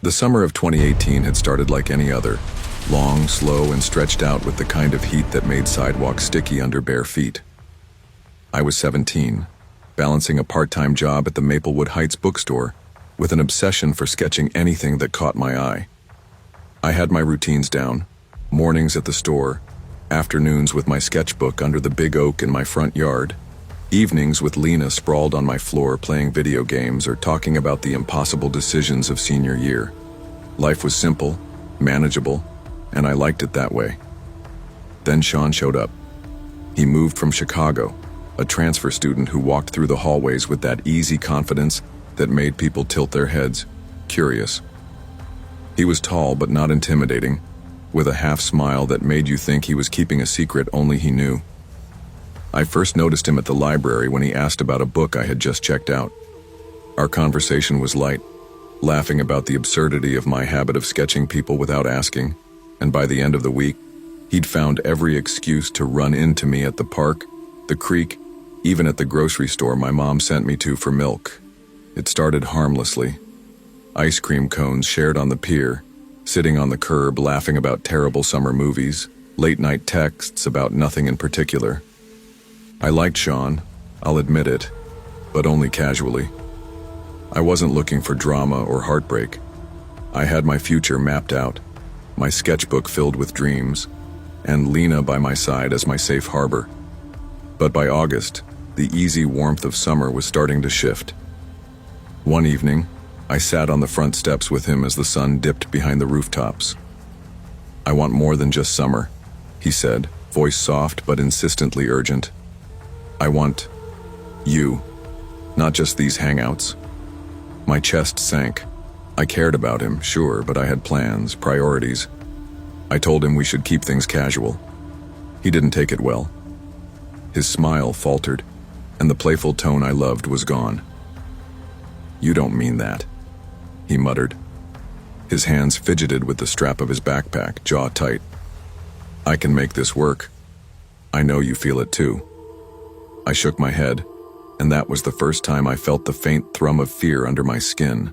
The summer of 2018 had started like any other, long, slow, and stretched out with the kind of heat that made sidewalks sticky under bare feet. I was 17, balancing a part-time job at the Maplewood Heights bookstore with an obsession for sketching anything that caught my eye. I had my routines down, mornings at the store, afternoons with my sketchbook under the big oak in my front yard, evenings with Lena sprawled on my floor playing video games or talking about the impossible decisions of senior year. Life was simple, manageable, and I liked it that way. Then Sean showed up. He moved from Chicago, a transfer student who walked through the hallways with that easy confidence that made people tilt their heads, curious. He was tall but not intimidating, with a half smile that made you think he was keeping a secret only he knew. I first noticed him at the library when he asked about a book I had just checked out. Our conversation was light, laughing about the absurdity of my habit of sketching people without asking, and by the end of the week, he'd found every excuse to run into me at the park, the creek, even at the grocery store my mom sent me to for milk. It started harmlessly. Ice cream cones shared on the pier, sitting on the curb laughing about terrible summer movies, late-night texts about nothing in particular. I liked Sean, I'll admit it, but only casually. I wasn't looking for drama or heartbreak. I had my future mapped out, my sketchbook filled with dreams, and Lena by my side as my safe harbor. But by August, the easy warmth of summer was starting to shift. One evening, I sat on the front steps with him as the sun dipped behind the rooftops. "I want more than just summer," he said, voice soft but insistently urgent. "I want you, not just these hangouts." My chest sank. I cared about him, sure, but I had plans, priorities. I told him we should keep things casual. He didn't take it well. His smile faltered, and the playful tone I loved was gone. "You don't mean that," he muttered. His hands fidgeted with the strap of his backpack, jaw tight. "I can make this work. I know you feel it too." I shook my head, and that was the first time I felt the faint thrum of fear under my skin,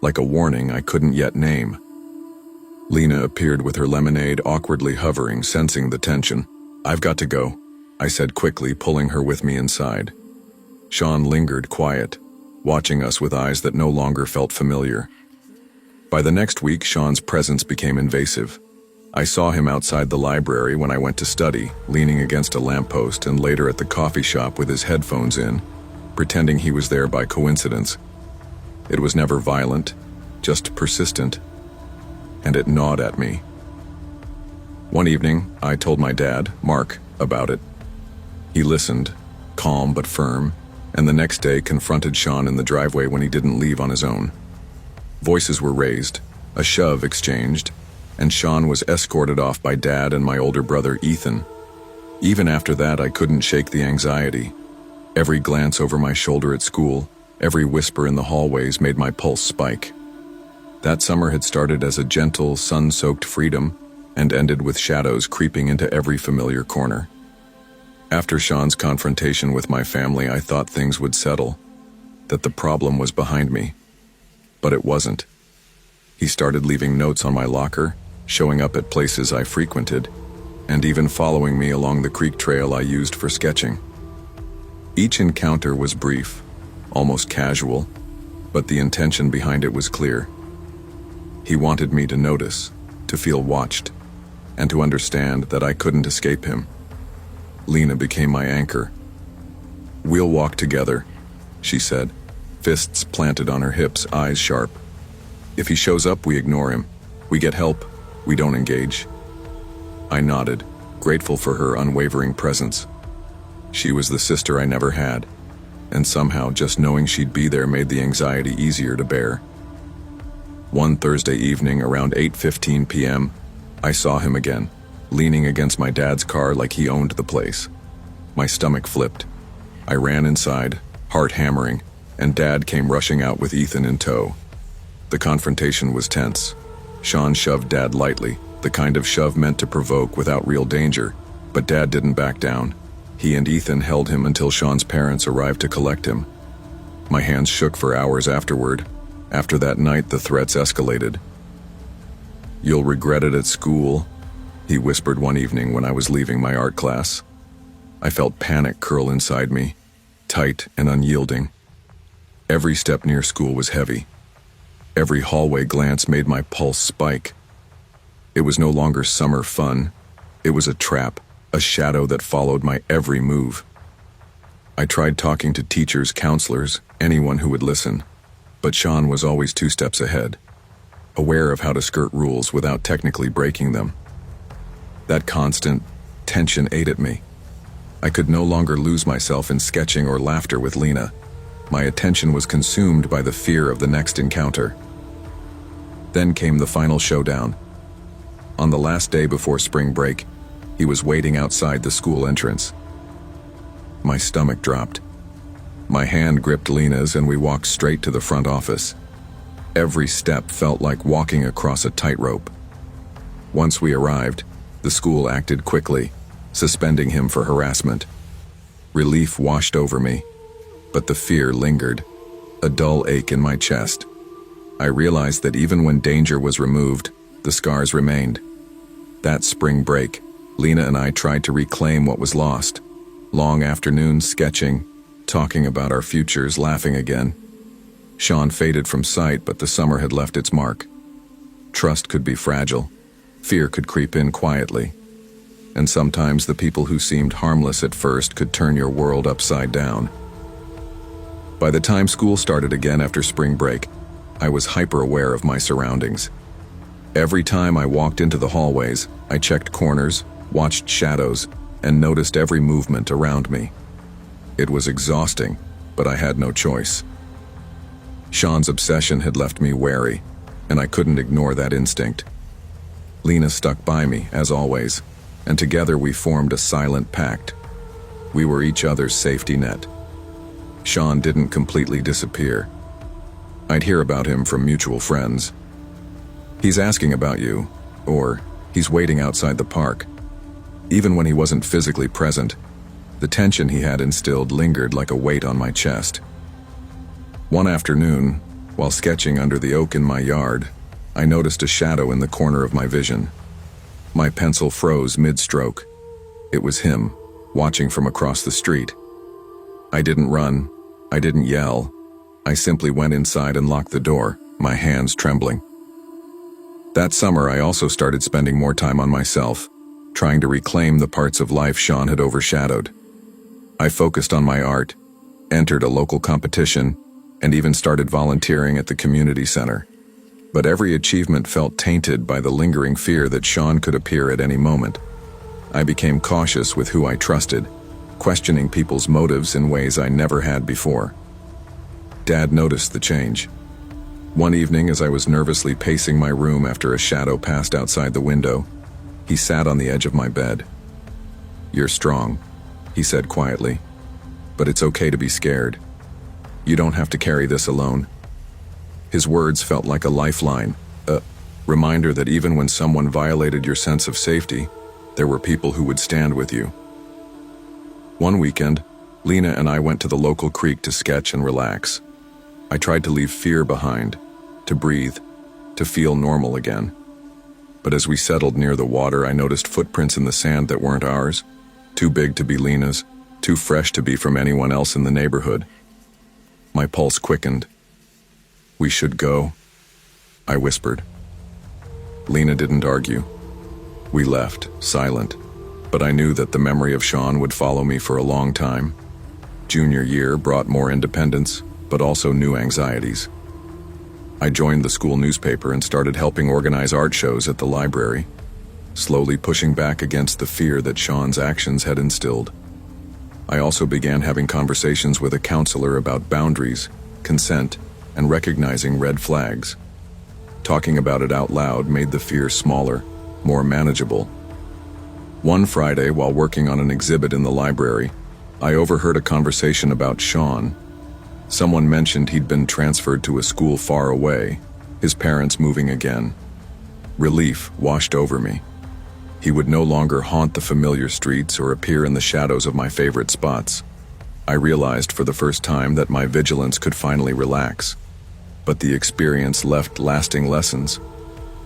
like a warning I couldn't yet name. Lena appeared with her lemonade awkwardly hovering, sensing the tension. "I've got to go," I said quickly, pulling her with me inside. Sean lingered quiet, watching us with eyes that no longer felt familiar. By the next week, Sean's presence became invasive. I saw him outside the library when I went to study, leaning against a lamppost, and later at the coffee shop with his headphones in, pretending he was there by coincidence. It was never violent, just persistent, and it gnawed at me. One evening, I told my dad, Mark, about it. He listened, calm but firm, and the next day confronted Sean in the driveway when he didn't leave on his own. Voices were raised, a shove exchanged, and Sean was escorted off by Dad and my older brother Ethan. Even after that, I couldn't shake the anxiety. Every glance over my shoulder at school, every whisper in the hallways made my pulse spike. That summer had started as a gentle, sun-soaked freedom and ended with shadows creeping into every familiar corner. After Sean's confrontation with my family, I thought things would settle, that the problem was behind me. But it wasn't. He started leaving notes on my locker, showing up at places I frequented, and even following me along the creek trail I used for sketching. Each encounter was brief, almost casual, but the intention behind it was clear. He wanted me to notice, to feel watched, and to understand that I couldn't escape him. Lena became my anchor. "We'll walk together," she said, fists planted on her hips, eyes sharp. "If he shows up, we ignore him. We get help. We don't engage." I nodded, grateful for her unwavering presence. She was the sister I never had, and somehow just knowing she'd be there made the anxiety easier to bear. One Thursday evening around 8:15 p.m., I saw him again, leaning against my dad's car like he owned the place. My stomach flipped. I ran inside, heart hammering, and Dad came rushing out with Ethan in tow. The confrontation was tense. Sean shoved Dad lightly, the kind of shove meant to provoke without real danger, but Dad didn't back down. He and Ethan held him until Sean's parents arrived to collect him. My hands shook for hours afterward. After that night, the threats escalated. "You'll regret it at school," he whispered one evening when I was leaving my art class. I felt panic curl inside me, tight and unyielding. Every step near school was heavy. Every hallway glance made my pulse spike. It was no longer summer fun. It was a trap, a shadow that followed my every move. I tried talking to teachers, counselors, anyone who would listen, but Sean was always 2 steps ahead, aware of how to skirt rules without technically breaking them. That constant tension ate at me. I could no longer lose myself in sketching or laughter with Lena. My attention was consumed by the fear of the next encounter. Then came the final showdown. On the last day before spring break, he was waiting outside the school entrance. My stomach dropped. My hand gripped Lena's and we walked straight to the front office. Every step felt like walking across a tightrope. Once we arrived, the school acted quickly, suspending him for harassment. Relief washed over me, but the fear lingered, a dull ache in my chest. I realized that even when danger was removed, the scars remained. That spring break, Lena and I tried to reclaim what was lost. Long afternoons sketching, talking about our futures, laughing again. Sean faded from sight, but the summer had left its mark. Trust could be fragile. Fear could creep in quietly. And sometimes the people who seemed harmless at first could turn your world upside down. By the time school started again after spring break, I was hyper-aware of my surroundings. Every time I walked into the hallways, I checked corners, watched shadows, and noticed every movement around me. It was exhausting, but I had no choice. Sean's obsession had left me wary, and I couldn't ignore that instinct. Lena stuck by me, as always, and together we formed a silent pact. We were each other's safety net. Sean didn't completely disappear. I'd hear about him from mutual friends. "He's asking about you," or "He's waiting outside the park." Even when he wasn't physically present, the tension he had instilled lingered like a weight on my chest. One afternoon, while sketching under the oak in my yard, I noticed a shadow in the corner of my vision. My pencil froze mid-stroke. It was him, watching from across the street. I didn't run. I didn't yell. I simply went inside and locked the door, my hands trembling. That summer, I also started spending more time on myself, trying to reclaim the parts of life Sean had overshadowed. I focused on my art, entered a local competition, and even started volunteering at the community center. But every achievement felt tainted by the lingering fear that Sean could appear at any moment. I became cautious with who I trusted, questioning people's motives in ways I never had before. Dad noticed the change. One evening, as I was nervously pacing my room after a shadow passed outside the window, he sat on the edge of my bed. "You're strong," he said quietly, "but it's okay to be scared. You don't have to carry this alone." His words felt like a lifeline, a reminder that even when someone violated your sense of safety, there were people who would stand with you. One weekend, Lena and I went to the local creek to sketch and relax. I tried to leave fear behind, to breathe, to feel normal again. But as we settled near the water, I noticed footprints in the sand that weren't ours, too big to be Lena's, too fresh to be from anyone else in the neighborhood. My pulse quickened. "We should go," I whispered. Lena didn't argue. We left, silent, but I knew that the memory of Sean would follow me for a long time. Junior year brought more independence, but also new anxieties. I joined the school newspaper and started helping organize art shows at the library, slowly pushing back against the fear that Sean's actions had instilled. I also began having conversations with a counselor about boundaries, consent, and recognizing red flags. Talking about it out loud made the fear smaller, more manageable. One Friday, while working on an exhibit in the library, I overheard a conversation about Sean. Someone mentioned he'd been transferred to a school far away, his parents moving again. Relief washed over me. He would no longer haunt the familiar streets or appear in the shadows of my favorite spots. I realized for the first time that my vigilance could finally relax. but the experience left lasting lessons.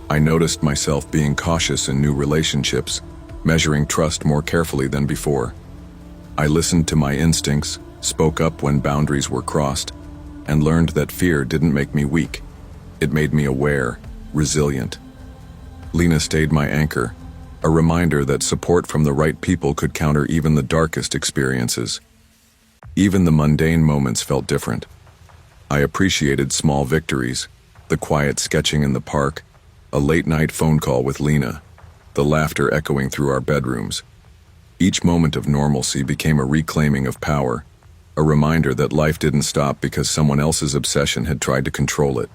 I noticed myself being cautious in new relationships, measuring trust more carefully than before. I listened to my instincts, spoke up when boundaries were crossed, and learned that fear didn't make me weak. It made me aware, resilient. Lena stayed my anchor, a reminder that support from the right people could counter even the darkest experiences. Even the mundane moments felt different. I appreciated small victories, the quiet sketching in the park, a late-night phone call with Lena, the laughter echoing through our bedrooms. Each moment of normalcy became a reclaiming of power, a reminder that life didn't stop because someone else's obsession had tried to control it.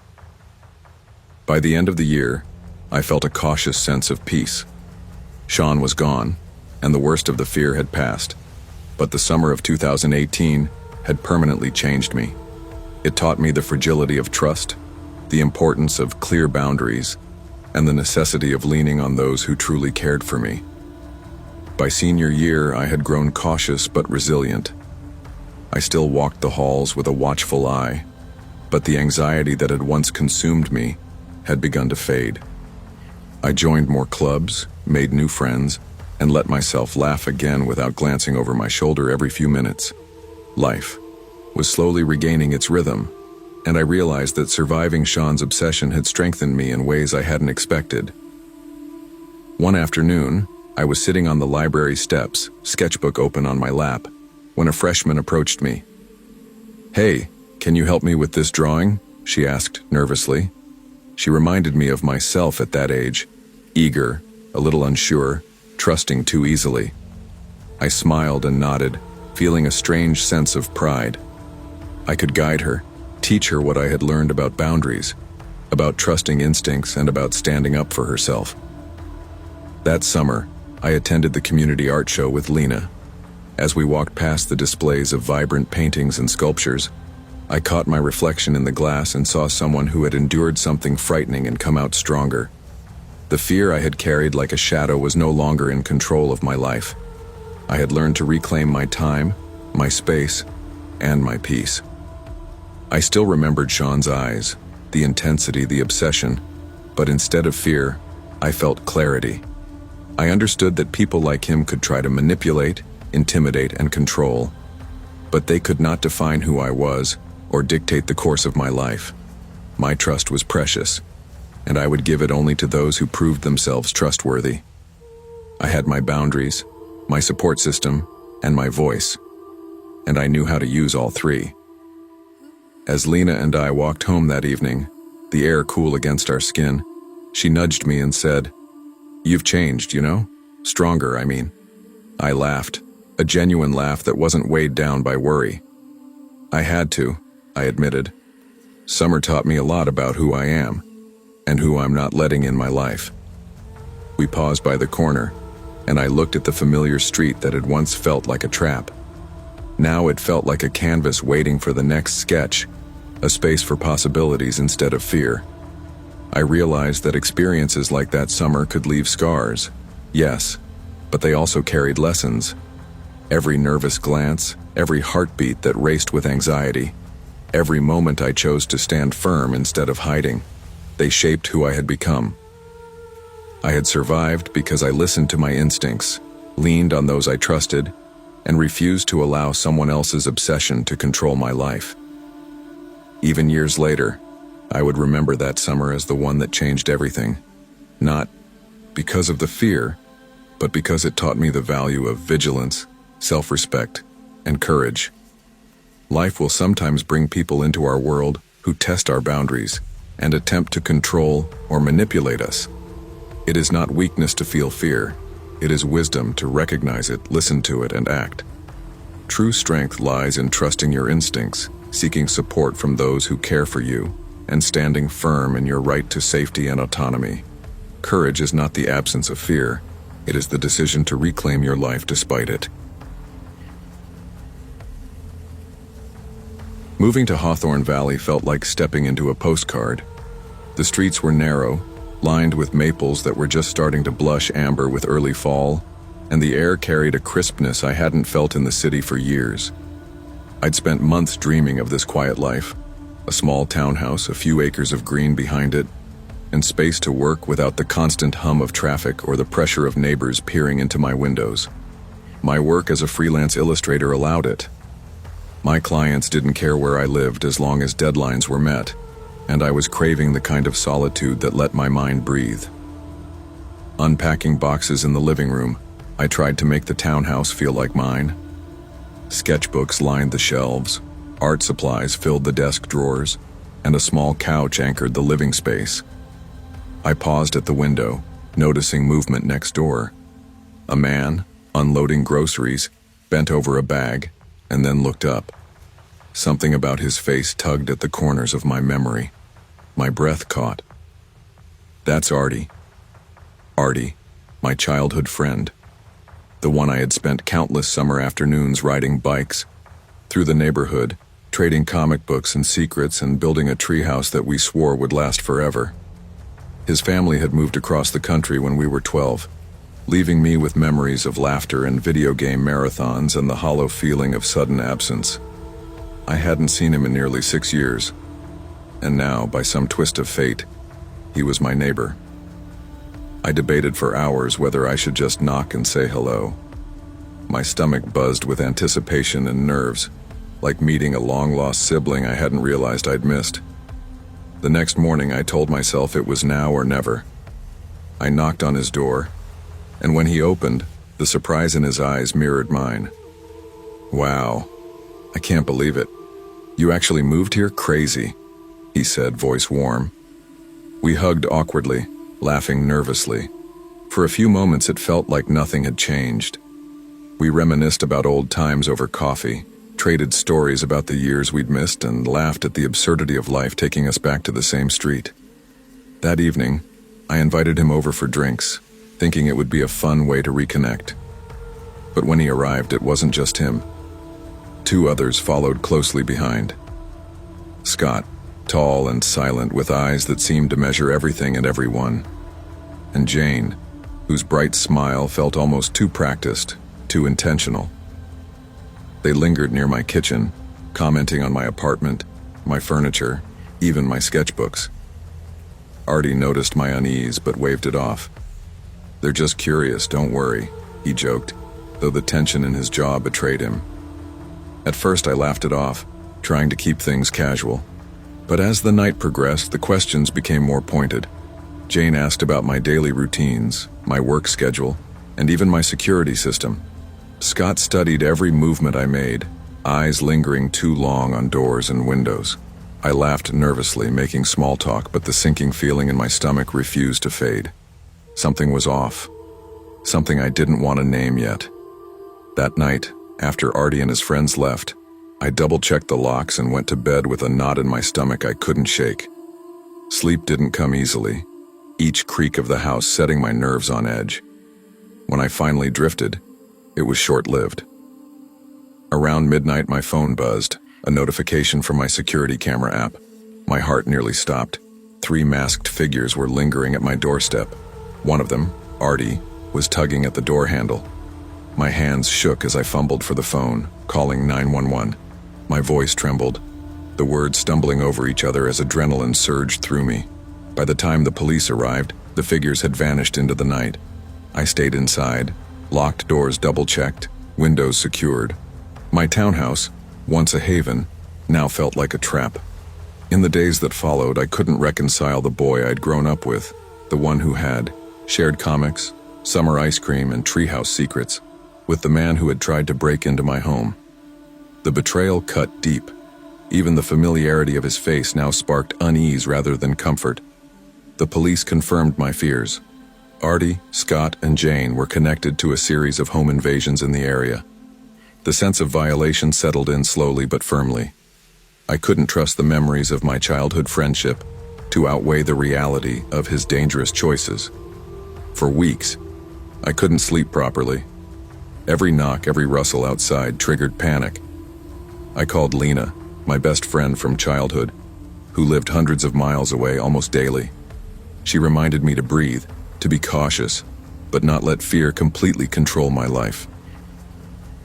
By the end of the year, I felt a cautious sense of peace. Sean was gone, and the worst of the fear had passed, but the summer of 2018 had permanently changed me. It taught me the fragility of trust, the importance of clear boundaries, and the necessity of leaning on those who truly cared for me. By senior year, I had grown cautious but resilient. I still walked the halls with a watchful eye, but the anxiety that had once consumed me had begun to fade. I joined more clubs, made new friends, and let myself laugh again without glancing over my shoulder every few minutes. Life was slowly regaining its rhythm, and I realized that surviving Sean's obsession had strengthened me in ways I hadn't expected. One afternoon, I was sitting on the library steps, sketchbook open on my lap, when a freshman approached me. "Hey, can you help me with this drawing?" she asked nervously. She reminded me of myself at that age, eager, a little unsure, trusting too easily. I smiled and nodded, feeling a strange sense of pride. I could guide her, teach her what I had learned about boundaries, about trusting instincts, and about standing up for herself. That summer, I attended the community art show with Lena. As we walked past the displays of vibrant paintings and sculptures, I caught my reflection in the glass and saw someone who had endured something frightening and come out stronger. The fear I had carried like a shadow was no longer in control of my life. I had learned to reclaim my time, my space, and my peace. I still remembered Sean's eyes, the intensity, the obsession, but instead of fear, I felt clarity. I understood that people like him could try to manipulate, intimidate, and control, but they could not define who I was or dictate the course of my life. My trust was precious, and I would give it only to those who proved themselves trustworthy. I had my boundaries, my support system, and my voice, and I knew how to use all three. As Lena and I walked home that evening, the air cool against our skin, she nudged me and said, "You've changed, you know? Stronger, I mean." I laughed, a genuine laugh that wasn't weighed down by worry. I had to, I admitted. Summer taught me a lot about who I am, and who I'm not letting in my life. We paused by the corner, and I looked at the familiar street that had once felt like a trap. Now it felt like a canvas waiting for the next sketch, a space for possibilities instead of fear. I realized that experiences like that summer could leave scars, yes, but they also carried lessons. Every nervous glance, every heartbeat that raced with anxiety, every moment I chose to stand firm instead of hiding, they shaped who I had become. I had survived because I listened to my instincts, leaned on those I trusted, and refused to allow someone else's obsession to control my life. Even years later, I would remember that summer as the one that changed everything, not because of the fear, but because it taught me the value of vigilance, self-respect, and courage. Life will sometimes bring people into our world who test our boundaries and attempt to control or manipulate us. It is not weakness to feel fear. It is wisdom to recognize it, listen to it, and act. True strength lies in trusting your instincts, seeking support from those who care for you, and standing firm in your right to safety and autonomy. Courage is not the absence of fear. It is the decision to reclaim your life despite it. Moving to Hawthorne Valley felt like stepping into a postcard. The streets were narrow, lined with maples that were just starting to blush amber with early fall, and the air carried a crispness I hadn't felt in the city for years. I'd spent months dreaming of this quiet life, A small townhouse, a few acres of green behind it, and space to work without the constant hum of traffic or the pressure of neighbors peering into my windows. My work as a freelance illustrator allowed it. My clients didn't care where I lived as long as deadlines were met, and I was craving the kind of solitude that let my mind breathe. Unpacking boxes in the living room, I tried to make the townhouse feel like mine. Sketchbooks lined the shelves, art supplies filled the desk drawers, and a small couch anchored the living space. I paused at the window, noticing movement next door. A man, unloading groceries, bent over a bag, and then looked up. Something about his face tugged at the corners of my memory. My breath caught. That's Artie. Artie, my childhood friend. The one I had spent countless summer afternoons riding bikes through the neighborhood, trading comic books and secrets and building a treehouse that we swore would last forever. His family had moved across the country when we were 12, leaving me with memories of laughter and video game marathons and the hollow feeling of sudden absence. I hadn't seen him in nearly 6 years, and now, by some twist of fate, he was my neighbor. I debated for hours whether I should just knock and say hello. My stomach buzzed with anticipation and nerves, like meeting a long-lost sibling I hadn't realized I'd missed. The next morning, I told myself it was now or never. I knocked on his door, and when he opened, the surprise in his eyes mirrored mine. "Wow, I can't believe it. You actually moved here? Crazy," he said, voice warm. We hugged awkwardly, laughing nervously. For a few moments, it felt like nothing had changed. We reminisced about old times over coffee, traded stories about the years we'd missed, and laughed at the absurdity of life taking us back to the same street. That evening, I invited him over for drinks, thinking it would be a fun way to reconnect. But when he arrived, it wasn't just him. 2 others followed closely behind. Scott, tall and silent with eyes that seemed to measure everything and everyone. And Jane, whose bright smile felt almost too practiced, too intentional. They lingered near my kitchen, commenting on my apartment, my furniture, even my sketchbooks. Artie noticed my unease but waved it off. "They're just curious, don't worry," he joked, though the tension in his jaw betrayed him. At first I laughed it off, trying to keep things casual. But as the night progressed, the questions became more pointed. Jane asked about my daily routines, my work schedule, and even my security system. Scott studied every movement I made, eyes lingering too long on doors and windows. I laughed nervously, making small talk, but the sinking feeling in my stomach refused to fade. Something was off. Something I didn't want to name yet. That night, after Artie and his friends left, I double-checked the locks and went to bed with a knot in my stomach I couldn't shake. Sleep didn't come easily, each creak of the house setting my nerves on edge. When I finally drifted, it was short-lived. Around midnight, my phone buzzed, a notification from my security camera app. My heart nearly stopped. 3 masked figures were lingering at my doorstep. One of them, Artie, was tugging at the door handle. My hands shook as I fumbled for the phone, calling 911. My voice trembled, the words stumbling over each other as adrenaline surged through me. By the time the police arrived, the figures had vanished into the night. I stayed inside, locked doors double-checked, windows secured. My townhouse, once a haven, now felt like a trap. In the days that followed, I couldn't reconcile the boy I'd grown up with, the one who had shared comics, summer ice cream, and treehouse secrets, with the man who had tried to break into my home. The betrayal cut deep. Even the familiarity of his face now sparked unease rather than comfort. The police confirmed my fears. Artie, Scott, and Jane were connected to a series of home invasions in the area. The sense of violation settled in slowly but firmly. I couldn't trust the memories of my childhood friendship to outweigh the reality of his dangerous choices. For weeks, I couldn't sleep properly. Every knock, every rustle outside triggered panic. I called Lena, my best friend from childhood, who lived hundreds of miles away almost daily. She reminded me to breathe, to be cautious, but not let fear completely control my life.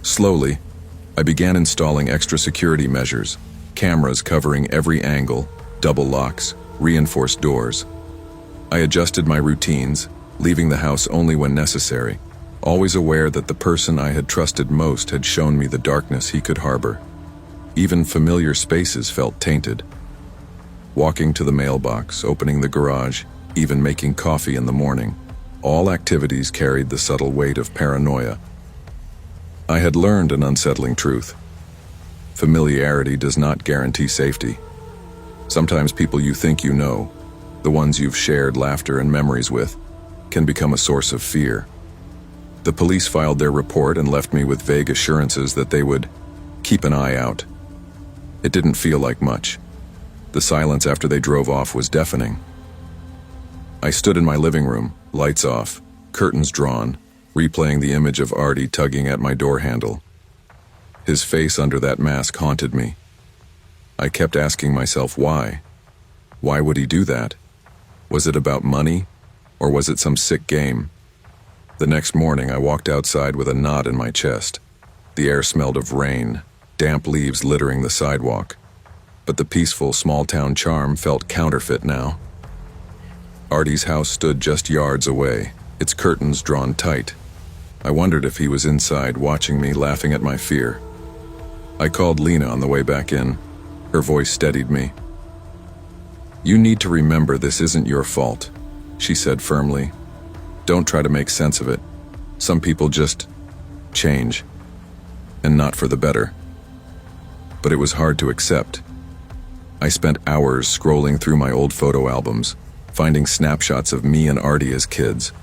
Slowly, I began installing extra security measures, cameras covering every angle, double locks, reinforced doors. I adjusted my routines, leaving the house only when necessary, always aware that the person I had trusted most had shown me the darkness he could harbor. Even familiar spaces felt tainted. Walking to the mailbox, opening the garage, even making coffee in the morning, all activities carried the subtle weight of paranoia. I had learned an unsettling truth. Familiarity does not guarantee safety. Sometimes people you think you know, the ones you've shared laughter and memories with, can become a source of fear. The police filed their report and left me with vague assurances that they would keep an eye out. It didn't feel like much. The silence after they drove off was deafening. I stood in my living room, lights off, curtains drawn, replaying the image of Artie tugging at my door handle. His face under that mask haunted me. I kept asking myself why. Why would he do that? Was it about money, or was it some sick game? The next morning I walked outside with a knot in my chest. The air smelled of rain, damp leaves littering the sidewalk. But the peaceful small-town charm felt counterfeit now. Artie's house stood just yards away, its curtains drawn tight. I wondered if he was inside watching me, laughing at my fear. I called Lena on the way back in. Her voice steadied me. "You need to remember this isn't your fault," she said firmly. "Don't try to make sense of it. Some people just change, and not for the better." But it was hard to accept. I spent hours scrolling through my old photo albums, finding snapshots of me and Artie as kids.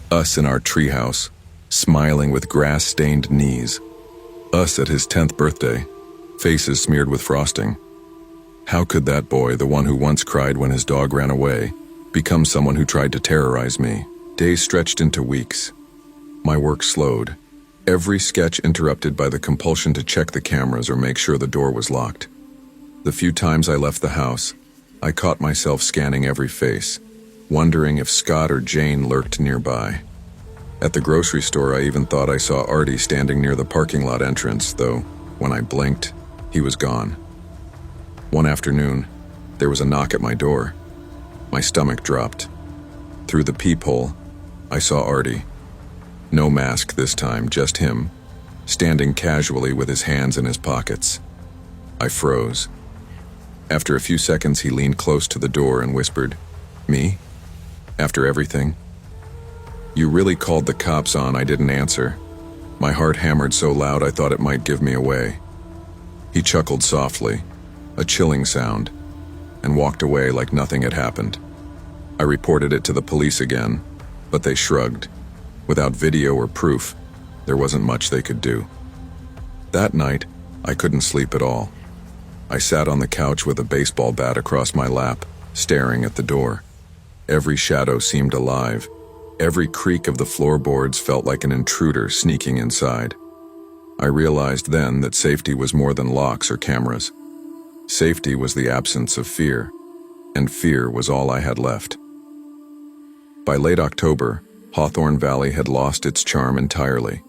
Us in our treehouse, smiling with grass-stained knees. Us at his 10th birthday, faces smeared with frosting. How could that boy, the one who once cried when his dog ran away, become someone who tried to terrorize me? Days stretched into weeks. My work slowed, every sketch interrupted by the compulsion to check the cameras or make sure the door was locked. The few times I left the house, I caught myself scanning every face, wondering if Scott or Jane lurked nearby. At the grocery store, I even thought I saw Artie standing near the parking lot entrance, though when I blinked, he was gone. One afternoon, there was a knock at my door. My stomach dropped. Through the peephole, I saw Artie. No mask this time, just him, standing casually with his hands in his pockets. I froze. After a few seconds, he leaned close to the door and whispered, "Me? After everything?" "You really called the cops on," I didn't answer. My heart hammered so loud I thought it might give me away. He chuckled softly, a chilling sound, and walked away like nothing had happened. I reported it to the police again, but they shrugged. Without video or proof, there wasn't much they could do. That night, I couldn't sleep at all. I sat on the couch with a baseball bat across my lap, staring at the door. Every shadow seemed alive. Every creak of the floorboards felt like an intruder sneaking inside. I realized then that safety was more than locks or cameras. Safety was the absence of fear, and fear was all I had left. By late October, Hawthorne Valley had lost its charm entirely.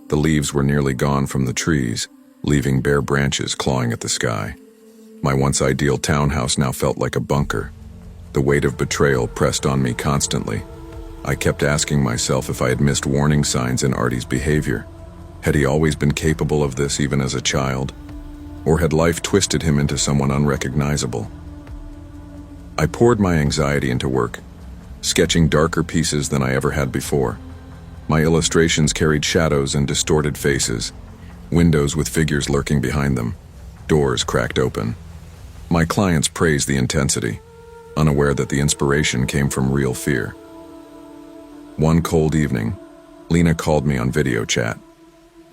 The leaves were nearly gone from the trees, leaving bare branches clawing at the sky. My once ideal townhouse now felt like a bunker. The weight of betrayal pressed on me constantly. I kept asking myself if I had missed warning signs in Artie's behavior. Had he always been capable of this even as a child? Or had life twisted him into someone unrecognizable? I poured my anxiety into work, sketching darker pieces than I ever had before. My illustrations carried shadows and distorted faces, windows with figures lurking behind them, doors cracked open. My clients praised the intensity, unaware that the inspiration came from real fear. One cold evening, Lena called me on video chat.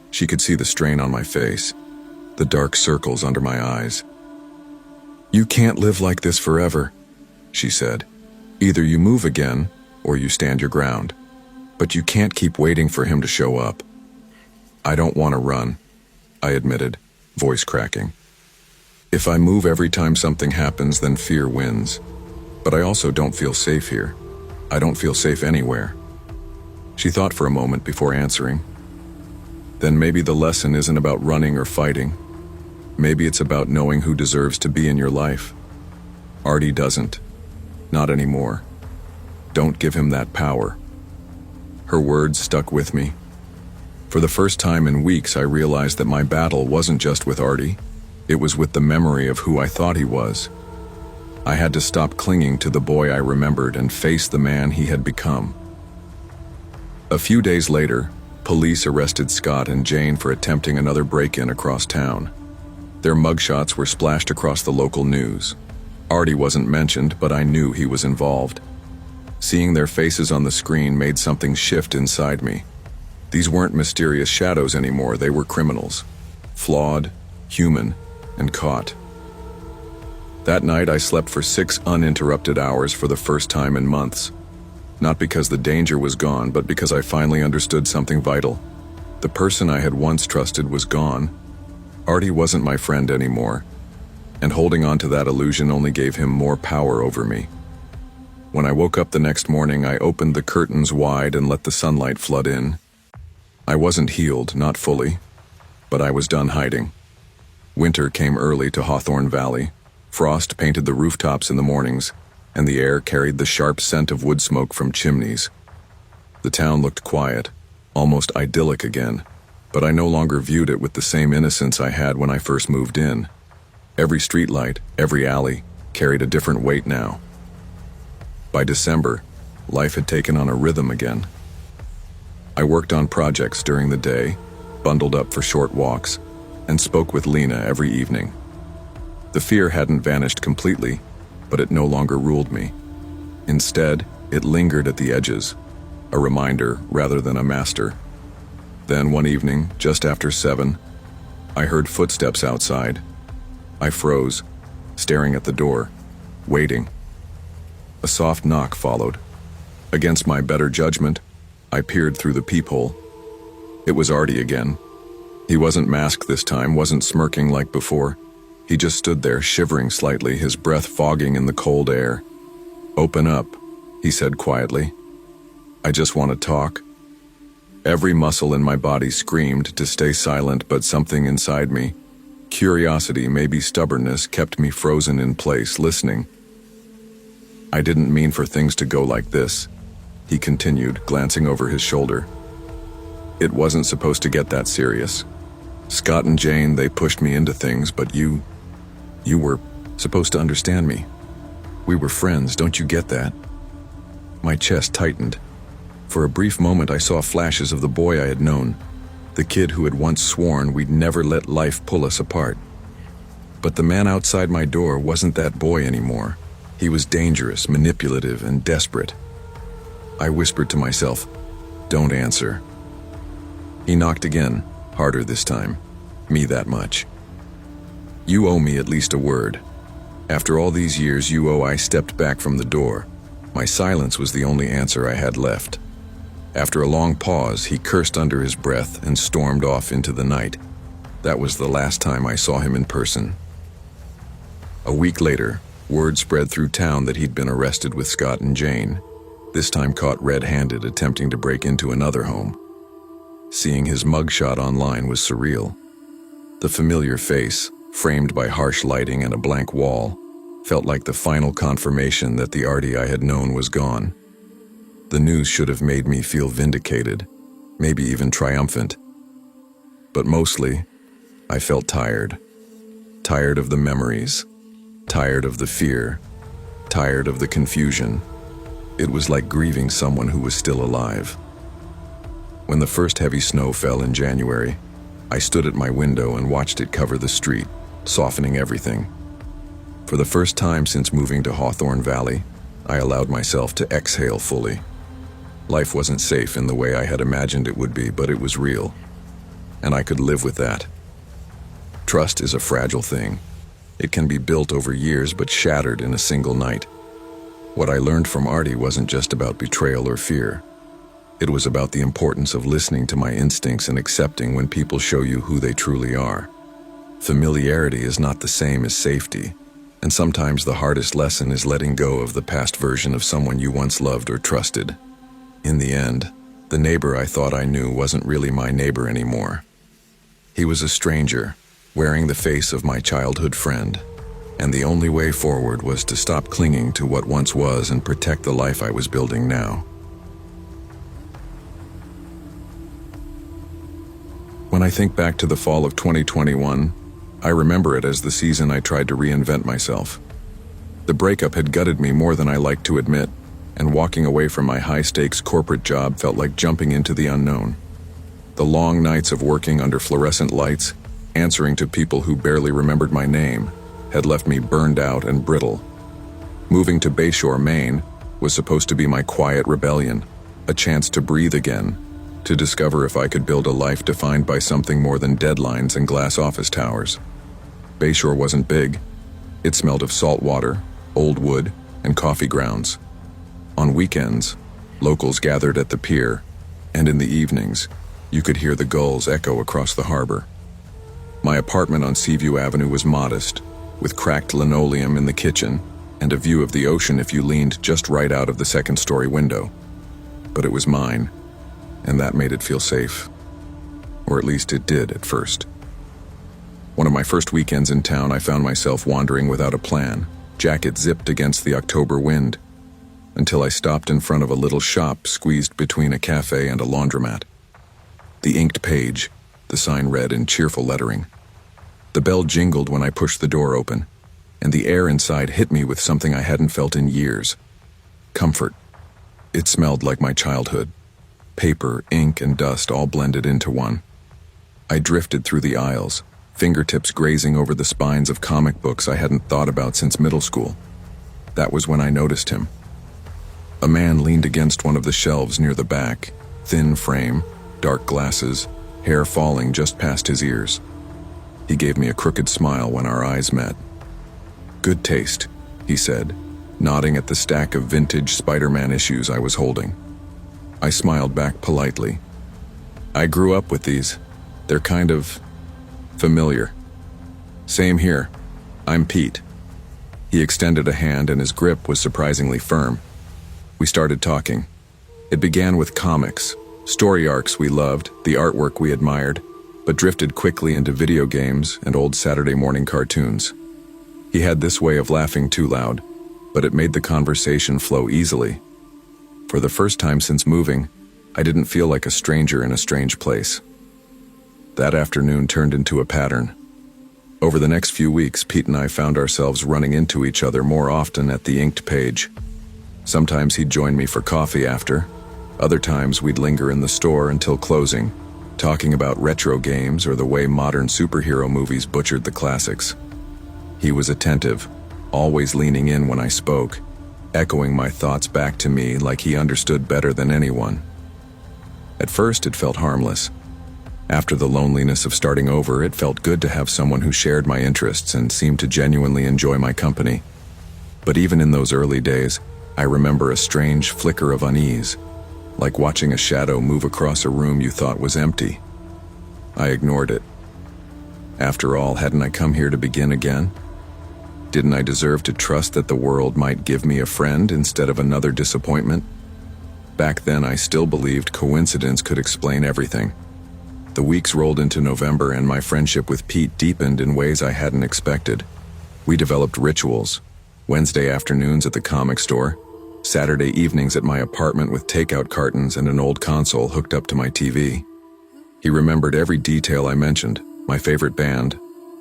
She could see the strain on my face, the dark circles under my eyes. "You can't live like this forever," she said. "Either you move again, or you stand your ground. But you can't keep waiting for him to show up." "I don't want to run," I admitted, voice cracking. "If I move every time something happens, then fear wins. But I also don't feel safe here. I don't feel safe anywhere." She thought for a moment before answering. "Then maybe the lesson isn't about running or fighting. Maybe it's about knowing who deserves to be in your life. Artie doesn't. Not anymore. Don't give him that power. Her words stuck with me. For the first time in weeks, I realized that my battle wasn't just with Artie. It was with the memory of who I thought he was. I had to stop clinging to the boy I remembered and face the man he had become. A few days later, police arrested Scott and Jane for attempting another break-in across town. Their mugshots were splashed across the local news. Artie wasn't mentioned, but I knew he was involved. Seeing their faces on the screen made something shift inside me. These weren't mysterious shadows anymore, they were criminals. Flawed, human, and caught. That night I slept for 6 uninterrupted hours for the first time in months. Not because the danger was gone, but because I finally understood something vital. The person I had once trusted was gone. Artie wasn't my friend anymore, and holding on to that illusion only gave him more power over me. When I woke up the next morning, I opened the curtains wide and let the sunlight flood in. I wasn't healed, not fully, but I was done hiding. Winter came early to Hawthorne Valley. Frost painted the rooftops in the mornings, and the air carried the sharp scent of wood smoke from chimneys. The town looked quiet, almost idyllic again, but I no longer viewed it with the same innocence I had when I first moved in. Every streetlight, every alley, carried a different weight now. By December, life had taken on a rhythm again. I worked on projects during the day, bundled up for short walks, and spoke with Lena every evening. The fear hadn't vanished completely, but it no longer ruled me. Instead, it lingered at the edges, a reminder rather than a master. Then one evening, just after 7, I heard footsteps outside. I froze, staring at the door, waiting. A soft knock followed. Against my better judgment, I peered through the peephole. It was Artie again. He wasn't masked this time, wasn't smirking like before. He just stood there, shivering slightly, his breath fogging in the cold air. "Open up," he said quietly. "I just want to talk." Every muscle in my body screamed to stay silent, but something inside me, curiosity, maybe stubbornness, kept me frozen in place, listening. "I didn't mean for things to go like this," he continued, glancing over his shoulder. "It wasn't supposed to get that serious. Scott and Jane, they pushed me into things, but you were supposed to understand me. We were friends, don't you get that?" My chest tightened. For a brief moment I saw flashes of the boy I had known, the kid who had once sworn we'd never let life pull us apart. But the man outside my door wasn't that boy anymore. He was dangerous, manipulative, and desperate. I whispered to myself, "Don't answer." He knocked again, harder this time. Me that much. "You owe me at least a word. After all these years, you owe." I stepped back from the door. My silence was the only answer I had left. After a long pause, he cursed under his breath and stormed off into the night. That was the last time I saw him in person. A week later, word spread through town that he'd been arrested with Scott and Jane, this time caught red-handed attempting to break into another home. Seeing his mugshot online was surreal. The familiar face, framed by harsh lighting and a blank wall, felt like the final confirmation that the Artie I had known was gone. The news should have made me feel vindicated, maybe even triumphant. But mostly, I felt tired. Tired of the memories, tired of the fear, tired of the confusion. It was like grieving someone who was still alive. When the first heavy snow fell in January, I stood at my window and watched it cover the street, softening everything. For the first time since moving to Hawthorne Valley, I allowed myself to exhale fully. Life wasn't safe in the way I had imagined it would be, but it was real, and I could live with that. Trust is a fragile thing. It can be built over years but shattered in a single night. What I learned from Artie wasn't just about betrayal or fear. It was about the importance of listening to my instincts and accepting when people show you who they truly are. Familiarity is not the same as safety, and sometimes the hardest lesson is letting go of the past version of someone you once loved or trusted. In the end, the neighbor I thought I knew wasn't really my neighbor anymore. He was a stranger, wearing the face of my childhood friend, and the only way forward was to stop clinging to what once was and protect the life I was building now. When I think back to the fall of 2021, I remember it as the season I tried to reinvent myself. The breakup had gutted me more than I liked to admit, and walking away from my high-stakes corporate job felt like jumping into the unknown. The long nights of working under fluorescent lights, answering to people who barely remembered my name, had left me burned out and brittle. Moving to Bayshore, Maine, was supposed to be my quiet rebellion, a chance to breathe again, to discover if I could build a life defined by something more than deadlines and glass office towers. Bayshore wasn't big. It smelled of salt water, old wood, and coffee grounds. On weekends, locals gathered at the pier, and in the evenings, you could hear the gulls echo across the harbor. My apartment on Seaview Avenue was modest, with cracked linoleum in the kitchen and a view of the ocean if you leaned just right out of the second-story window. But it was mine, and that made it feel safe. Or at least it did at first. One of my first weekends in town, I found myself wandering without a plan, jacket zipped against the October wind, until I stopped in front of a little shop squeezed between a cafe and a laundromat. The Inked Page, the sign read in cheerful lettering. The bell jingled when I pushed the door open, and the air inside hit me with something I hadn't felt in years. Comfort. It smelled like my childhood. Paper, ink, and dust all blended into one. I drifted through the aisles, fingertips grazing over the spines of comic books I hadn't thought about since middle school. That was when I noticed him. A man leaned against one of the shelves near the back, thin frame, dark glasses, hair falling just past his ears. He gave me a crooked smile when our eyes met. "Good taste," he said, nodding at the stack of vintage Spider-Man issues I was holding. I smiled back politely. "I grew up with these. They're kind of familiar." "Same here. I'm Pete." He extended a hand and his grip was surprisingly firm. We started talking. It began with comics, story arcs we loved, the artwork we admired, but drifted quickly into video games and old Saturday morning cartoons. He had this way of laughing too loud, but it made the conversation flow easily. For the first time since moving, I didn't feel like a stranger in a strange place. That afternoon turned into a pattern. Over the next few weeks, Pete and I found ourselves running into each other more often at the Inked Page. Sometimes he'd join me for coffee after. Other times we'd linger in the store until closing, talking about retro games or the way modern superhero movies butchered the classics. He was attentive, always leaning in when I spoke, echoing my thoughts back to me like he understood better than anyone. At first, it felt harmless. After the loneliness of starting over, it felt good to have someone who shared my interests and seemed to genuinely enjoy my company. But even in those early days, I remember a strange flicker of unease, like watching a shadow move across a room you thought was empty. I ignored it. After all, hadn't I come here to begin again? Didn't I deserve to trust that the world might give me a friend instead of another disappointment? Back then, I still believed coincidence could explain everything. The weeks rolled into November and my friendship with Pete deepened in ways I hadn't expected. We developed rituals: Wednesday afternoons at the comic store, Saturday evenings at my apartment with takeout cartons and an old console hooked up to my TV. He remembered every detail I mentioned, my favorite band,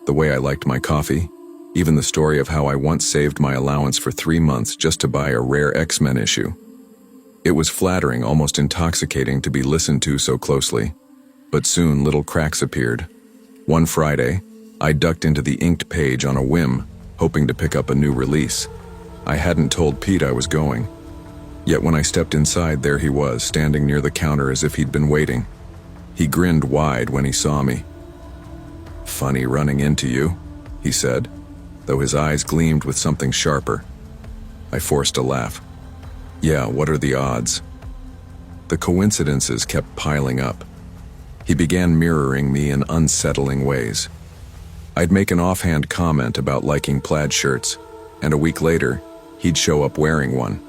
the way I liked my coffee, even the story of how I once saved my allowance for 3 months just to buy a rare X-Men issue. It was flattering, almost intoxicating to be listened to so closely. But soon little cracks appeared. One Friday, I ducked into the Inked Page on a whim, hoping to pick up a new release. I hadn't told Pete I was going. Yet when I stepped inside, there he was, standing near the counter as if he'd been waiting. He grinned wide when he saw me. "Funny running into you," he said, though his eyes gleamed with something sharper. I forced a laugh. "Yeah, what are the odds?" The coincidences kept piling up. He began mirroring me in unsettling ways. I'd make an offhand comment about liking plaid shirts, and a week later, he'd show up wearing one.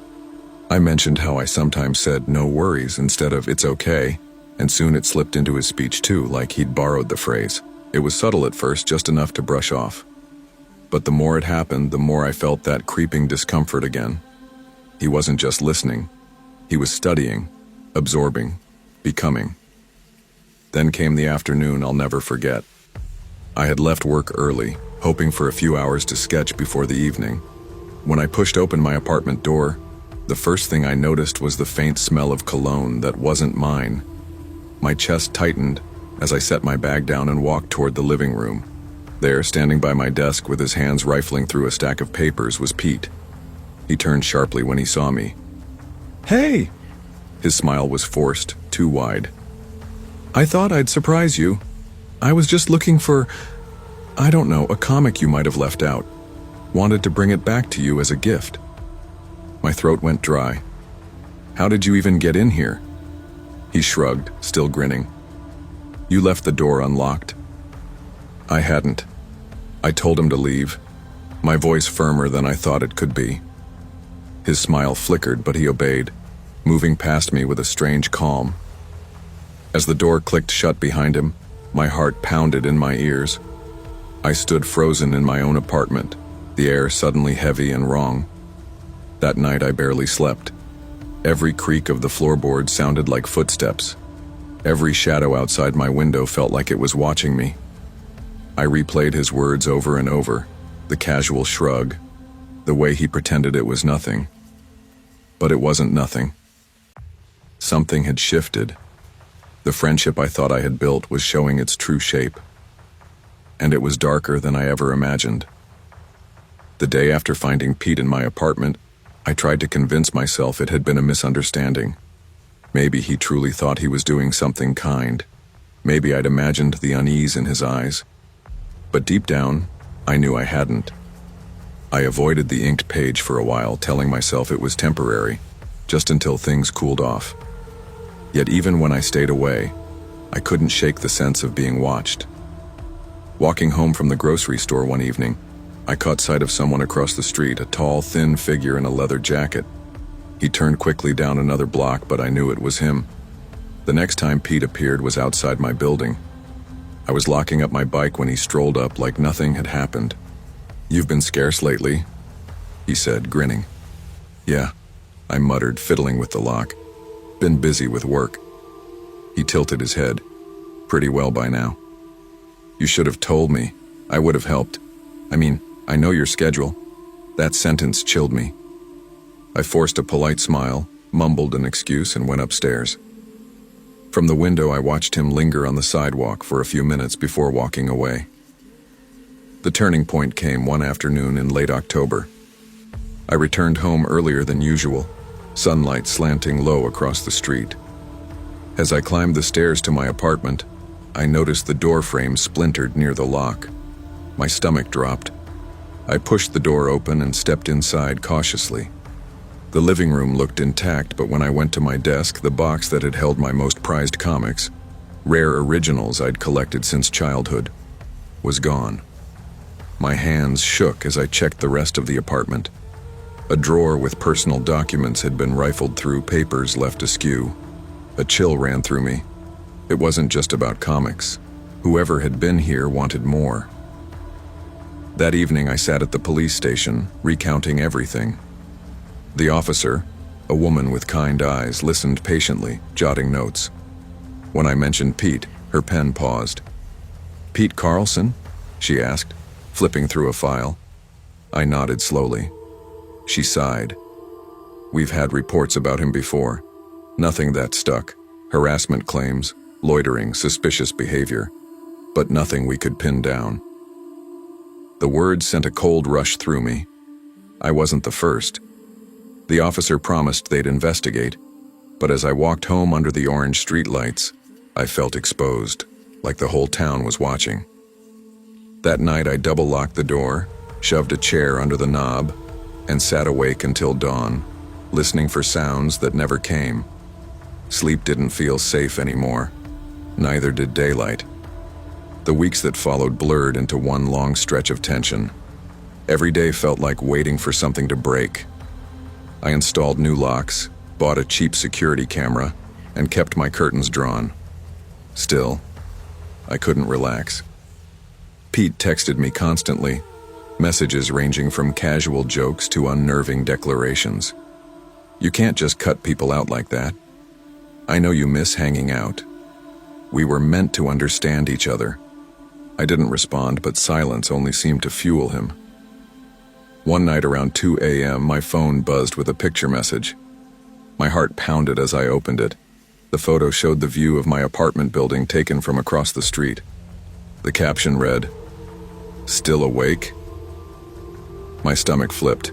I mentioned how I sometimes said "no worries" instead of "it's okay," and soon it slipped into his speech too, like he'd borrowed the phrase. It was subtle at first, just enough to brush off. But the more it happened, the more I felt that creeping discomfort again. He wasn't just listening. He was studying, absorbing, becoming. Then came the afternoon I'll never forget. I had left work early, hoping for a few hours to sketch before the evening. When I pushed open my apartment door, the first thing I noticed was the faint smell of cologne that wasn't mine. My chest tightened as I set my bag down and walked toward the living room. There, standing by my desk with his hands rifling through a stack of papers, was Pete. He turned sharply when he saw me. "Hey!" His smile was forced, too wide. "I thought I'd surprise you. I was just looking for, I don't know, a comic you might have left out. Wanted to bring it back to you as a gift." My throat went dry. "How did you even get in here?" He shrugged, still grinning. "You left the door unlocked." I hadn't. I told him to leave, my voice firmer than I thought it could be. His smile flickered, but he obeyed, moving past me with a strange calm. As the door clicked shut behind him, my heart pounded in my ears. I stood frozen in my own apartment, the air suddenly heavy and wrong. That night I barely slept. Every creak of the floorboard sounded like footsteps. Every shadow outside my window felt like it was watching me. I replayed his words over and over, the casual shrug, the way he pretended it was nothing. But it wasn't nothing. Something had shifted. The friendship I thought I had built was showing its true shape. And it was darker than I ever imagined. The day after finding Pete in my apartment, I tried to convince myself it had been a misunderstanding. Maybe he truly thought he was doing something kind. Maybe I'd imagined the unease in his eyes. But deep down, I knew I hadn't. I avoided the inked page for a while, telling myself it was temporary, just until things cooled off. Yet even when I stayed away, I couldn't shake the sense of being watched. Walking home from the grocery store one evening, I caught sight of someone across the street, a tall, thin figure in a leather jacket. He turned quickly down another block, but I knew it was him. The next time Pete appeared was outside my building. I was locking up my bike when he strolled up like nothing had happened. "You've been scarce lately," he said, grinning. "Yeah," I muttered, fiddling with the lock. "Been busy with work." He tilted his head. "Pretty well by now." "You should have told me. I would have helped. I mean, I know your schedule." That sentence chilled me. I forced a polite smile, mumbled an excuse, and went upstairs. From the window, I watched him linger on the sidewalk for a few minutes before walking away. The turning point came one afternoon in late October. I returned home earlier than usual, sunlight slanting low across the street. As I climbed the stairs to my apartment, I noticed the door frame splintered near the lock. My stomach dropped. I pushed the door open and stepped inside cautiously. The living room looked intact, but when I went to my desk, the box that had held my most prized comics, rare originals I'd collected since childhood, was gone. My hands shook as I checked the rest of the apartment. A drawer with personal documents had been rifled through, papers left askew. A chill ran through me. It wasn't just about comics. Whoever had been here wanted more. That evening I sat at the police station, recounting everything. The officer, a woman with kind eyes, listened patiently, jotting notes. When I mentioned Pete, her pen paused. "Pete Carlson?" she asked, flipping through a file. I nodded slowly. She sighed. "We've had reports about him before. Nothing that stuck. Harassment claims, loitering, suspicious behavior. But nothing we could pin down." The words sent a cold rush through me. I wasn't the first. The officer promised they'd investigate, but as I walked home under the orange streetlights, I felt exposed, like the whole town was watching. That night I double-locked the door, shoved a chair under the knob, and sat awake until dawn, listening for sounds that never came. Sleep didn't feel safe anymore. Neither did daylight. The weeks that followed blurred into one long stretch of tension. Every day felt like waiting for something to break. I installed new locks, bought a cheap security camera, and kept my curtains drawn. Still, I couldn't relax. Pete texted me constantly, messages ranging from casual jokes to unnerving declarations. You can't just cut people out like that. I know you miss hanging out. We were meant to understand each other. I didn't respond, but silence only seemed to fuel him. One night around 2 a.m., my phone buzzed with a picture message. My heart pounded as I opened it. The photo showed the view of my apartment building taken from across the street. The caption read, "Still awake?" My stomach flipped.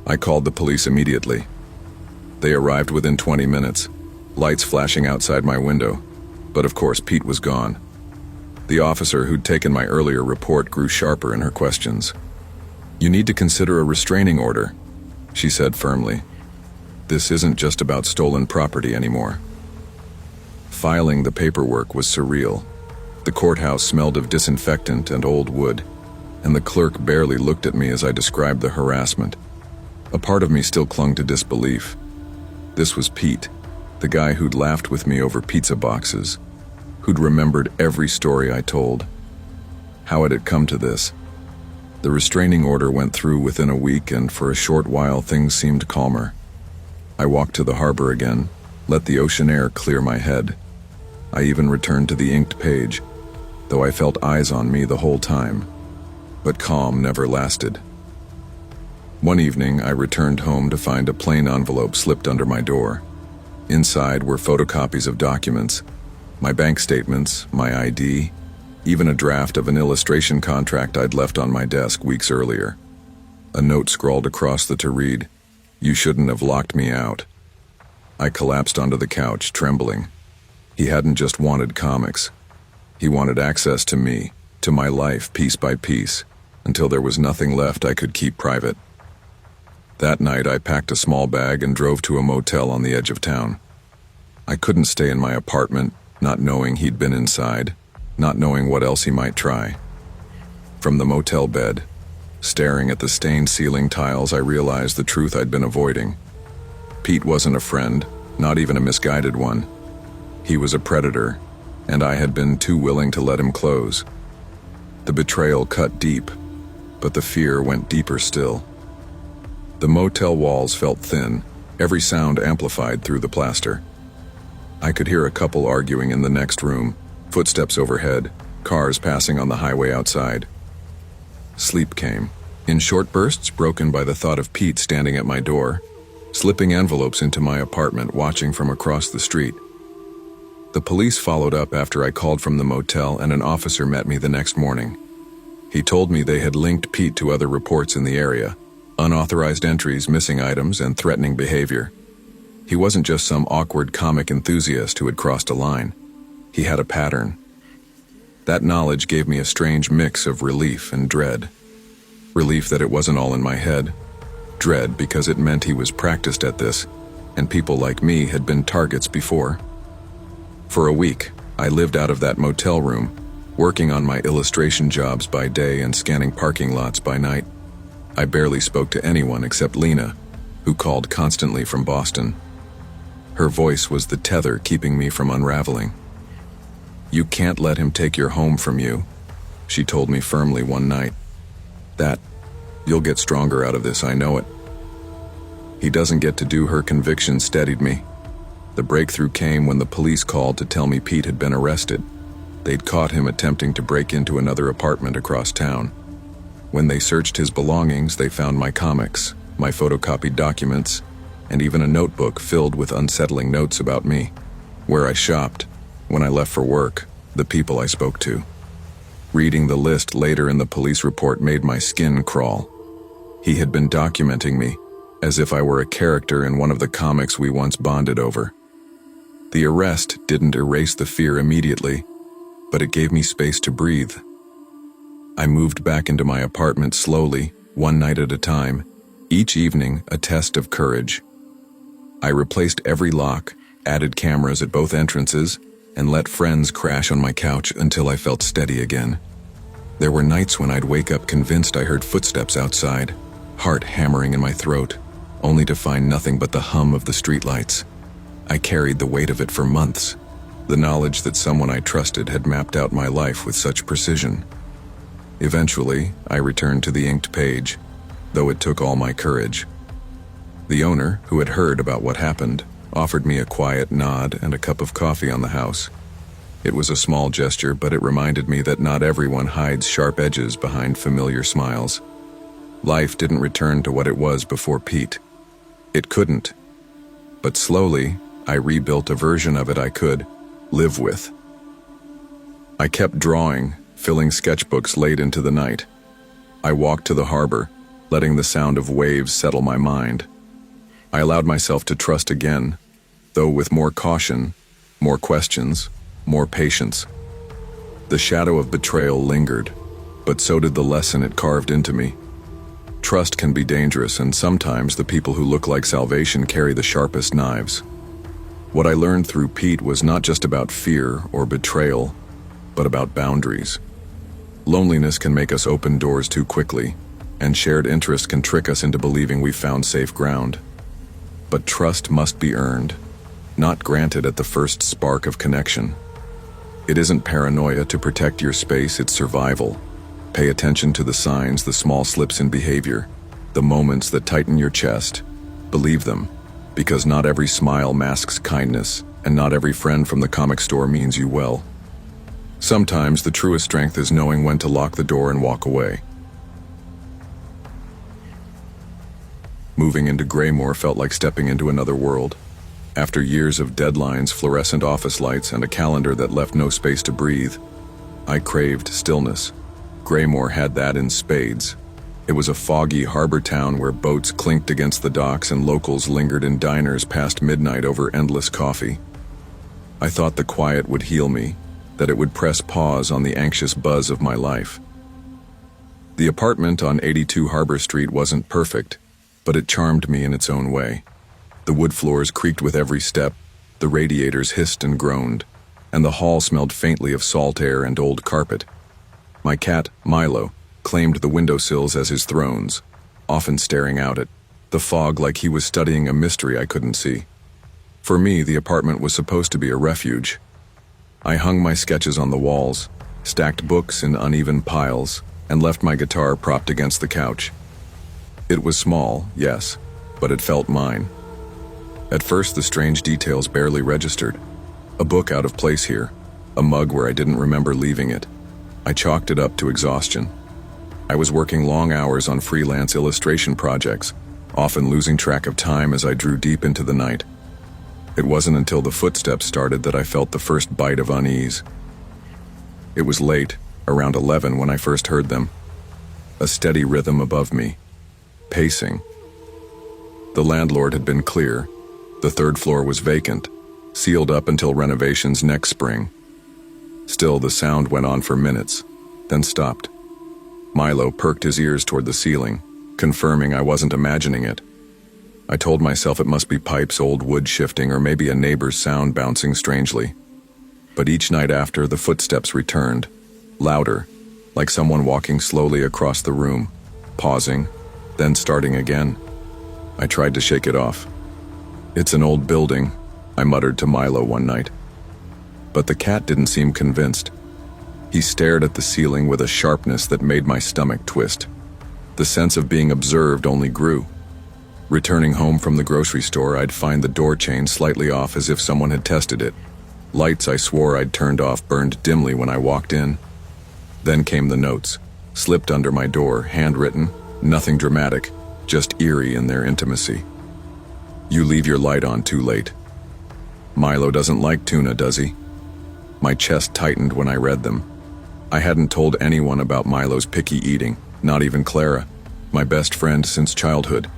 I called the police immediately. They arrived within 20 minutes, lights flashing outside my window. But of course, Pete was gone. The officer who'd taken my earlier report grew sharper in her questions. "You need to consider a restraining order," she said firmly. "This isn't just about stolen property anymore." Filing the paperwork was surreal. The courthouse smelled of disinfectant and old wood, and the clerk barely looked at me as I described the harassment. A part of me still clung to disbelief. This was Pete, the guy who'd laughed with me over pizza boxes, who'd remembered every story I told. How had it come to this? The restraining order went through within a week, and for a short while things seemed calmer. I walked to the harbor again, let the ocean air clear my head. I even returned to the inked page, though I felt eyes on me the whole time. But calm never lasted. One evening, I returned home to find a plain envelope slipped under my door. Inside were photocopies of documents, my bank statements, my ID, even a draft of an illustration contract I'd left on my desk weeks earlier. A note scrawled across the to read, "You shouldn't have locked me out." I collapsed onto the couch, trembling. He hadn't just wanted comics. He wanted access to me, to my life, piece by piece, until there was nothing left I could keep private. That night, I packed a small bag and drove to a motel on the edge of town. I couldn't stay in my apartment, not knowing he'd been inside, not knowing what else he might try. From the motel bed, staring at the stained ceiling tiles, I realized the truth I'd been avoiding. Pete wasn't a friend, not even a misguided one. He was a predator, and I had been too willing to let him close. The betrayal cut deep, but the fear went deeper still. The motel walls felt thin, every sound amplified through the plaster. I could hear a couple arguing in the next room, footsteps overhead, cars passing on the highway outside. Sleep came, in short bursts broken by the thought of Pete standing at my door, slipping envelopes into my apartment, watching from across the street. The police followed up after I called from the motel, and an officer met me the next morning. He told me they had linked Pete to other reports in the area, unauthorized entries, missing items, and threatening behavior. He wasn't just some awkward comic enthusiast who had crossed a line. He had a pattern. That knowledge gave me a strange mix of relief and dread. Relief that it wasn't all in my head. Dread because it meant he was practiced at this, and people like me had been targets before. For a week, I lived out of that motel room, working on my illustration jobs by day and scanning parking lots by night. I barely spoke to anyone except Lena, who called constantly from Boston. Her voice was the tether keeping me from unraveling. "You can't let him take your home from you," she told me firmly one night. "You'll get stronger out of this, I know it." "He doesn't get to do," her conviction steadied me. The breakthrough came when the police called to tell me Pete had been arrested. They'd caught him attempting to break into another apartment across town. When they searched his belongings, they found my comics, my photocopied documents, and even a notebook filled with unsettling notes about me, where I shopped, when I left for work, the people I spoke to. Reading the list later in the police report made my skin crawl. He had been documenting me, as if I were a character in one of the comics we once bonded over. The arrest didn't erase the fear immediately, but it gave me space to breathe. I moved back into my apartment slowly, one night at a time, each evening a test of courage. I replaced every lock, added cameras at both entrances, and let friends crash on my couch until I felt steady again. There were nights when I'd wake up convinced I heard footsteps outside, heart hammering in my throat, only to find nothing but the hum of the streetlights. I carried the weight of it for months, the knowledge that someone I trusted had mapped out my life with such precision. Eventually, I returned to the inked page, though it took all my courage. The owner, who had heard about what happened, offered me a quiet nod and a cup of coffee on the house. It was a small gesture, but it reminded me that not everyone hides sharp edges behind familiar smiles. Life didn't return to what it was before Pete. It couldn't. But slowly, I rebuilt a version of it I could live with. I kept drawing, filling sketchbooks late into the night. I walked to the harbor, letting the sound of waves settle my mind. I allowed myself to trust again, though with more caution, more questions, more patience. The shadow of betrayal lingered, but so did the lesson it carved into me. Trust can be dangerous, and sometimes the people who look like salvation carry the sharpest knives. What I learned through Pete was not just about fear or betrayal, but about boundaries. Loneliness can make us open doors too quickly, and shared interest can trick us into believing we've found safe ground. But trust must be earned, not granted at the first spark of connection. It isn't paranoia to protect your space, it's survival. Pay attention to the signs, the small slips in behavior, the moments that tighten your chest. Believe them, because not every smile masks kindness, and not every friend from the comic store means you well. Sometimes the truest strength is knowing when to lock the door and walk away. Moving into Graymore felt like stepping into another world. After years of deadlines, fluorescent office lights, and a calendar that left no space to breathe, I craved stillness. Graymore had that in spades. It was a foggy harbor town where boats clinked against the docks and locals lingered in diners past midnight over endless coffee. I thought the quiet would heal me, that it would press pause on the anxious buzz of my life. The apartment on 82 Harbor Street wasn't perfect, but it charmed me in its own way. The wood floors creaked with every step, the radiators hissed and groaned, and the hall smelled faintly of salt air and old carpet. My cat, Milo, claimed the windowsills as his thrones, often staring out at the fog like he was studying a mystery I couldn't see. For me, the apartment was supposed to be a refuge. I hung my sketches on the walls, stacked books in uneven piles, and left my guitar propped against the couch. It was small, yes, but it felt mine. At first, the strange details barely registered. A book out of place here, a mug where I didn't remember leaving it. I chalked it up to exhaustion. I was working long hours on freelance illustration projects, often losing track of time as I drew deep into the night. It wasn't until the footsteps started that I felt the first bite of unease. It was late, around 11 when I first heard them. A steady rhythm above me. Pacing. The landlord had been clear. The third floor was vacant, sealed up until renovations next spring. Still, the sound went on for minutes, then stopped. Milo perked his ears toward the ceiling, confirming I wasn't imagining it. I told myself it must be pipes, old wood shifting, or maybe a neighbor's sound bouncing strangely. But each night after, the footsteps returned, louder, like someone walking slowly across the room, pausing, then starting again. I tried to shake it off. "It's an old building," I muttered to Milo one night. But the cat didn't seem convinced. He stared at the ceiling with a sharpness that made my stomach twist. The sense of being observed only grew. Returning home from the grocery store, I'd find the door chain slightly off as if someone had tested it. Lights I swore I'd turned off burned dimly when I walked in. Then came the notes, slipped under my door, handwritten, nothing dramatic, just eerie in their intimacy. "You leave your light on too late. Milo doesn't like tuna, does he?" My chest tightened when I read them. I hadn't told anyone about Milo's picky eating, not even Clara, my best friend since childhood.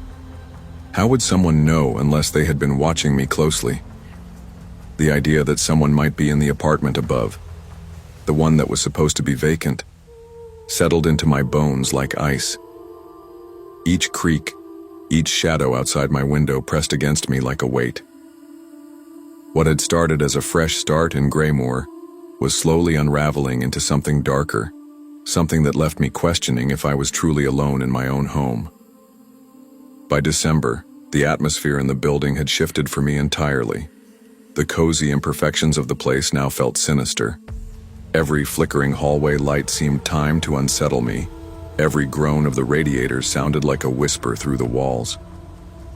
How would someone know unless they had been watching me closely? The idea that someone might be in the apartment above, the one that was supposed to be vacant, settled into my bones like ice. Each creak, each shadow outside my window pressed against me like a weight. What had started as a fresh start in Graymore was slowly unraveling into something darker, something that left me questioning if I was truly alone in my own home. By December, the atmosphere in the building had shifted for me entirely. The cozy imperfections of the place now felt sinister. Every flickering hallway light seemed timed to unsettle me. Every groan of the radiators sounded like a whisper through the walls.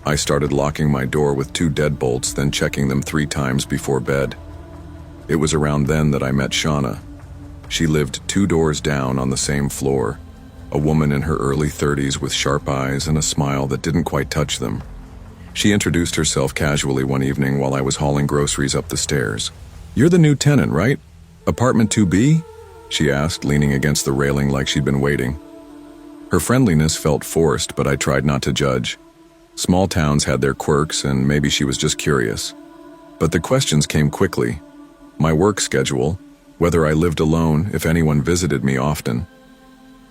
I started locking my door with 2 deadbolts, then checking them 3 times before bed. It was around then that I met Shauna. She lived 2 doors down on the same floor, a woman in her early 30s with sharp eyes and a smile that didn't quite touch them. She introduced herself casually one evening while I was hauling groceries up the stairs. "You're the new tenant, right? Apartment 2B?" she asked, leaning against the railing like she'd been waiting. Her friendliness felt forced, but I tried not to judge. Small towns had their quirks, and maybe she was just curious. But the questions came quickly. My work schedule, whether I lived alone, if anyone visited me often.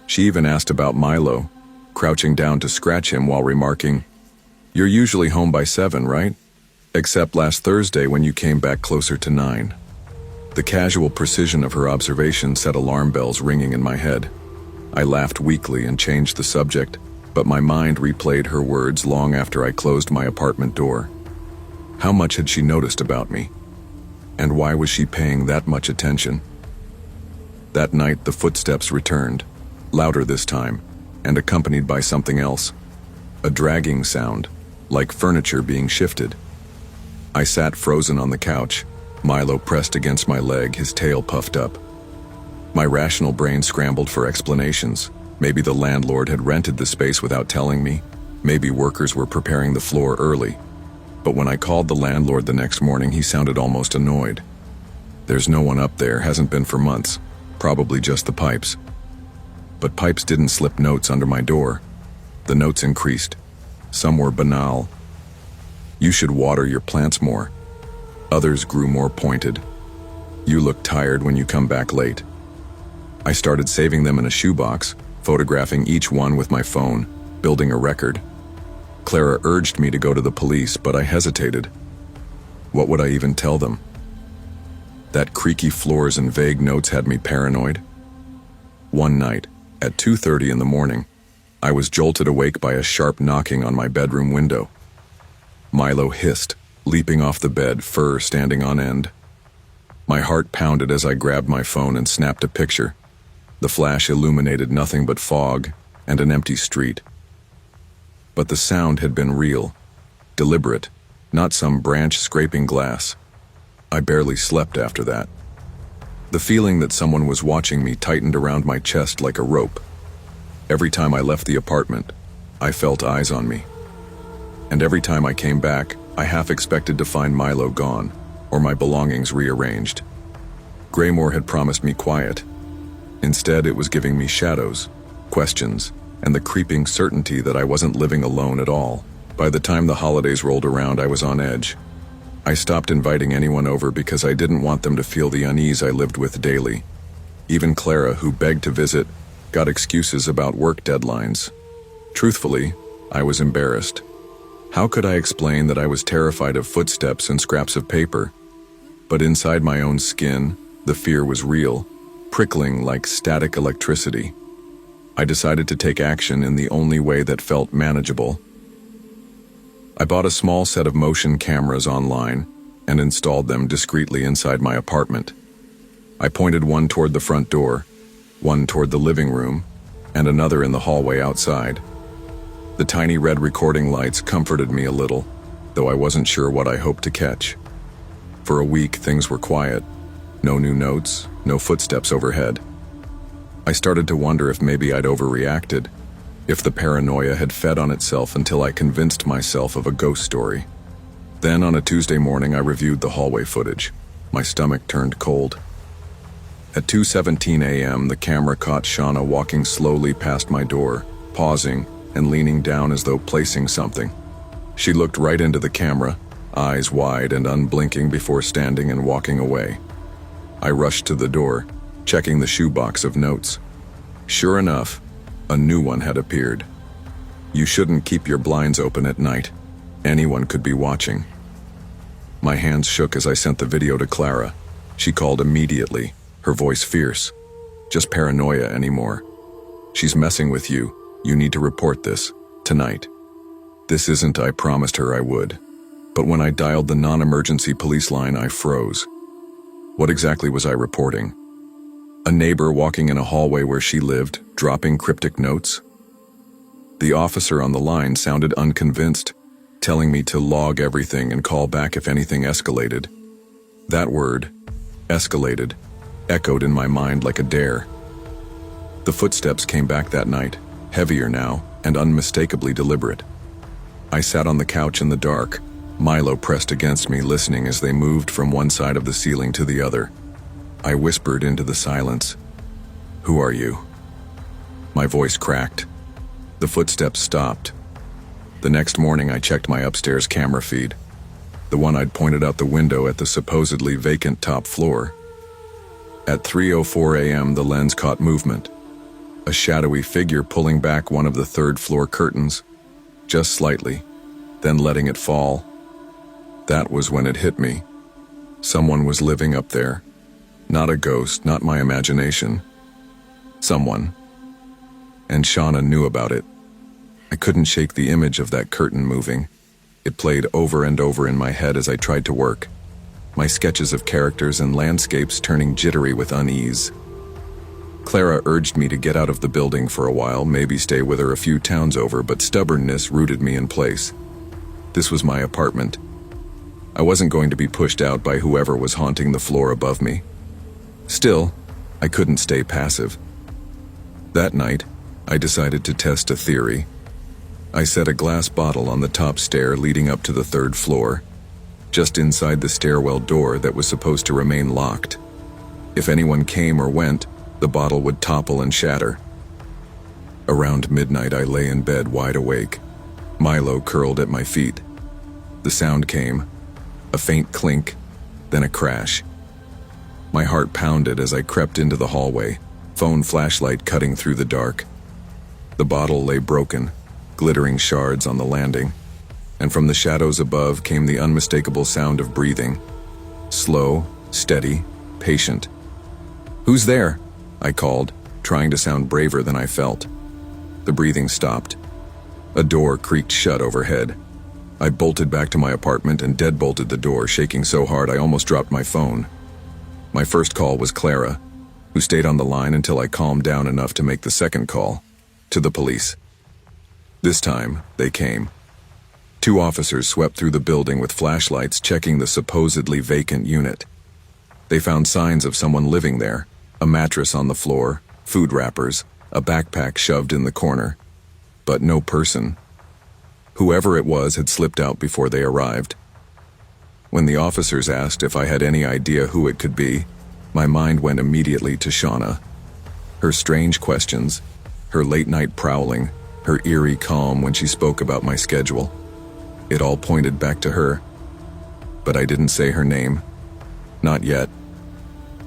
She even asked about Milo, crouching down to scratch him while remarking, "You're usually home by 7, right? Except last Thursday when you came back closer to 9. The casual precision of her observation set alarm bells ringing in my head. I laughed weakly and changed the subject, but my mind replayed her words long after I closed my apartment door. How much had she noticed about me? And why was she paying that much attention? That night, the footsteps returned, louder this time, and accompanied by something else. A dragging sound, like furniture being shifted. I sat frozen on the couch, Milo pressed against my leg, his tail puffed up. My rational brain scrambled for explanations. Maybe the landlord had rented the space without telling me. Maybe workers were preparing the floor early. But when I called the landlord the next morning, he sounded almost annoyed. "There's no one up there, hasn't been for months. Probably just the pipes." But pipes didn't slip notes under my door. The notes increased. Some were banal. "You should water your plants more." Others grew more pointed. "You look tired when you come back late." I started saving them in a shoebox, photographing each one with my phone, building a record. Clara urged me to go to the police, but I hesitated. What would I even tell them? That creaky floors and vague notes had me paranoid. One night, at 2:30 in the morning, I was jolted awake by a sharp knocking on my bedroom window. Milo hissed, leaping off the bed, fur standing on end. My heart pounded as I grabbed my phone and snapped a picture. The flash illuminated nothing but fog and an empty street. But the sound had been real, deliberate, not some branch scraping glass. I barely slept after that. The feeling that someone was watching me tightened around my chest like a rope. Every time I left the apartment, I felt eyes on me. And every time I came back, I half expected to find Milo gone, or my belongings rearranged. Graymore had promised me quiet. Instead, it was giving me shadows, questions, and the creeping certainty that I wasn't living alone at all. By the time the holidays rolled around, I was on edge. I stopped inviting anyone over because I didn't want them to feel the unease I lived with daily. Even Clara, who begged to visit, got excuses about work deadlines. Truthfully, I was embarrassed. How could I explain that I was terrified of footsteps and scraps of paper? But inside my own skin, the fear was real, prickling like static electricity. I decided to take action in the only way that felt manageable. I bought a small set of motion cameras online and installed them discreetly inside my apartment. I pointed one toward the front door, one toward the living room, and another in the hallway outside. The tiny red recording lights comforted me a little, though I wasn't sure what I hoped to catch. For a week, things were quiet. No new notes, no footsteps overhead. I started to wonder if maybe I'd overreacted, if the paranoia had fed on itself until I convinced myself of a ghost story. Then on a Tuesday morning, I reviewed the hallway footage. My stomach turned cold. At 2:17 a.m., the camera caught Shauna walking slowly past my door, pausing and leaning down as though placing something. She looked right into the camera, eyes wide and unblinking before standing and walking away. I rushed to the door, checking the shoebox of notes. Sure enough, a new one had appeared. "You shouldn't keep your blinds open at night. Anyone could be watching." My hands shook as I sent the video to Clara. She called immediately, her voice fierce. "Just paranoia anymore. She's messing with you. You need to report this, tonight." This isn't I promised her I would. But when I dialed the non-emergency police line, I froze. What exactly was I reporting? A neighbor walking in a hallway where she lived, dropping cryptic notes. The officer on the line sounded unconvinced, telling me to log everything and call back if anything escalated. That word, escalated, echoed in my mind like a dare. The footsteps came back that night, heavier now and unmistakably deliberate. I sat on the couch in the dark, Milo pressed against me, listening as they moved from one side of the ceiling to the other. I whispered into the silence, "Who are you?" My voice cracked. The footsteps stopped. The next morning I checked my upstairs camera feed, the one I'd pointed out the window at the supposedly vacant top floor. At 3:04 a.m. the lens caught movement, a shadowy figure pulling back one of the third-floor curtains, just slightly, then letting it fall. That was when it hit me. Someone was living up there. Not a ghost, not my imagination. Someone. And Shauna knew about it. I couldn't shake the image of that curtain moving. It played over and over in my head as I tried to work, my sketches of characters and landscapes turning jittery with unease. Clara urged me to get out of the building for a while, maybe stay with her a few towns over, but stubbornness rooted me in place. This was my apartment. I wasn't going to be pushed out by whoever was haunting the floor above me. Still, I couldn't stay passive. That night, I decided to test a theory. I set a glass bottle on the top stair leading up to the third floor, just inside the stairwell door that was supposed to remain locked. If anyone came or went, the bottle would topple and shatter. Around midnight, I lay in bed wide awake, Milo curled at my feet. The sound came, a faint clink, then a crash. My heart pounded as I crept into the hallway, phone flashlight cutting through the dark. The bottle lay broken, glittering shards on the landing, and from the shadows above came the unmistakable sound of breathing. Slow, steady, patient. "Who's there?" I called, trying to sound braver than I felt. The breathing stopped. A door creaked shut overhead. I bolted back to my apartment and deadbolted the door, shaking so hard I almost dropped my phone. My first call was Clara, who stayed on the line until I calmed down enough to make the second call, to the police. This time, they came. 2 officers swept through the building with flashlights, checking the supposedly vacant unit. They found signs of someone living there, a mattress on the floor, food wrappers, a backpack shoved in the corner, but no person. Whoever it was had slipped out before they arrived. When the officers asked if I had any idea who it could be, my mind went immediately to Shauna. Her strange questions, her late-night prowling, her eerie calm when she spoke about my schedule. It all pointed back to her. But I didn't say her name. Not yet.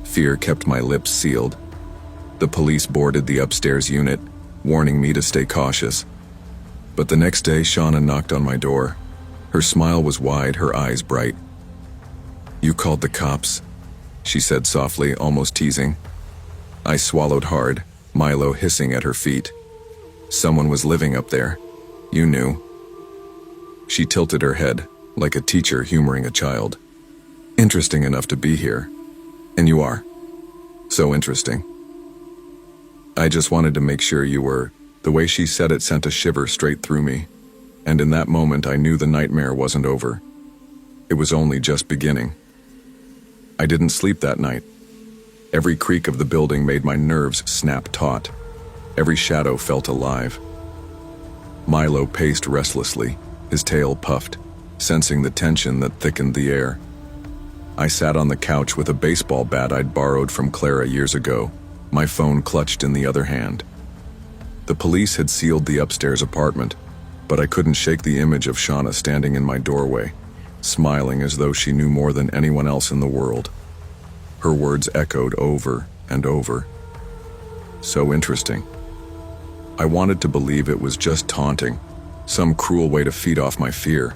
Fear kept my lips sealed. The police boarded the upstairs unit, warning me to stay cautious. But the next day, Shauna knocked on my door. Her smile was wide, her eyes bright. "You called the cops," she said softly, almost teasing. I swallowed hard, Milo hissing at her feet. "Someone was living up there. You knew." She tilted her head, like a teacher humoring a child. "Interesting enough to be here. And you are. So interesting. I just wanted to make sure you were." The way she said it sent a shiver straight through me, and in that moment I knew the nightmare wasn't over. It was only just beginning. I didn't sleep that night. Every creak of the building made my nerves snap taut. Every shadow felt alive. Milo paced restlessly, his tail puffed, sensing the tension that thickened the air. I sat on the couch with a baseball bat I'd borrowed from Clara years ago, my phone clutched in the other hand. The police had sealed the upstairs apartment, but I couldn't shake the image of Shauna standing in my doorway, smiling as though she knew more than anyone else in the world. Her words echoed over and over. So interesting. I wanted to believe it was just taunting, some cruel way to feed off my fear,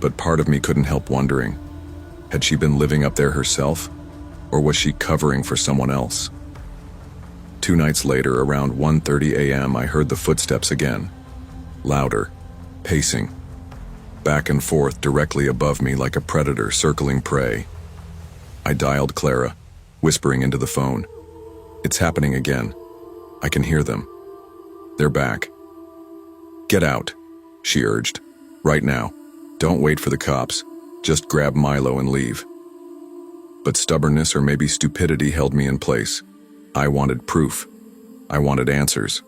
but part of me couldn't help wondering, had she been living up there herself, or was she covering for someone else? 2 nights later, around 1:30 a.m., I heard the footsteps again. Louder, pacing, back and forth directly above me like a predator circling prey. I dialed Clara, whispering into the phone. It's happening again. I can hear them. They're back. Get out, she urged. Right now. Don't wait for the cops. Just grab Milo and leave. But stubbornness or maybe stupidity held me in place. I wanted proof. I wanted answers.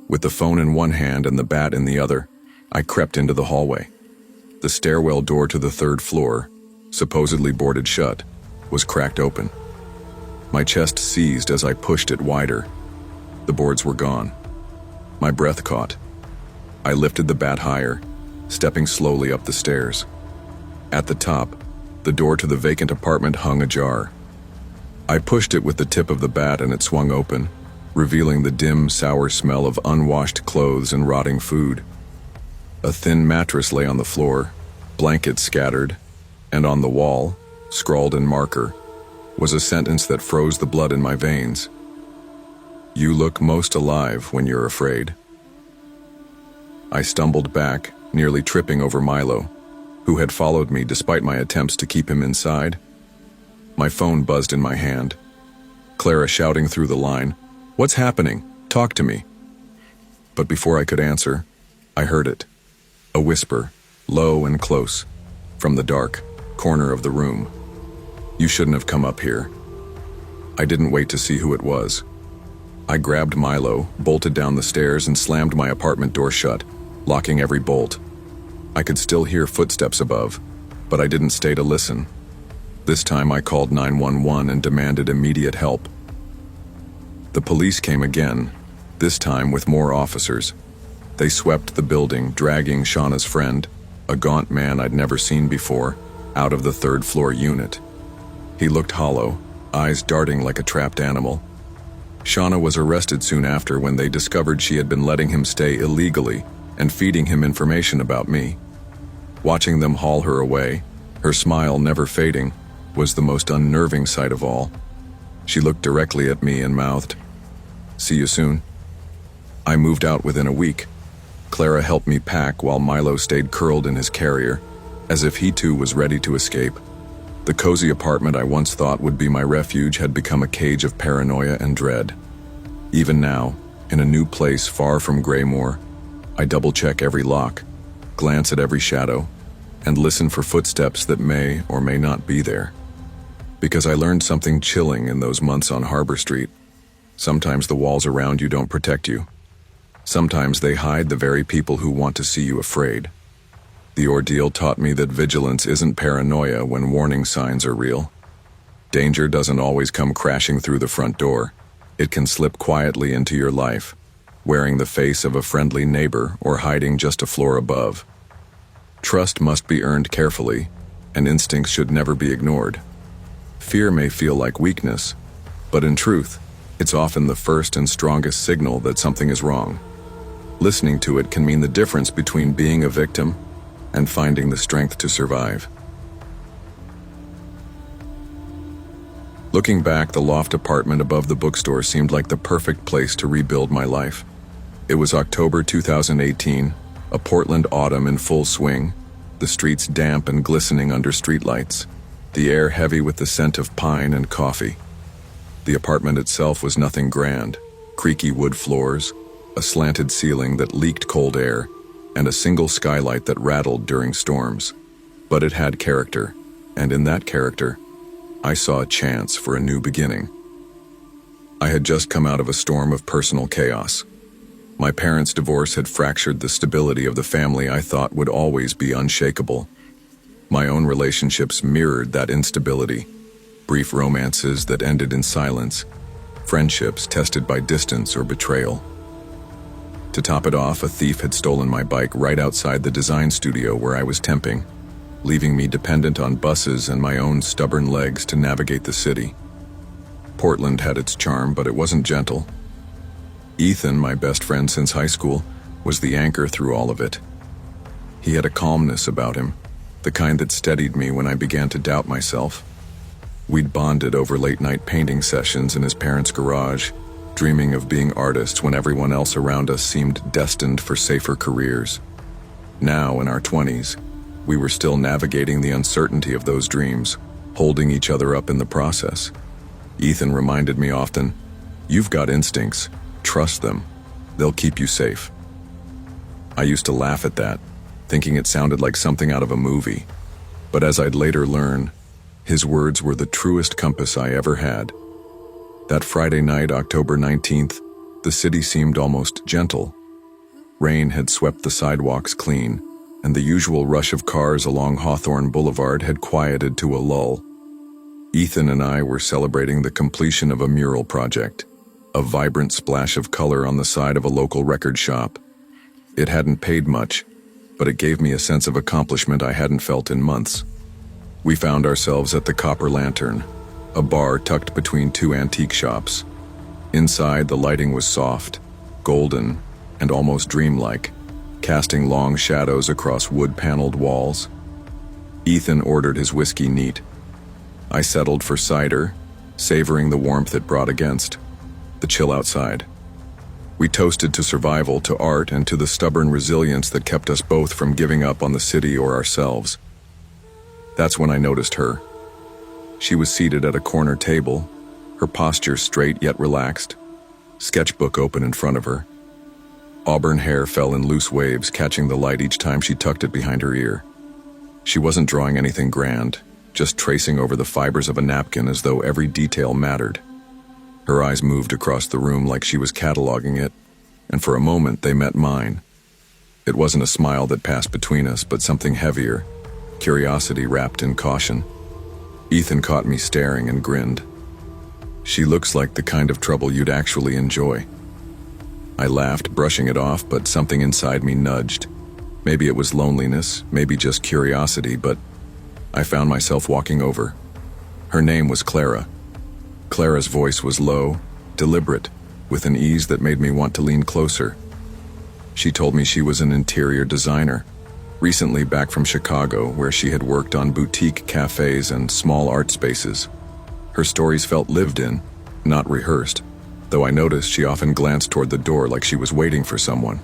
With the phone in one hand and the bat in the other, I crept into the hallway. The stairwell door to the third floor, supposedly boarded shut, was cracked open. My chest seized as I pushed it wider. The boards were gone. My breath caught. I lifted the bat higher, stepping slowly up the stairs. At the top, the door to the vacant apartment hung ajar. I pushed it with the tip of the bat and it swung open, revealing the dim, sour smell of unwashed clothes and rotting food. A thin mattress lay on the floor, blankets scattered, and on the wall, scrawled in marker, was a sentence that froze the blood in my veins. You look most alive when you're afraid. I stumbled back, nearly tripping over Milo, who had followed me despite my attempts to keep him inside. My phone buzzed in my hand. Clara shouting through the line, "What's happening? Talk to me." But before I could answer, I heard it. A whisper, low and close, from the dark corner of the room. "You shouldn't have come up here." I didn't wait to see who it was. I grabbed Milo, bolted down the stairs, and slammed my apartment door shut, locking every bolt. I could still hear footsteps above, but I didn't stay to listen. This time I called 911 and demanded immediate help. The police came again, this time with more officers. They swept the building, dragging Shauna's friend, a gaunt man I'd never seen before, out of the third-floor unit. He looked hollow, eyes darting like a trapped animal. Shauna was arrested soon after when they discovered she had been letting him stay illegally and feeding him information about me. Watching them haul her away, her smile never fading, was the most unnerving sight of all. She looked directly at me and mouthed, "See you soon." I moved out within a week. Clara helped me pack while Milo stayed curled in his carrier, as if he too was ready to escape. The cozy apartment I once thought would be my refuge had become a cage of paranoia and dread. Even now, in a new place far from Graymore, I double-check every lock, glance at every shadow, and listen for footsteps that may or may not be there. Because I learned something chilling in those months on Harbor Street. Sometimes the walls around you don't protect you. Sometimes they hide the very people who want to see you afraid. The ordeal taught me that vigilance isn't paranoia when warning signs are real. Danger doesn't always come crashing through the front door. It can slip quietly into your life, wearing the face of a friendly neighbor or hiding just a floor above. Trust must be earned carefully, and instincts should never be ignored. Fear may feel like weakness, but in truth, it's often the first and strongest signal that something is wrong. Listening to it can mean the difference between being a victim and finding the strength to survive. Looking back, the loft apartment above the bookstore seemed like the perfect place to rebuild my life. It was October 2018, a Portland autumn in full swing, the streets damp and glistening under streetlights, the air heavy with the scent of pine and coffee. The apartment itself was nothing grand: creaky wood floors, a slanted ceiling that leaked cold air, and a single skylight that rattled during storms. But it had character, and in that character, I saw a chance for a new beginning. I had just come out of a storm of personal chaos. My parents' divorce had fractured the stability of the family I thought would always be unshakable. My own relationships mirrored that instability: brief romances that ended in silence, friendships tested by distance or betrayal. To top it off, a thief had stolen my bike right outside the design studio where I was temping, leaving me dependent on buses and my own stubborn legs to navigate the city. Portland had its charm, but it wasn't gentle. Ethan, my best friend since high school, was the anchor through all of it. He had a calmness about him, the kind that steadied me when I began to doubt myself. We'd bonded over late-night painting sessions in his parents' garage, dreaming of being artists when everyone else around us seemed destined for safer careers. Now, in our 20s, we were still navigating the uncertainty of those dreams, holding each other up in the process. Ethan reminded me often, "You've got instincts. Trust them. They'll keep you safe." I used to laugh at that, thinking it sounded like something out of a movie. But as I'd later learn, his words were the truest compass I ever had. That Friday night, October 19th, the city seemed almost gentle. Rain had swept the sidewalks clean, and the usual rush of cars along Hawthorne Boulevard had quieted to a lull. Ethan and I were celebrating the completion of a mural project, a vibrant splash of color on the side of a local record shop. It hadn't paid much, but it gave me a sense of accomplishment I hadn't felt in months. We found ourselves at the Copper Lantern, a bar tucked between two antique shops. Inside, the lighting was soft, golden, and almost dreamlike, casting long shadows across wood-paneled walls. Ethan ordered his whiskey neat. I settled for cider, savoring the warmth it brought against the chill outside. We toasted to survival, to art, and to the stubborn resilience that kept us both from giving up on the city or ourselves. That's when I noticed her. She was seated at a corner table, her posture straight yet relaxed, sketchbook open in front of her. Auburn hair fell in loose waves, catching the light each time she tucked it behind her ear. She wasn't drawing anything grand, just tracing over the fibers of a napkin as though every detail mattered. Her eyes moved across the room like she was cataloging it, and for a moment they met mine. It wasn't a smile that passed between us, but something heavier, curiosity wrapped in caution. Ethan caught me staring and grinned. "She looks like the kind of trouble you'd actually enjoy." I laughed, brushing it off, but something inside me nudged. Maybe it was loneliness, maybe just curiosity, but I found myself walking over. Her name was Clara. Clara's voice was low, deliberate, with an ease that made me want to lean closer. She told me she was an interior designer, recently back from Chicago, where she had worked on boutique cafes and small art spaces. Her stories felt lived in, not rehearsed, though I noticed she often glanced toward the door like she was waiting for someone.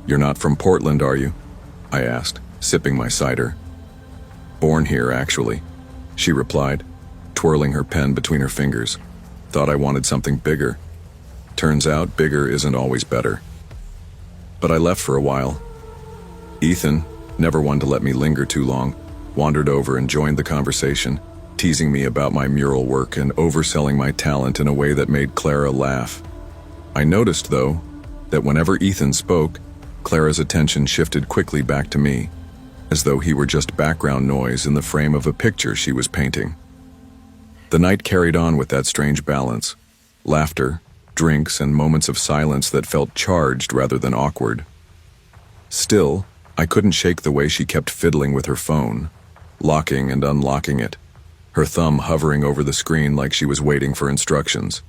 "You're not from Portland, are you?" I asked, sipping my cider. "Born here, actually," she replied, twirling her pen between her fingers. "Thought I wanted something bigger. Turns out bigger isn't always better." But I left for a while. Ethan, never one to let me linger too long, wandered over and joined the conversation, teasing me about my mural work and overselling my talent in a way that made Clara laugh. I noticed, though, that whenever Ethan spoke, Clara's attention shifted quickly back to me, as though he were just background noise in the frame of a picture she was painting. The night carried on with that strange balance: laughter, drinks, and moments of silence that felt charged rather than awkward. Still, I couldn't shake the way she kept fiddling with her phone, locking and unlocking it, her thumb hovering over the screen like she was waiting for instructions.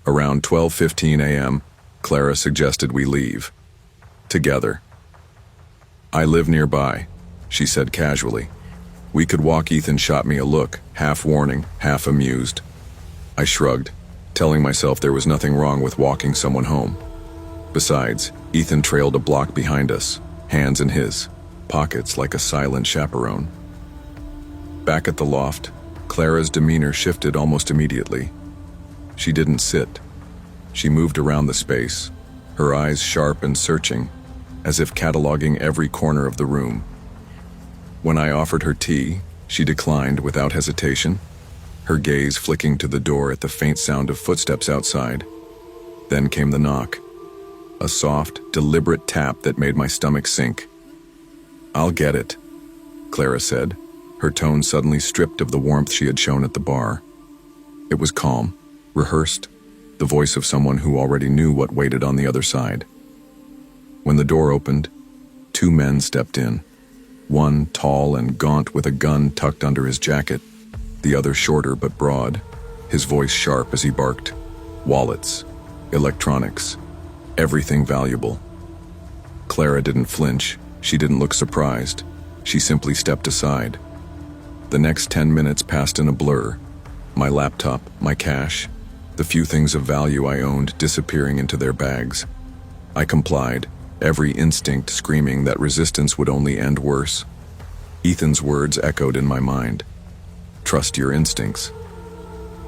Around 12:15 a.m., Clara suggested we leave. Together. "I live nearby," she said casually. We could walk. Ethan shot me a look, half warning, half amused. I shrugged, telling myself there was nothing wrong with walking someone home. Besides, Ethan trailed a block behind us, hands in his pockets like a silent chaperone. Back at the loft, Clara's demeanor shifted almost immediately. She didn't sit. She moved around the space, her eyes sharp and searching, as if cataloging every corner of the room. When I offered her tea, she declined without hesitation, her gaze flicking to the door at the faint sound of footsteps outside. Then came the knock, a soft, deliberate tap that made my stomach sink. "I'll get it," Clara said, her tone suddenly stripped of the warmth she had shown at the bar. It was calm, rehearsed, the voice of someone who already knew what waited on the other side. When the door opened, two men stepped in. One tall and gaunt with a gun tucked under his jacket, the other shorter but broad, his voice sharp as he barked. Wallets, electronics, everything valuable. Clara didn't flinch. She didn't look surprised. She simply stepped aside. The next 10 minutes passed in a blur. My laptop, my cash, the few things of value I owned disappearing into their bags. I complied, every instinct screaming that resistance would only end worse. Ethan's words echoed in my mind. "Trust your instincts."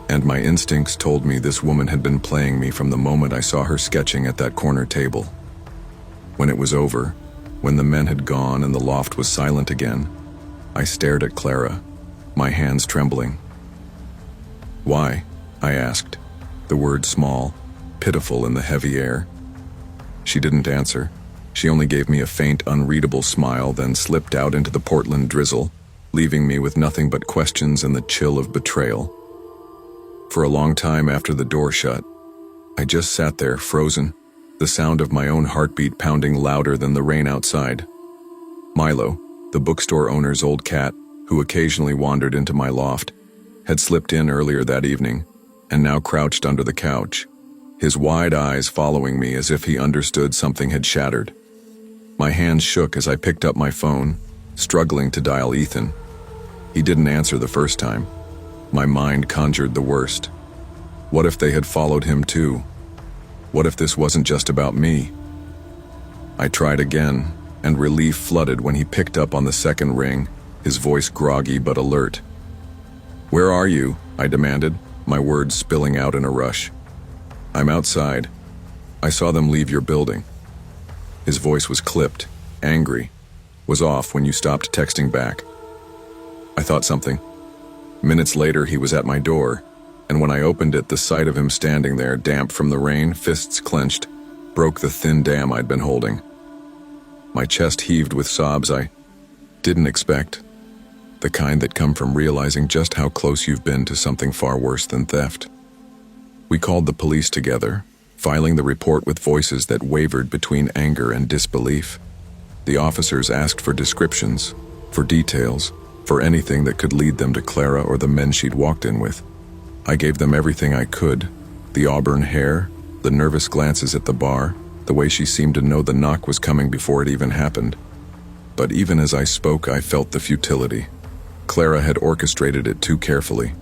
And my instincts told me this woman had been playing me from the moment I saw her sketching at that corner table. When it was over, when the men had gone and the loft was silent again, I stared at Clara, my hands trembling. "Why?" I asked, the word small, pitiful in the heavy air. She didn't answer. She only gave me a faint, unreadable smile, then slipped out into the Portland drizzle, leaving me with nothing but questions and the chill of betrayal. For a long time after the door shut, I just sat there, frozen, the sound of my own heartbeat pounding louder than the rain outside. Milo, the bookstore owner's old cat, who occasionally wandered into my loft, had slipped in earlier that evening, and now crouched under the couch, his wide eyes following me as if he understood something had shattered. My hands shook as I picked up my phone, struggling to dial Ethan. He didn't answer the first time. My mind conjured the worst. What if they had followed him too? What if this wasn't just about me? I tried again, and relief flooded when he picked up on the second ring, his voice groggy but alert. "Where are you?" I demanded, my words spilling out in a rush. "I'm outside. I saw them leave your building." His voice was clipped, angry, was off when you stopped texting back. I thought something. Minutes later, he was at my door, and when I opened it, the sight of him standing there, damp from the rain, fists clenched, broke the thin dam I'd been holding. My chest heaved with sobs I didn't expect, the kind that come from realizing just how close you've been to something far worse than theft. We called the police together, filing the report with voices that wavered between anger and disbelief. The officers asked for descriptions, for details, for anything that could lead them to Clara or the men she'd walked in with. I gave them everything I could, the auburn hair, the nervous glances at the bar, the way she seemed to know the knock was coming before it even happened. But even as I spoke, I felt the futility. Clara had orchestrated it too carefully.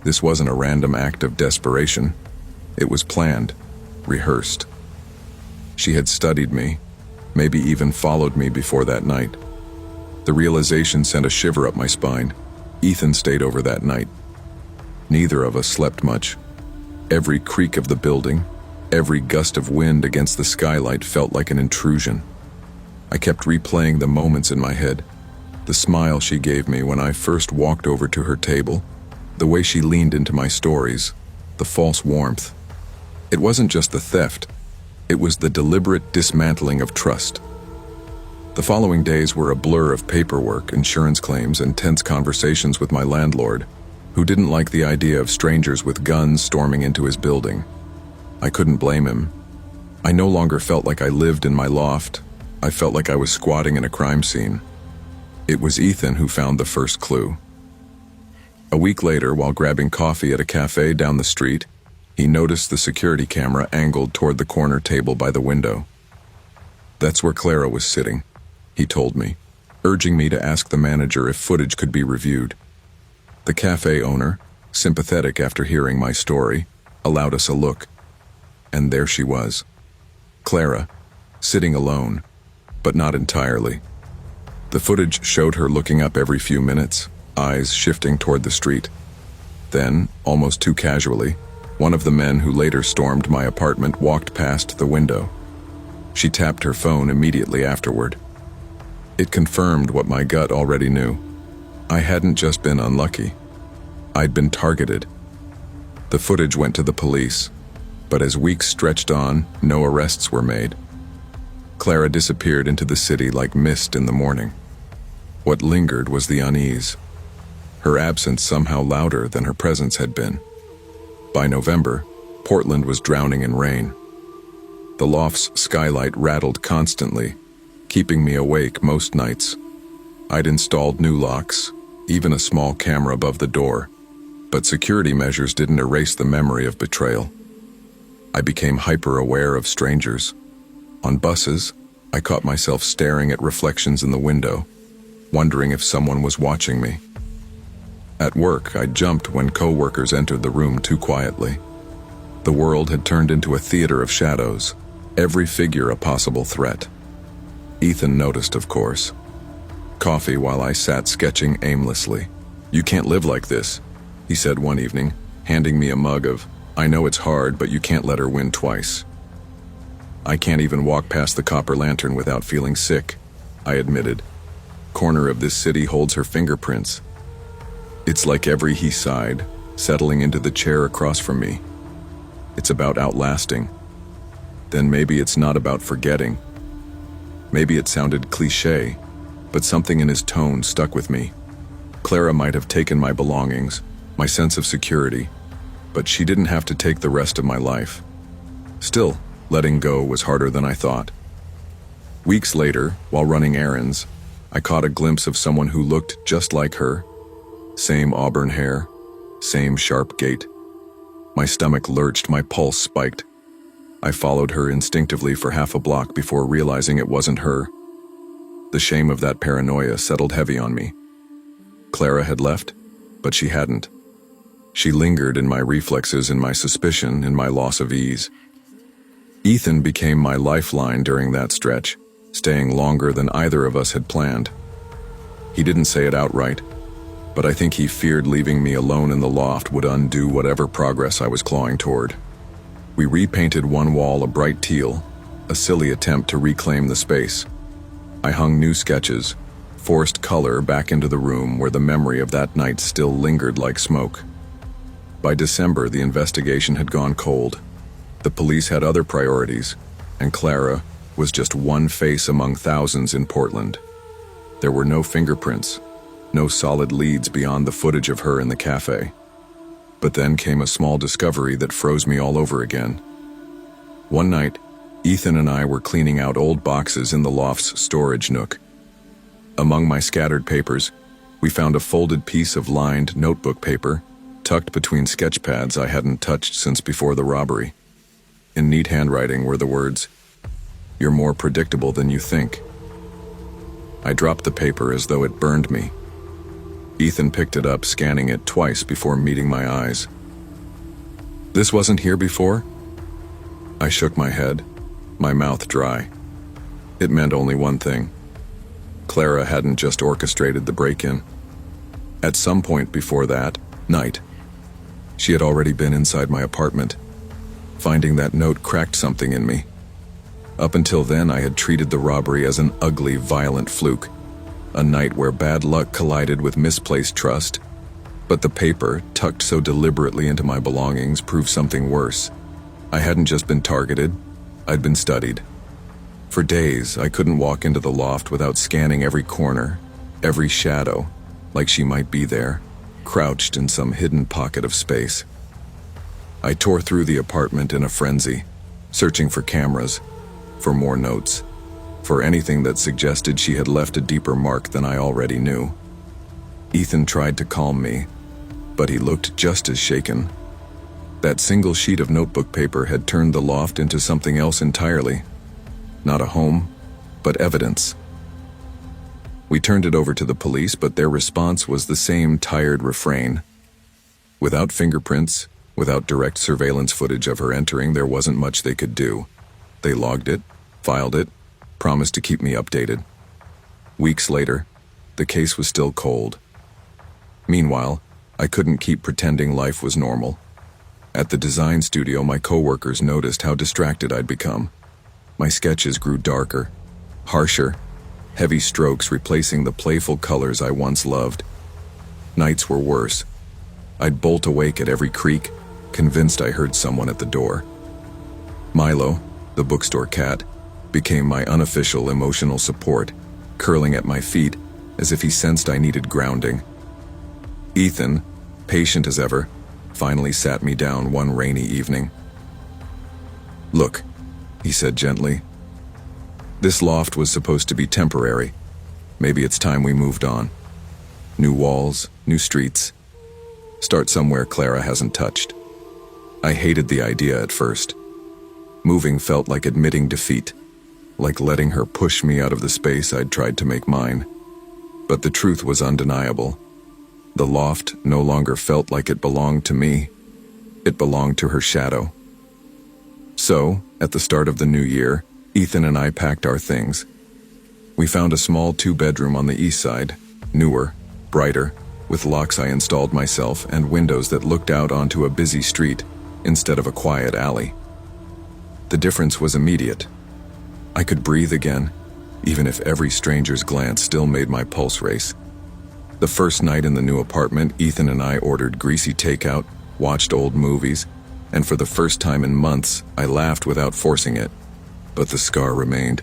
This wasn't a random act of desperation. It was planned, rehearsed. She had studied me, maybe even followed me before that night. The realization sent a shiver up my spine. Ethan stayed over that night. Neither of us slept much. Every creak of the building, every gust of wind against the skylight felt like an intrusion. I kept replaying the moments in my head. The smile she gave me when I first walked over to her table, the way she leaned into my stories, the false warmth. It wasn't just the theft, it was the deliberate dismantling of trust. The following days were a blur of paperwork, insurance claims, and tense conversations with my landlord, who didn't like the idea of strangers with guns storming into his building. I couldn't blame him. I no longer felt like I lived in my loft. I felt like I was squatting in a crime scene. It was Ethan who found the first clue. A week later, while grabbing coffee at a cafe down the street, he noticed the security camera angled toward the corner table by the window. "That's where Clara was sitting," he told me, urging me to ask the manager if footage could be reviewed. The cafe owner, sympathetic after hearing my story, allowed us a look. And there she was. Clara, sitting alone, but not entirely. The footage showed her looking up every few minutes, eyes shifting toward the street. Then, almost too casually, one of the men who later stormed my apartment walked past the window. She tapped her phone immediately afterward. It confirmed what my gut already knew. I hadn't just been unlucky. I'd been targeted. The footage went to the police, but as weeks stretched on, no arrests were made. Clara disappeared into the city like mist in the morning. What lingered was the unease. Her absence somehow louder than her presence had been. By November, Portland was drowning in rain. The loft's skylight rattled constantly, keeping me awake most nights. I'd installed new locks, even a small camera above the door, but security measures didn't erase the memory of betrayal. I became hyper-aware of strangers. On buses, I caught myself staring at reflections in the window, wondering if someone was watching me. At work, I jumped when co-workers entered the room too quietly. The world had turned into a theater of shadows, every figure a possible threat. Ethan noticed, of course. Coffee while I sat sketching aimlessly. "You can't live like this," he said one evening, handing me a mug of, "I know it's hard, but you can't let her win twice." "I can't even walk past the copper lantern without feeling sick," I admitted. "Corner of this city holds her fingerprints." "It's like every," he sighed, settling into the chair across from me. "It's about outlasting." Then maybe it's not about forgetting. Maybe it sounded cliché, but something in his tone stuck with me. Clara might have taken my belongings, my sense of security, but she didn't have to take the rest of my life. Still, letting go was harder than I thought. Weeks later, while running errands, I caught a glimpse of someone who looked just like her. Same auburn hair, same sharp gait. My stomach lurched, my pulse spiked. I followed her instinctively for half a block before realizing it wasn't her. The shame of that paranoia settled heavy on me. Clara had left, but she hadn't. She lingered in my reflexes, in my suspicion, in my loss of ease. Ethan became my lifeline during that stretch, staying longer than either of us had planned. He didn't say it outright, but I think he feared leaving me alone in the loft would undo whatever progress I was clawing toward. We repainted one wall a bright teal, a silly attempt to reclaim the space. I hung new sketches, forced color back into the room where the memory of that night still lingered like smoke. By December, the investigation had gone cold. The police had other priorities, and Clara was just one face among thousands in Portland. There were no fingerprints, no solid leads beyond the footage of her in the cafe. But then came a small discovery that froze me all over again. One night, Ethan and I were cleaning out old boxes in the loft's storage nook. Among my scattered papers, we found a folded piece of lined notebook paper tucked between sketch pads I hadn't touched since before the robbery. In neat handwriting were the words, "You're more predictable than you think." I dropped the paper as though it burned me. Ethan picked it up, scanning it twice before meeting my eyes. "This wasn't here before?" I shook my head, my mouth dry. It meant only one thing. Clara hadn't just orchestrated the break-in. At some point before that night, she had already been inside my apartment. Finding that note cracked something in me. Up until then, I had treated the robbery as an ugly, violent fluke, a night where bad luck collided with misplaced trust. But the paper, tucked so deliberately into my belongings, proved something worse. I hadn't just been targeted, I'd been studied. For days, I couldn't walk into the loft without scanning every corner, every shadow, like she might be there, crouched in some hidden pocket of space. I tore through the apartment in a frenzy, searching for cameras, for more notes, for anything that suggested she had left a deeper mark than I already knew. Ethan tried to calm me, but he looked just as shaken. That single sheet of notebook paper had turned the loft into something else entirely. Not a home, but evidence. We turned it over to the police, but their response was the same tired refrain. Without fingerprints, without direct surveillance footage of her entering, there wasn't much they could do. They logged it, filed it, promised to keep me updated. Weeks later, the case was still cold. Meanwhile, I couldn't keep pretending life was normal. At the design studio, my coworkers noticed how distracted I'd become. My sketches grew darker, harsher, heavy strokes replacing the playful colors I once loved. Nights were worse. I'd bolt awake at every creak, convinced I heard someone at the door. Milo, the bookstore cat, became my unofficial emotional support, curling at my feet as if he sensed I needed grounding. Ethan, patient as ever, finally sat me down one rainy evening. "Look," he said gently. "This loft was supposed to be temporary. Maybe it's time we moved on. New walls, new streets. Start somewhere Clara hasn't touched." I hated the idea at first. Moving felt like admitting defeat, like letting her push me out of the space I'd tried to make mine. But the truth was undeniable. The loft no longer felt like it belonged to me. It belonged to her shadow. So, at the start of the new year, Ethan and I packed our things. We found a small 2-bedroom on the east side, newer, brighter, With locks I installed myself and windows that looked out onto a busy street instead of a quiet alley. The difference was immediate. I could breathe again, even if every stranger's glance still made my pulse race. The first night in the new apartment, Ethan and I ordered greasy takeout, watched old movies, and for the first time in months, I laughed without forcing it. But the scar remained.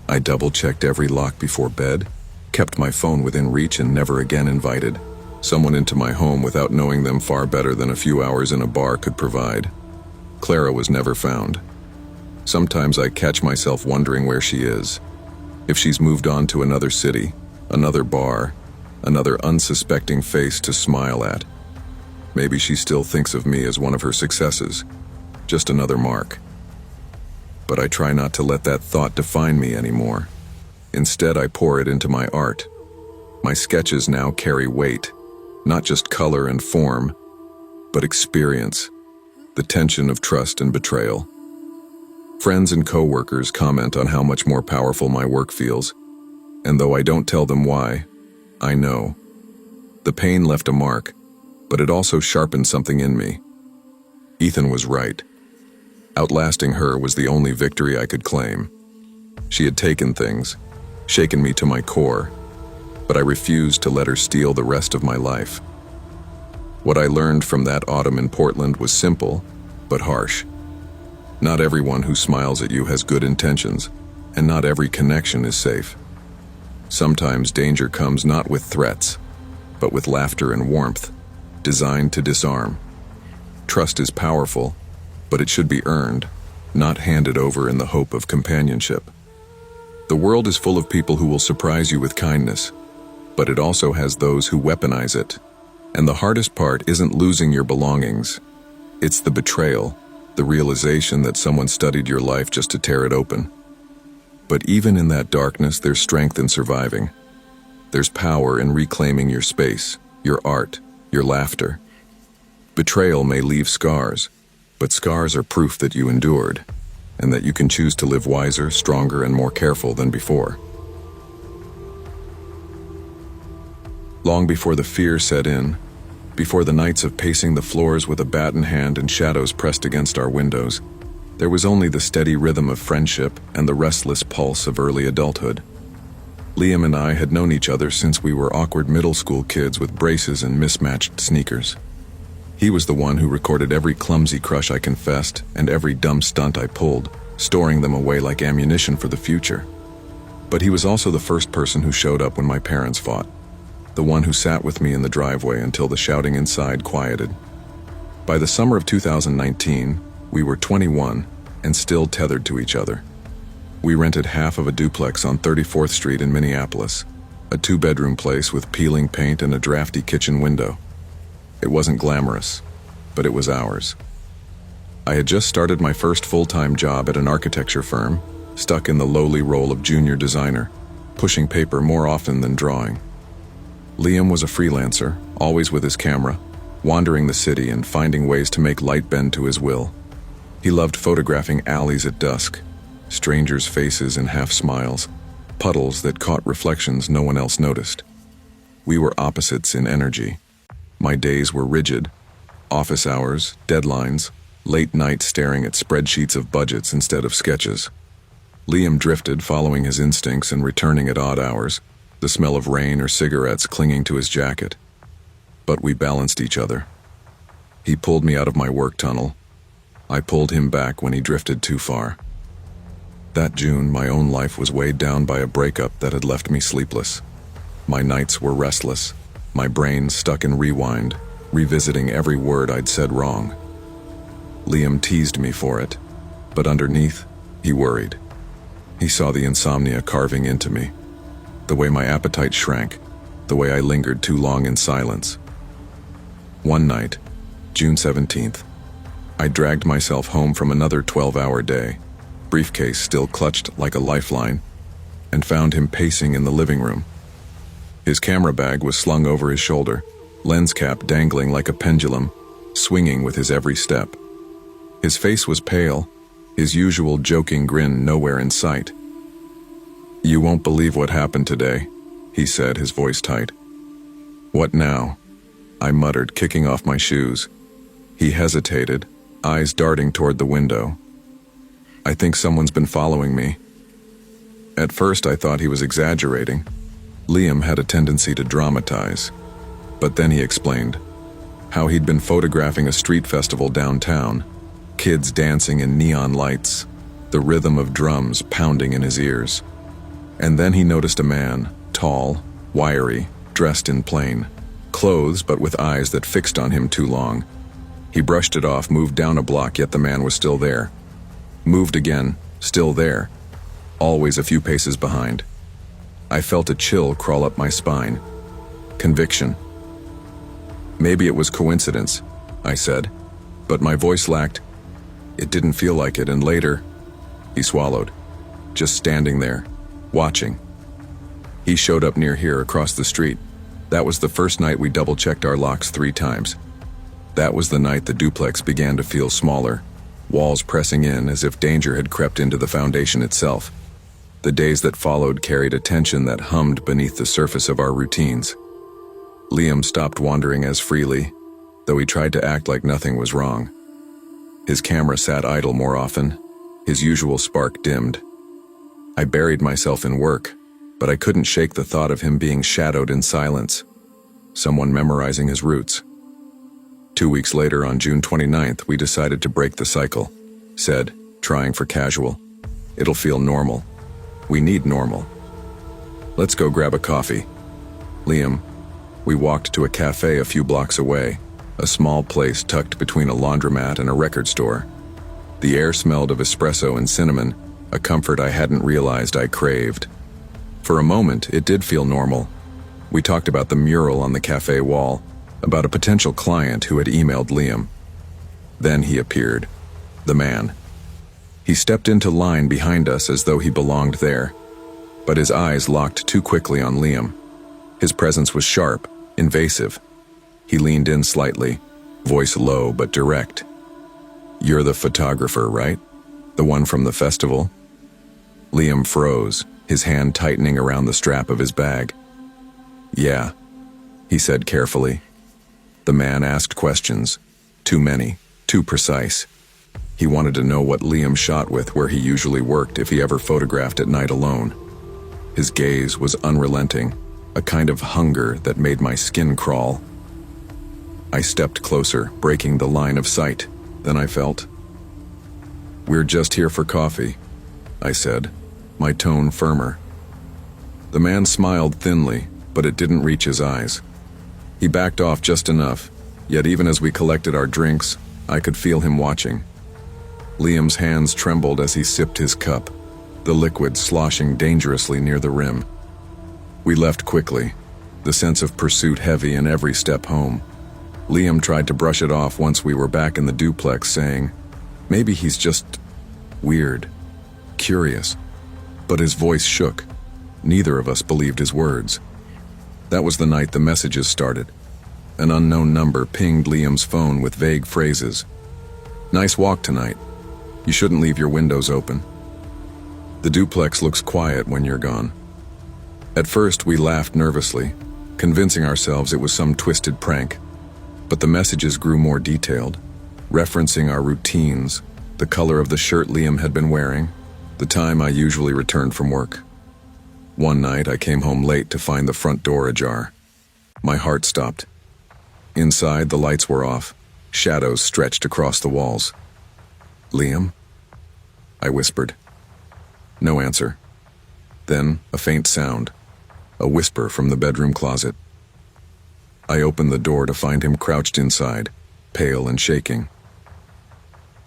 I double-checked every lock before bed, kept my phone within reach, and never again invited someone into my home without knowing them far better than a few hours in a bar could provide. Clara was never found. Sometimes I catch myself wondering where she is. If she's moved on to another city, another bar, another unsuspecting face to smile at. Maybe she still thinks of me as one of her successes, just another mark. But I try not to let that thought define me anymore. Instead, I pour it into my art. My sketches now carry weight, not just color and form, but experience, the tension of trust and betrayal. Friends and coworkers comment on how much more powerful my work feels, and though I don't tell them why, I know. The pain left a mark, but it also sharpened something in me. Ethan was right. Outlasting her was the only victory I could claim. She had taken things, shaken me to my core, but I refused to let her steal the rest of my life. What I learned from that autumn in Portland was simple, but harsh. Not everyone who smiles at you has good intentions, and not every connection is safe. Sometimes danger comes not with threats, but with laughter and warmth, designed to disarm. Trust is powerful, but it should be earned, not handed over in the hope of companionship. The world is full of people who will surprise you with kindness, but it also has those who weaponize it. And the hardest part isn't losing your belongings. It's the betrayal, the realization that someone studied your life just to tear it open. But even in that darkness, there's strength in surviving. There's power in reclaiming your space, your art, your laughter. Betrayal may leave scars, but scars are proof that you endured, and that you can choose to live wiser, stronger, and more careful than before. Long before the fear set in, before the nights of pacing the floors with a bat in hand and shadows pressed against our windows, there was only the steady rhythm of friendship and the restless pulse of early adulthood. Liam and I had known each other since we were awkward middle school kids with braces and mismatched sneakers. He was the one who recorded every clumsy crush I confessed and every dumb stunt I pulled, storing them away like ammunition for the future. But he was also the first person who showed up when my parents fought. The one who sat with me in the driveway until the shouting inside quieted. By the summer of 2019, we were 21 and still tethered to each other. We rented half of a duplex on 34th Street in Minneapolis, a 2-bedroom place with peeling paint and a drafty kitchen window. It wasn't glamorous, but it was ours. I had just started my first full-time job at an architecture firm, stuck in the lowly role of junior designer, pushing paper more often than drawing. Liam was a freelancer, always with his camera, wandering the city and finding ways to make light bend to his will. He loved photographing alleys at dusk, strangers' faces and half-smiles, puddles that caught reflections no one else noticed. We were opposites in energy. My days were rigid, office hours, deadlines, late nights staring at spreadsheets of budgets instead of sketches. Liam drifted, following his instincts and returning at odd hours, the smell of rain or cigarettes clinging to his jacket. But we balanced each other. He pulled me out of my work tunnel. I pulled him back when he drifted too far. That June, my own life was weighed down by a breakup that had left me sleepless. My nights were restless, my brain stuck in rewind, revisiting every word I'd said wrong. Liam teased me for it, but underneath, he worried. He saw the insomnia carving into me, the way my appetite shrank, the way I lingered too long in silence. One night, June 17th, I dragged myself home from another 12-hour day, briefcase still clutched like a lifeline, and found him pacing in the living room. His camera bag was slung over his shoulder, lens cap dangling like a pendulum, swinging with his every step. His face was pale, his usual joking grin nowhere in sight. "You won't believe what happened today," he said, his voice tight. What now? I muttered, kicking off my shoes. He hesitated, eyes darting toward the window. I think someone's been following me. At first I thought he was exaggerating. Liam had a tendency to dramatize. But then he explained how he'd been photographing a street festival downtown, kids dancing in neon lights, the rhythm of drums pounding in his ears. And then he noticed a man, tall, wiry, dressed in plain clothes but with eyes that fixed on him too long. He brushed it off, moved down a block, yet the man was still there. Moved again, still there, always a few paces behind. I felt a chill crawl up my spine. Conviction. Maybe it was coincidence, I said, but my voice lacked. It didn't feel like it, and later, he swallowed, just standing there, watching. He showed up near here, across the street. That was the first night we double-checked our locks 3 times. That was the night the duplex began to feel smaller, walls pressing in as if danger had crept into the foundation itself. The days that followed carried a tension that hummed beneath the surface of our routines. Liam stopped wandering as freely, though he tried to act like nothing was wrong. His camera sat idle more often, his usual spark dimmed. I buried myself in work, but I couldn't shake the thought of him being shadowed in silence, someone memorizing his routes. 2 weeks later, on June 29th, we decided to break the cycle, said, trying for casual. It'll feel normal. We need normal. Let's go grab a coffee. Liam. We walked to a cafe a few blocks away, a small place tucked between a laundromat and a record store. The air smelled of espresso and cinnamon, a comfort I hadn't realized I craved. For a moment, it did feel normal. We talked about the mural on the cafe wall, about a potential client who had emailed Liam. Then he appeared. The man. He stepped into line behind us as though he belonged there, but his eyes locked too quickly on Liam. His presence was sharp, invasive. He leaned in slightly, voice low but direct. You're the photographer, right? The one from the festival? Liam froze, his hand tightening around the strap of his bag. Yeah, he said carefully. The man asked questions. Too many, too precise. He wanted to know what Liam shot with, where he usually worked, if he ever photographed at night alone. His gaze was unrelenting, a kind of hunger that made my skin crawl. I stepped closer, breaking the line of sight. Then I felt. We're just here for coffee, I said, my tone firmer. The man smiled thinly, but it didn't reach his eyes. He backed off just enough, yet even as we collected our drinks, I could feel him watching. Liam's hands trembled as he sipped his cup, the liquid sloshing dangerously near the rim. We left quickly, the sense of pursuit heavy in every step home. Liam tried to brush it off once we were back in the duplex, saying, maybe he's just weird, curious. But his voice shook. Neither of us believed his words. That was the night the messages started. An unknown number pinged Liam's phone with vague phrases. Nice walk tonight. You shouldn't leave your windows open. The duplex looks quiet when you're gone. At first, we laughed nervously, convincing ourselves it was some twisted prank. But the messages grew more detailed, referencing our routines, the color of the shirt Liam had been wearing, the time I usually returned from work. One night, I came home late to find the front door ajar. My heart stopped. Inside, the lights were off, shadows stretched across the walls. Liam? I whispered. No answer. Then, a faint sound. A whisper from the bedroom closet. I opened the door to find him crouched inside, pale and shaking.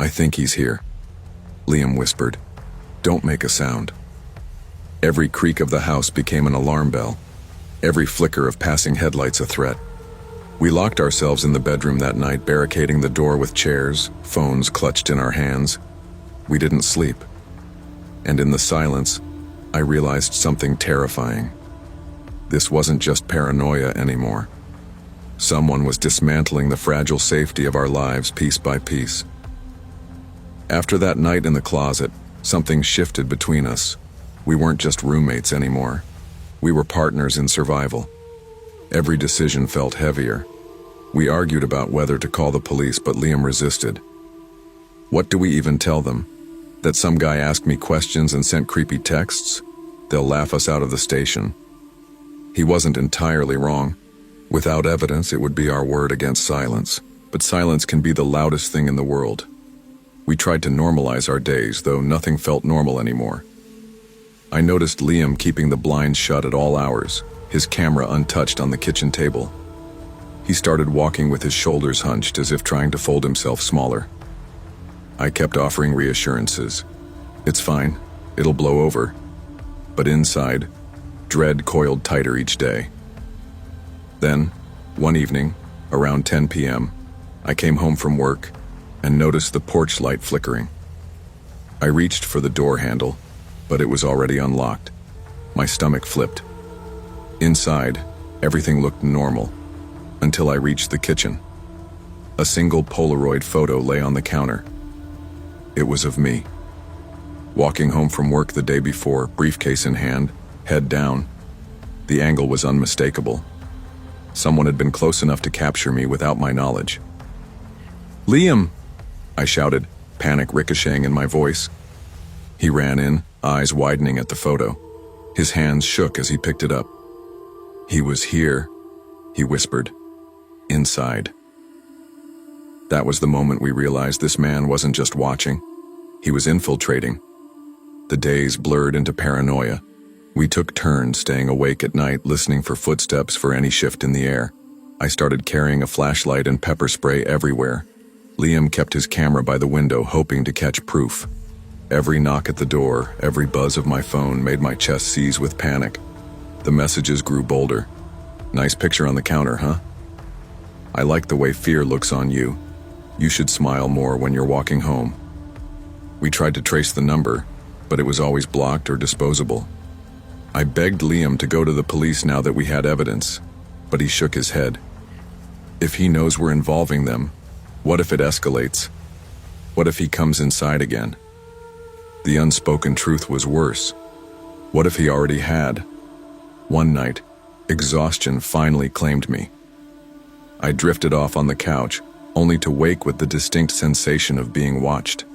I think he's here, Liam whispered. Don't make a sound. Every creak of the house became an alarm bell, every flicker of passing headlights a threat. We locked ourselves in the bedroom that night, barricading the door with chairs, phones clutched in our hands. We didn't sleep. And in the silence, I realized something terrifying. This wasn't just paranoia anymore. Someone was dismantling the fragile safety of our lives piece by piece. After that night in the closet, something shifted between us. We weren't just roommates anymore. We were partners in survival. Every decision felt heavier. We argued about whether to call the police, but Liam resisted. What do we even tell them? That some guy asked me questions and sent creepy texts? They'll laugh us out of the station. He wasn't entirely wrong. Without evidence, it would be our word against silence. But silence can be the loudest thing in the world. We tried to normalize our days, though nothing felt normal anymore. I noticed Liam keeping the blinds shut at all hours, his camera untouched on the kitchen table. He started walking with his shoulders hunched as if trying to fold himself smaller. I kept offering reassurances. It's fine, it'll blow over. But inside, dread coiled tighter each day. Then, one evening, around 10 p.m., I came home from work and noticed the porch light flickering. I reached for the door handle, but it was already unlocked. My stomach flipped. Inside, everything looked normal, until I reached the kitchen. A single Polaroid photo lay on the counter. It was of me. Walking home from work the day before, briefcase in hand, head down. The angle was unmistakable. Someone had been close enough to capture me without my knowledge. "Liam!" I shouted, panic ricocheting in my voice. He ran in, eyes widening at the photo. His hands shook as he picked it up. "He was here," he whispered. "Inside." That was the moment we realized this man wasn't just watching. He was infiltrating. The days blurred into paranoia. We took turns staying awake at night, listening for footsteps, for any shift in the air. I started carrying a flashlight and pepper spray everywhere. Liam kept his camera by the window, hoping to catch proof. Every knock at the door, every buzz of my phone made my chest seize with panic. The messages grew bolder. "Nice picture on the counter, huh? I like the way fear looks on you. You should smile more when you're walking home." We tried to trace the number, but it was always blocked or disposable. I begged Liam to go to the police now that we had evidence, but he shook his head. If he knows we're involving them, what if it escalates? What if he comes inside again? The unspoken truth was worse. What if he already had? One night, exhaustion finally claimed me. I drifted off on the couch, only to wake with the distinct sensation of being watched.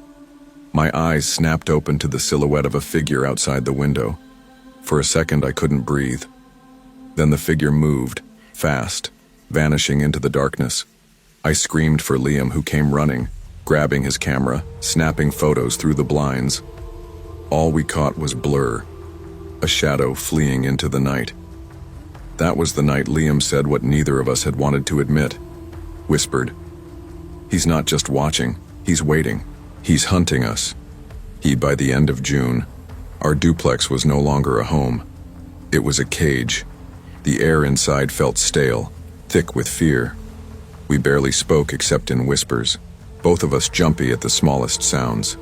My eyes snapped open to the silhouette of a figure outside the window. For a second, I couldn't breathe. Then the figure moved, fast, vanishing into the darkness. I screamed for Liam, who came running, grabbing his camera, snapping photos through the blinds. All we caught was blur, a shadow fleeing into the night. That was the night Liam said what neither of us had wanted to admit. Whispered, "He's not just watching, he's waiting. He's hunting us." By the end of June, our duplex was no longer a home. It was a cage. The air inside felt stale, thick with fear. We barely spoke except in whispers, both of us jumpy at the smallest sounds.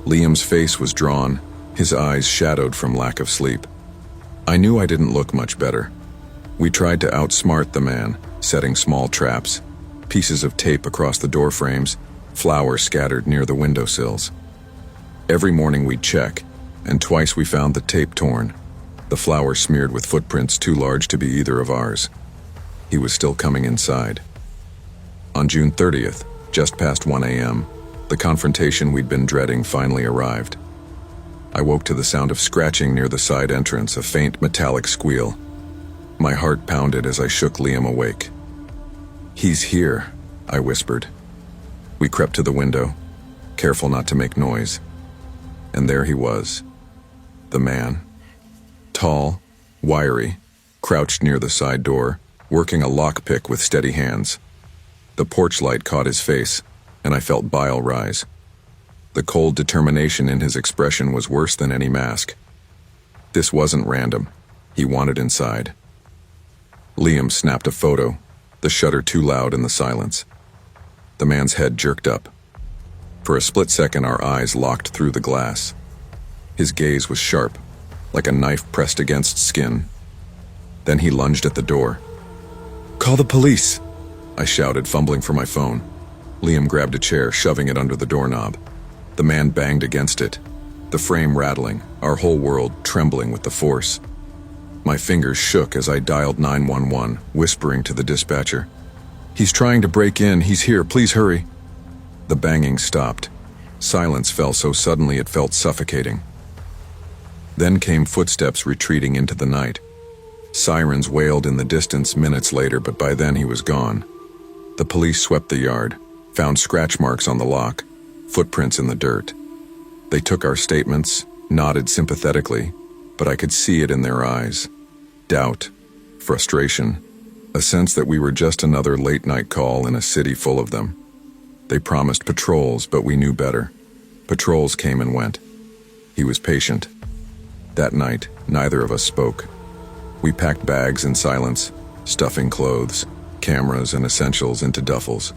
Liam's face was drawn, his eyes shadowed from lack of sleep. I knew I didn't look much better. We tried to outsmart the man, setting small traps, pieces of tape across the door frames, flowers scattered near the windowsills. Every morning we'd check, and twice we found the tape torn, the flowers smeared with footprints too large to be either of ours. He was still coming inside. On June 30th, just past 1 a.m., the confrontation we'd been dreading finally arrived. I woke to the sound of scratching near the side entrance, a faint metallic squeal. My heart pounded as I shook Liam awake. "He's here," I whispered. We crept to the window, careful not to make noise. And there he was, the man. Tall, wiry, crouched near the side door, working a lockpick with steady hands. The porch light caught his face, and I felt bile rise. The cold determination in his expression was worse than any mask. This wasn't random. He wanted inside. Liam snapped a photo, the shutter too loud in the silence. The man's head jerked up. For a split second, our eyes locked through the glass. His gaze was sharp, like a knife pressed against skin. Then he lunged at the door. "Call the police!" I shouted, fumbling for my phone. Liam grabbed a chair, shoving it under the doorknob. The man banged against it, the frame rattling, our whole world trembling with the force. My fingers shook as I dialed 911, whispering to the dispatcher, "He's trying to break in. He's here. Please hurry." The banging stopped. Silence fell so suddenly it felt suffocating. Then came footsteps retreating into the night. Sirens wailed in the distance minutes later, but by then he was gone. The police swept the yard, found scratch marks on the lock, footprints in the dirt. They took our statements, nodded sympathetically, but I could see it in their eyes. Doubt, frustration, a sense that we were just another late-night call in a city full of them. They promised patrols, but we knew better. Patrols came and went. He was patient. That night, neither of us spoke. We packed bags in silence, stuffing clothes, cameras, and essentials into duffels.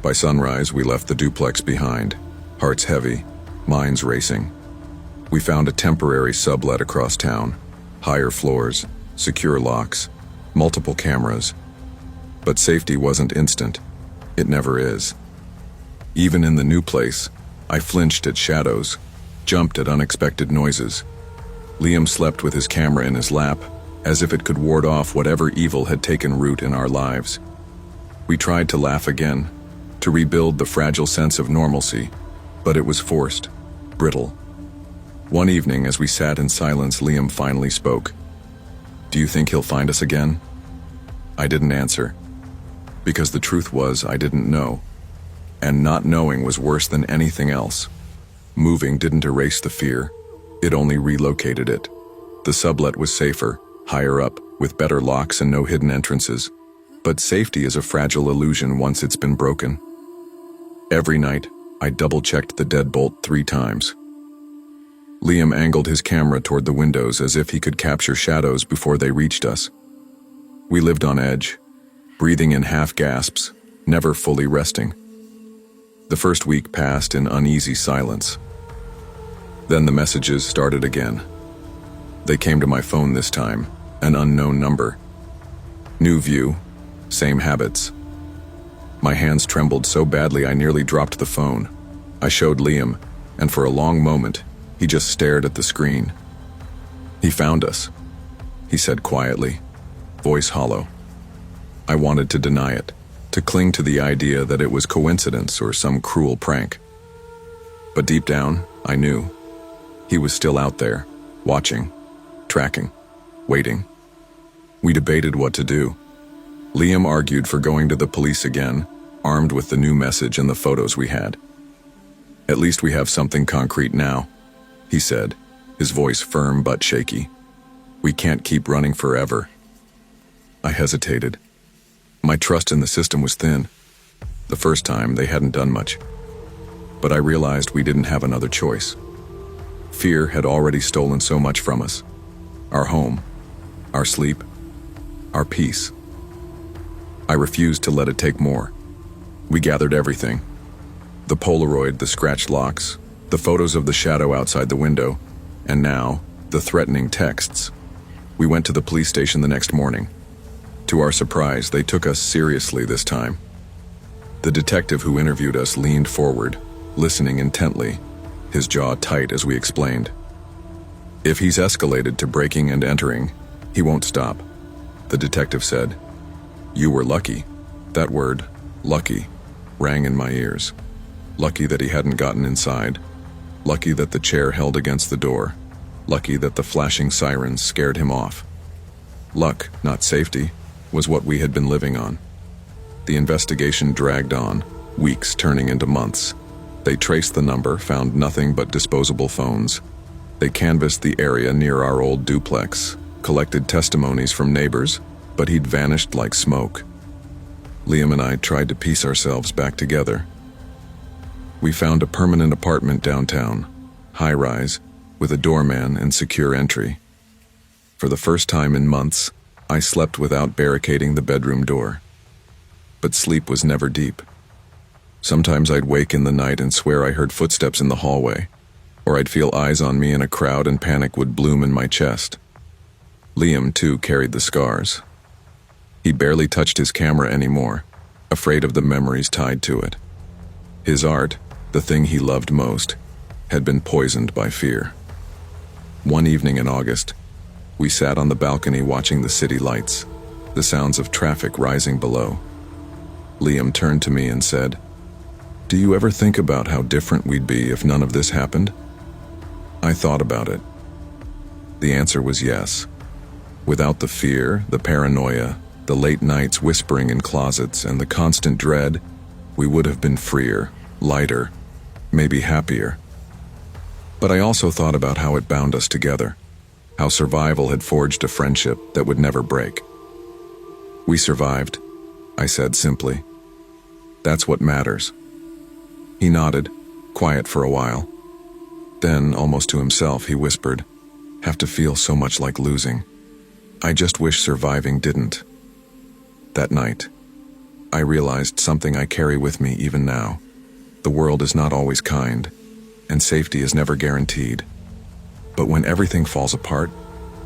By sunrise, we left the duplex behind, hearts heavy, minds racing. We found a temporary sublet across town, higher floors, secure locks, multiple cameras. But safety wasn't instant. It never is. Even in the new place, I flinched at shadows, jumped at unexpected noises. Liam slept with his camera in his lap, as if it could ward off whatever evil had taken root in our lives. We tried to laugh again, to rebuild the fragile sense of normalcy, but it was forced, brittle. One evening, as we sat in silence, Liam finally spoke. "Do you think he'll find us again?" I didn't answer, because the truth was I didn't know, and not knowing was worse than anything else. Moving didn't erase the fear, it only relocated it. The sublet was safer, higher up, with better locks and no hidden entrances. But safety is a fragile illusion once it's been broken. Every night, I double-checked the deadbolt 3 times. Liam angled his camera toward the windows as if he could capture shadows before they reached us. We lived on edge, breathing in half-gasps, never fully resting. The first week passed in uneasy silence. Then the messages started again. They came to my phone this time, an unknown number. New view, same habits. My hands trembled so badly I nearly dropped the phone. I showed Liam, and for a long moment, he just stared at the screen. "He found us," he said quietly, voice hollow. I wanted to deny it, to cling to the idea that it was coincidence or some cruel prank. But deep down, I knew. He was still out there, watching, tracking, waiting. We debated what to do. Liam argued for going to the police again, armed with the new message and the photos we had. "At least we have something concrete now," he said, his voice firm but shaky. "We can't keep running forever." I hesitated. My trust in the system was thin. The first time, they hadn't done much. But I realized we didn't have another choice. Fear had already stolen so much from us. Our home, our sleep, our peace. I refused to let it take more. We gathered everything. The Polaroid, the scratched locks, the photos of the shadow outside the window, and now, the threatening texts. We went to the police station the next morning. To our surprise, they took us seriously this time. The detective who interviewed us leaned forward, listening intently, his jaw tight as we explained. "If he's escalated to breaking and entering, he won't stop," the detective said. "You were lucky." That word, lucky, rang in my ears. Lucky that he hadn't gotten inside. Lucky that the chair held against the door. Lucky that the flashing sirens scared him off. Luck, not safety, was what we had been living on. The investigation dragged on, weeks turning into months. They traced the number, found nothing but disposable phones. They canvassed the area near our old duplex, collected testimonies from neighbors, but he'd vanished like smoke. Liam and I tried to piece ourselves back together. We found a permanent apartment downtown, high-rise, with a doorman and secure entry. For the first time in months, I slept without barricading the bedroom door. But sleep was never deep. Sometimes I'd wake in the night and swear I heard footsteps in the hallway, or I'd feel eyes on me in a crowd and panic would bloom in my chest. Liam, too, carried the scars. He barely touched his camera anymore, afraid of the memories tied to it. His art, the thing he loved most, had been poisoned by fear. One evening in August, We sat on the balcony watching the city lights, the sounds of traffic rising below. Liam turned to me and said, "Do you ever think about how different we'd be if none of this happened?" I thought about it. The answer was yes. Without the fear, the paranoia, the late nights whispering in closets, and the constant dread, we would have been freer, lighter, maybe happier. But I also thought about how it bound us together, how survival had forged a friendship that would never break. "We survived," I said simply. "That's what matters." He nodded, quiet for a while. Then, almost to himself, he whispered, "Have to feel so much like losing. I just wish surviving didn't." That night, I realized something I carry with me even now. The world is not always kind, and safety is never guaranteed. But when everything falls apart,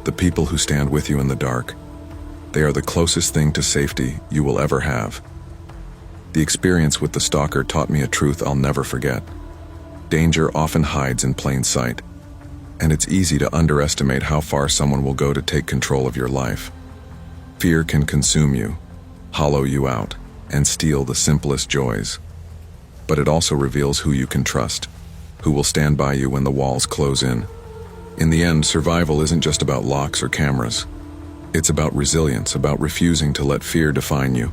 the people who stand with you in the dark, they are the closest thing to safety you will ever have. The experience with the stalker taught me a truth I'll never forget. Danger often hides in plain sight, and it's easy to underestimate how far someone will go to take control of your life. Fear can consume you, hollow you out, and steal the simplest joys. But it also reveals who you can trust, who will stand by you when the walls close in. In the end, survival isn't just about locks or cameras. It's about resilience, about refusing to let fear define you,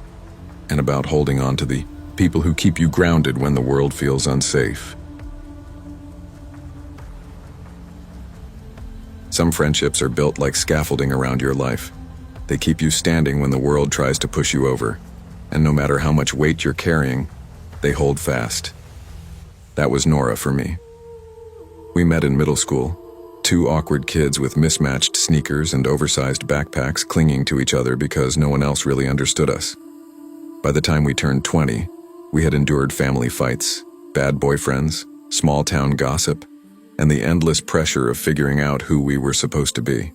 and about holding on to the people who keep you grounded when the world feels unsafe. Some friendships are built like scaffolding around your life. They keep you standing when the world tries to push you over, and no matter how much weight you're carrying, they hold fast. That was Nora for me. We met in middle school, two awkward kids with mismatched sneakers and oversized backpacks clinging to each other because no one else really understood us. By the time we turned 20, we had endured family fights, bad boyfriends, small-town gossip, and the endless pressure of figuring out who we were supposed to be.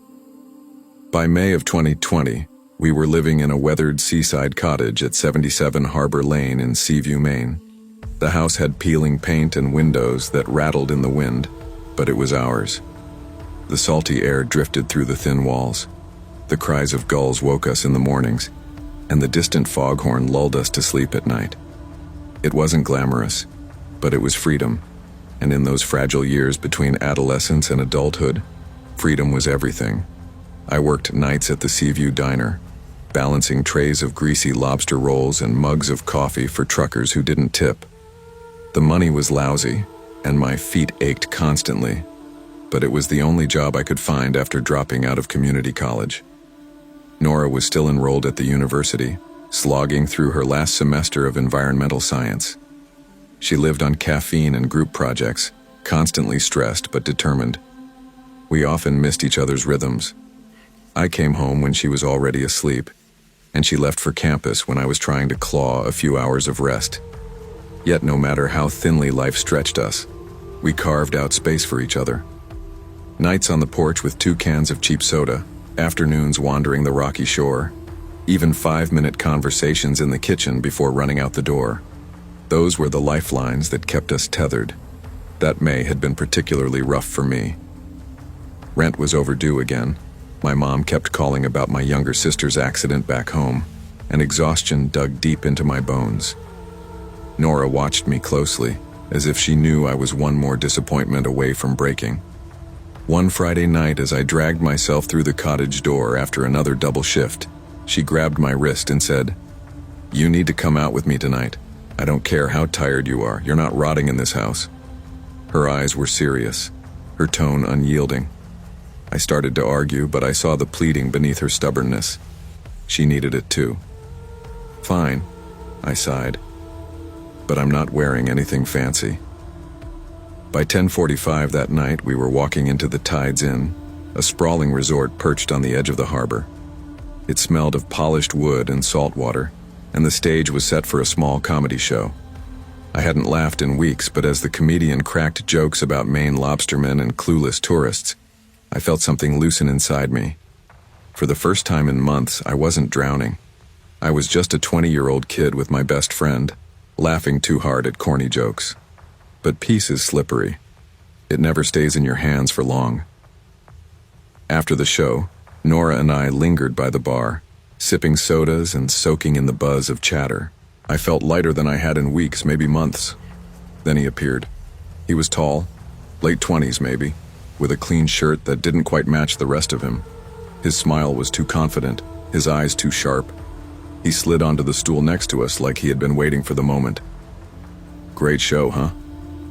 By May of 2020, we were living in a weathered seaside cottage at 77 Harbor Lane in Seaview, Maine. The house had peeling paint and windows that rattled in the wind, but it was ours. The salty air drifted through the thin walls. The cries of gulls woke us in the mornings, and the distant foghorn lulled us to sleep at night. It wasn't glamorous, but it was freedom. And in those fragile years between adolescence and adulthood, freedom was everything. I worked nights at the Seaview Diner, balancing trays of greasy lobster rolls and mugs of coffee for truckers who didn't tip. The money was lousy, and my feet ached constantly, but it was the only job I could find after dropping out of community college. Nora was still enrolled at the university, slogging through her last semester of environmental science. She lived on caffeine and group projects, constantly stressed but determined. We often missed each other's rhythms. I came home when she was already asleep, and she left for campus when I was trying to claw a few hours of rest. Yet no matter how thinly life stretched us, we carved out space for each other. Nights on the porch with 2 cans of cheap soda, afternoons wandering the rocky shore, even 5-minute conversations in the kitchen before running out the door. Those were the lifelines that kept us tethered. That May had been particularly rough for me. Rent was overdue again. My mom kept calling about my younger sister's accident back home, and exhaustion dug deep into my bones. Nora watched me closely, as if she knew I was one more disappointment away from breaking. One Friday night, as I dragged myself through the cottage door after another double shift, she grabbed my wrist and said, "You need to come out with me tonight. I don't care how tired you are, you're not rotting in this house." Her eyes were serious, her tone unyielding. I started to argue, but I saw the pleading beneath her stubbornness. She needed it too. "Fine," I sighed, "but I'm not wearing anything fancy." By 10:45 that night, we were walking into the Tides Inn, a sprawling resort perched on the edge of the harbor. It smelled of polished wood and salt water, and the stage was set for a small comedy show. I hadn't laughed in weeks, but as the comedian cracked jokes about Maine lobstermen and clueless tourists, I felt something loosen inside me. For the first time in months, I wasn't drowning. I was just a 20-year-old kid with my best friend, laughing too hard at corny jokes. But peace is slippery. It never stays in your hands for long. After the show, Nora and I lingered by the bar, sipping sodas and soaking in the buzz of chatter. I felt lighter than I had in weeks, maybe months. Then he appeared. He was tall, late 20s maybe, with a clean shirt that didn't quite match the rest of him. His smile was too confident, his eyes too sharp. He slid onto the stool next to us like he had been waiting for the moment. "Great show, huh?"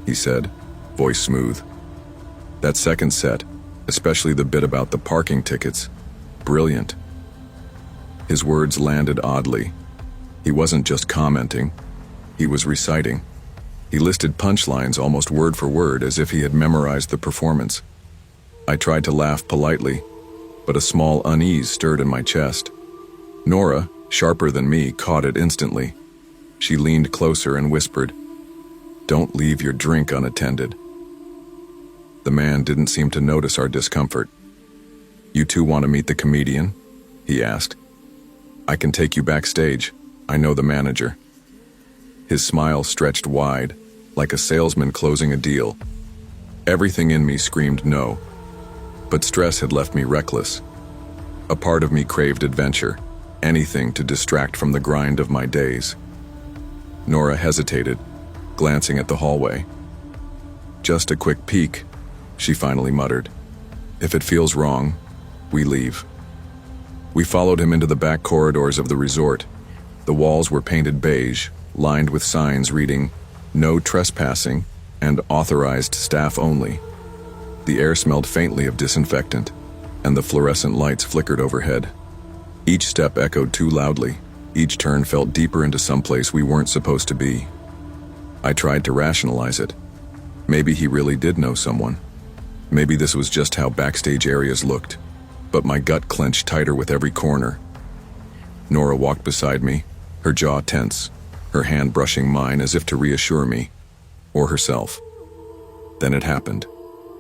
he said, voice smooth. "That second set, especially the bit about the parking tickets, brilliant." His words landed oddly. He wasn't just commenting, he was reciting. He listed punchlines almost word for word as if he had memorized the performance. I tried to laugh politely, but a small unease stirred in my chest. Nora, sharper than me, caught it instantly. She leaned closer and whispered, "Don't leave your drink unattended." The man didn't seem to notice our discomfort. "You two want to meet the comedian?" he asked. "I can take you backstage. I know the manager." His smile stretched wide, like a salesman closing a deal. Everything in me screamed no, but stress had left me reckless. A part of me craved adventure, anything to distract from the grind of my days. Nora hesitated, glancing at the hallway. "Just a quick peek," she finally muttered. "If it feels wrong, we leave." We followed him into the back corridors of the resort. The walls were painted beige, lined with signs reading, "No trespassing," and "Authorized staff only." The air smelled faintly of disinfectant, and the fluorescent lights flickered overhead. Each step echoed too loudly. Each turn felt deeper into someplace we weren't supposed to be. I tried to rationalize it. Maybe he really did know someone. Maybe this was just how backstage areas looked, but my gut clenched tighter with every corner. Nora walked beside me, her jaw tense, her hand brushing mine as if to reassure me, or herself. Then it happened.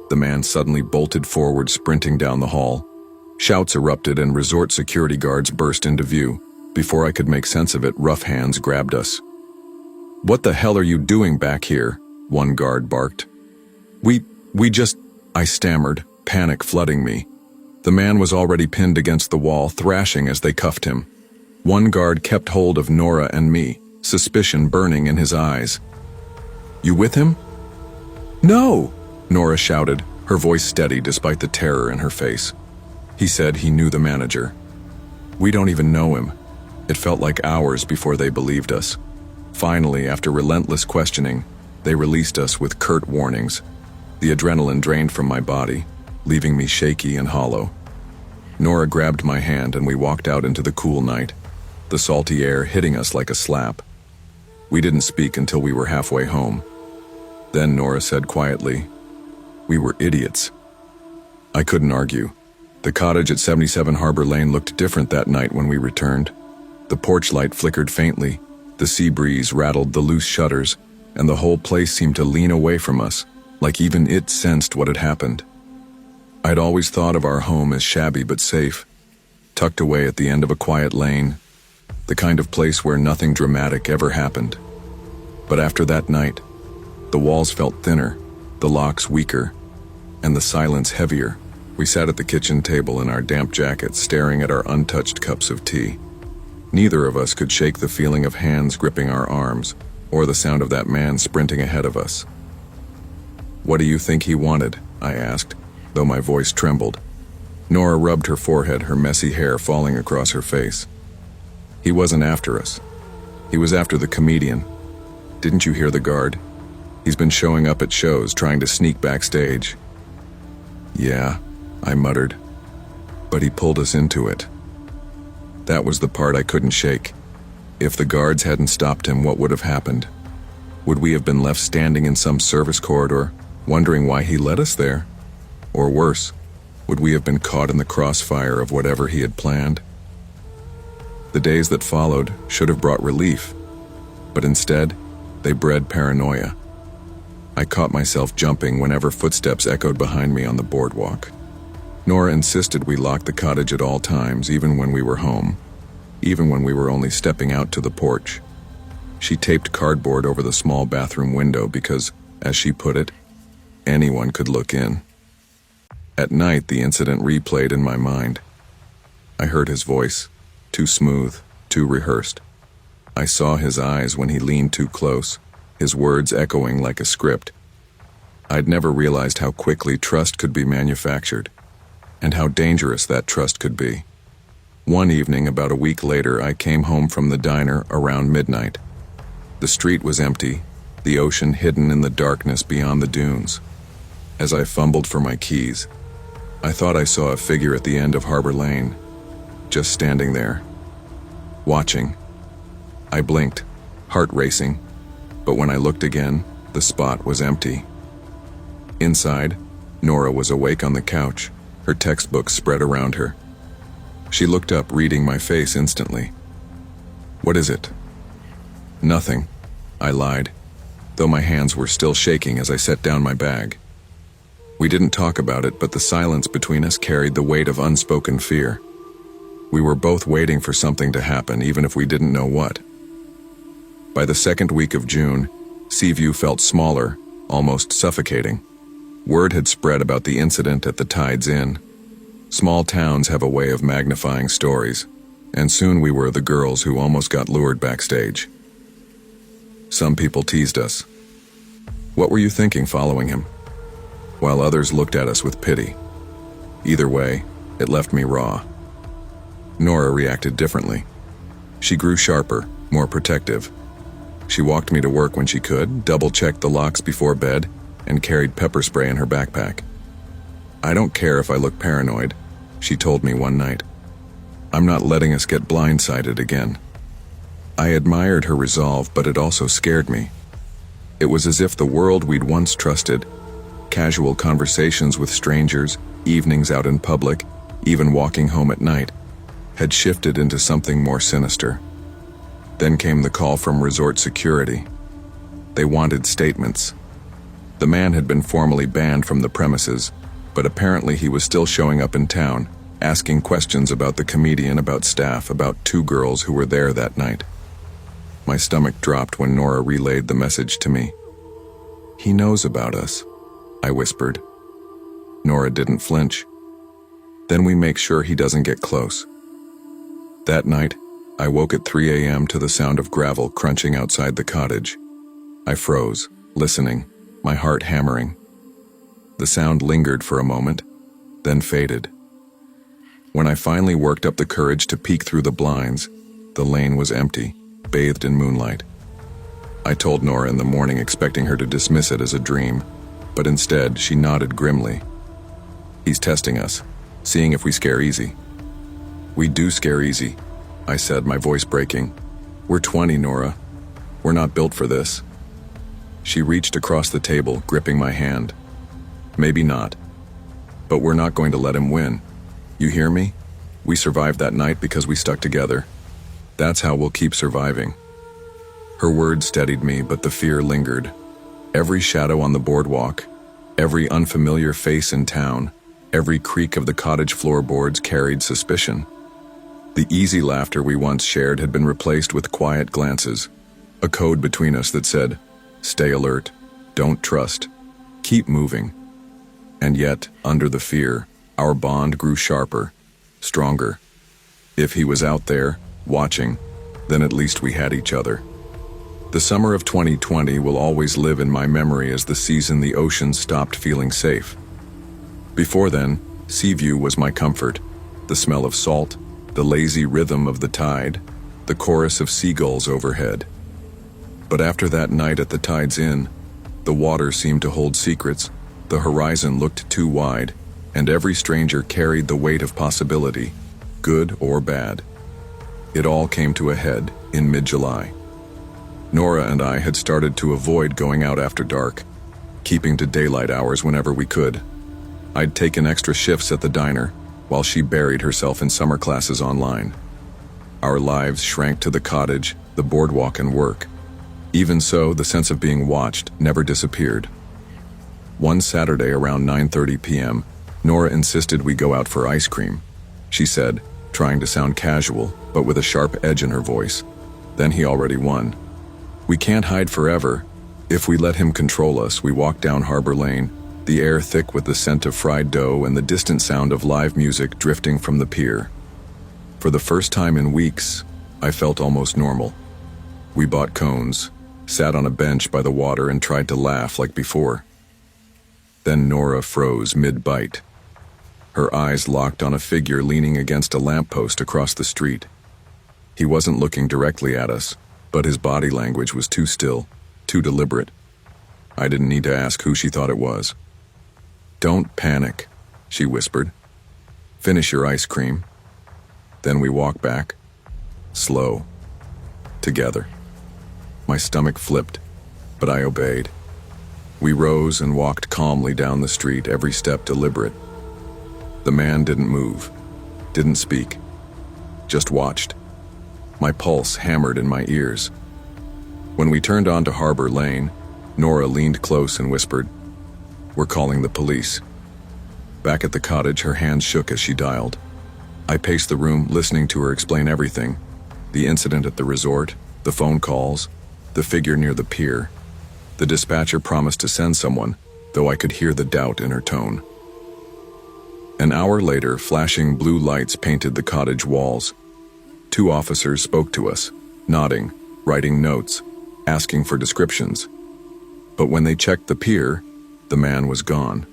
The man suddenly bolted forward, sprinting down the hall. Shouts erupted and resort security guards burst into view. Before I could make sense of it, rough hands grabbed us. "What the hell are you doing back here?" one guard barked. We just," I stammered, panic flooding me. The man was already pinned against the wall, thrashing as they cuffed him. One guard kept hold of Nora and me, suspicion burning in his eyes. "You with him?" "No!" Nora shouted, her voice steady despite the terror in her face. "He said he knew the manager." "We don't even know him." It felt like hours before they believed us. Finally, after relentless questioning, they released us with curt warnings. The adrenaline drained from my body, leaving me shaky and hollow. Nora grabbed my hand and we walked out into the cool night, the salty air hitting us like a slap. We didn't speak until we were halfway home. Then Nora said quietly, "We were idiots." I couldn't argue. The cottage at 77 Harbor Lane looked different that night when we returned. The porch light flickered faintly, the sea breeze rattled the loose shutters, and the whole place seemed to lean away from us, like even it sensed what had happened. I'd always thought of our home as shabby but safe, tucked away at the end of a quiet lane, the kind of place where nothing dramatic ever happened. But after that night, the walls felt thinner, the locks weaker, and the silence heavier. We sat at the kitchen table in our damp jackets, staring at our untouched cups of tea. Neither of us could shake the feeling of hands gripping our arms, or the sound of that man sprinting ahead of us. "What do you think he wanted?" I asked, though my voice trembled. Nora rubbed her forehead, her messy hair falling across her face. "He wasn't after us. He was after the comedian. Didn't you hear the guard? He's been showing up at shows, trying to sneak backstage." "Yeah," I muttered, "but he pulled us into it." That was the part I couldn't shake. If the guards hadn't stopped him, what would have happened? Would we have been left standing in some service corridor, wondering why he led us there? Or worse, would we have been caught in the crossfire of whatever he had planned? The days that followed should have brought relief, but instead, they bred paranoia. I caught myself jumping whenever footsteps echoed behind me on the boardwalk. Nora insisted we lock the cottage at all times, even when we were home, even when we were only stepping out to the porch. She taped cardboard over the small bathroom window because, as she put it, anyone could look in. At night, the incident replayed in my mind. I heard his voice, too smooth, too rehearsed. I saw his eyes when he leaned too close, his words echoing like a script. I'd never realized how quickly trust could be manufactured, and how dangerous that trust could be. One evening, about a week later, I came home from the diner around midnight. The street was empty, the ocean hidden in the darkness beyond the dunes. As I fumbled for my keys, I thought I saw a figure at the end of Harbor Lane, just standing there, watching. I blinked, heart racing, but when I looked again, the spot was empty. Inside, Nora was awake on the couch, her textbooks spread around her. She looked up, reading my face instantly. "What is it?" "Nothing," I lied, though my hands were still shaking as I set down my bag. We didn't talk about it, but the silence between us carried the weight of unspoken fear. We were both waiting for something to happen, even if we didn't know what. By the second week of June, Seaview felt smaller, almost suffocating. Word had spread about the incident at the Tides Inn. Small towns have a way of magnifying stories, and soon we were the girls who almost got lured backstage. Some people teased us. "What were you thinking following him?" While others looked at us with pity. Either way, it left me raw. Nora reacted differently. She grew sharper, more protective. She walked me to work when she could, double-checked the locks before bed, and carried pepper spray in her backpack. "I don't care if I look paranoid," she told me one night. "I'm not letting us get blindsided again." I admired her resolve, but it also scared me. It was as if the world we'd once trusted, casual conversations with strangers, evenings out in public, even walking home at night, had shifted into something more sinister. Then came the call from resort security. They wanted statements. The man had been formally banned from the premises, but apparently he was still showing up in town, asking questions about the comedian, about staff, about 2 girls who were there that night. My stomach dropped when Nora relayed the message to me. "He knows about us," I whispered. Nora didn't flinch. "Then we make sure he doesn't get close." That night, I woke at 3 a.m. to the sound of gravel crunching outside the cottage. I froze, listening, my heart hammering. The sound lingered for a moment, then faded. When I finally worked up the courage to peek through the blinds, the lane was empty, bathed in moonlight. I told Nora in the morning, expecting her to dismiss it as a dream, but instead she nodded grimly. "He's testing us, seeing if we scare easy." "We do scare easy," I said, my voice breaking. "We're 20, Nora. We're not built for this." She reached across the table, gripping my hand. "Maybe not. But we're not going to let him win. You hear me? We survived that night because we stuck together. That's how we'll keep surviving." Her words steadied me, but the fear lingered. Every shadow on the boardwalk, every unfamiliar face in town, every creak of the cottage floorboards carried suspicion. The easy laughter we once shared had been replaced with quiet glances, a code between us that said, "Stay alert, don't trust, keep moving." And yet, under the fear, our bond grew sharper, stronger. If he was out there, watching, then at least we had each other. The summer of 2020 will always live in my memory as the season the ocean stopped feeling safe. Before then, Seaview was my comfort, the smell of salt, the lazy rhythm of the tide, the chorus of seagulls overhead. But after that night at the Tides Inn, the water seemed to hold secrets, the horizon looked too wide, and every stranger carried the weight of possibility, good or bad. It all came to a head in mid-July. Nora and I had started to avoid going out after dark, keeping to daylight hours whenever we could. I'd taken extra shifts at the diner, while she buried herself in summer classes online. Our lives shrank to the cottage, the boardwalk, and work. Even so, the sense of being watched never disappeared. One Saturday around 9:30 p.m., Nora insisted we go out for ice cream. She said, trying to sound casual, but with a sharp edge in her voice. Then he already won. "We can't hide forever. If we let him control us," we walked down Harbor Lane, the air thick with the scent of fried dough and the distant sound of live music drifting from the pier. For the first time in weeks, I felt almost normal. We bought cones, sat on a bench by the water and tried to laugh like before. Then Nora froze mid-bite. Her eyes locked on a figure leaning against a lamppost across the street. He wasn't looking directly at us, but his body language was too still, too deliberate. I didn't need to ask who she thought it was. "Don't panic," she whispered. "Finish your ice cream." Then we walked back, slow, together. My stomach flipped, but I obeyed. We rose and walked calmly down the street, every step deliberate. The man didn't move, didn't speak, just watched. My pulse hammered in my ears. When we turned onto Harbor Lane, Nora leaned close and whispered, "We're calling the police." Back at the cottage, her hands shook as she dialed. I paced the room, listening to her explain everything. The incident at the resort, the phone calls, the figure near the pier. The dispatcher promised to send someone, though I could hear the doubt in her tone. An hour later, flashing blue lights painted the cottage walls. 2 officers spoke to us, nodding, writing notes, asking for descriptions. But when they checked the pier, the man was gone.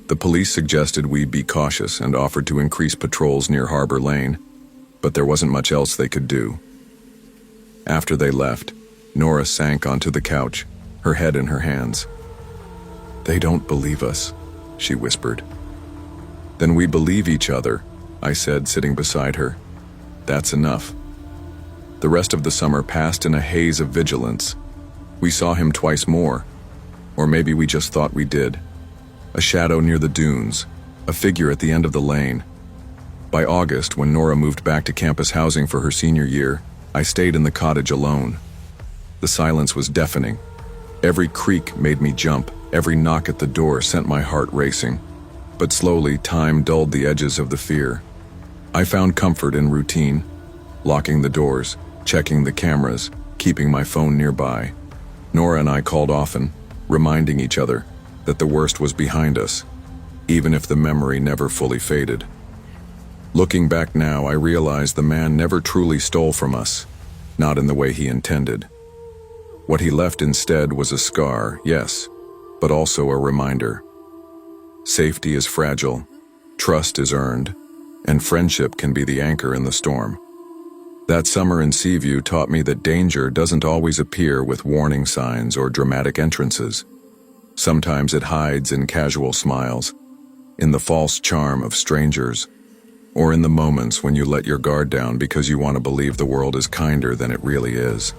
The police suggested we be cautious and offered to increase patrols near Harbor Lane, but there wasn't much else they could do. After they left, Nora sank onto the couch, her head in her hands. "They don't believe us," she whispered. "Then we believe each other," I said, sitting beside her. "That's enough." The rest of the summer passed in a haze of vigilance. We saw him twice more, or maybe we just thought we did. A shadow near the dunes, a figure at the end of the lane. By August, when Nora moved back to campus housing for her senior year, I stayed in the cottage alone. The silence was deafening. Every creak made me jump, every knock at the door sent my heart racing. But slowly, time dulled the edges of the fear. I found comfort in routine, locking the doors, checking the cameras, keeping my phone nearby. Nora and I called often, reminding each other that the worst was behind us, even if the memory never fully faded. Looking back now, I realize the man never truly stole from us, not in the way he intended. What he left instead was a scar, yes, but also a reminder. Safety is fragile, trust is earned, and friendship can be the anchor in the storm. That summer in Seaview taught me that danger doesn't always appear with warning signs or dramatic entrances. Sometimes it hides in casual smiles, in the false charm of strangers, or in the moments when you let your guard down because you want to believe the world is kinder than it really is.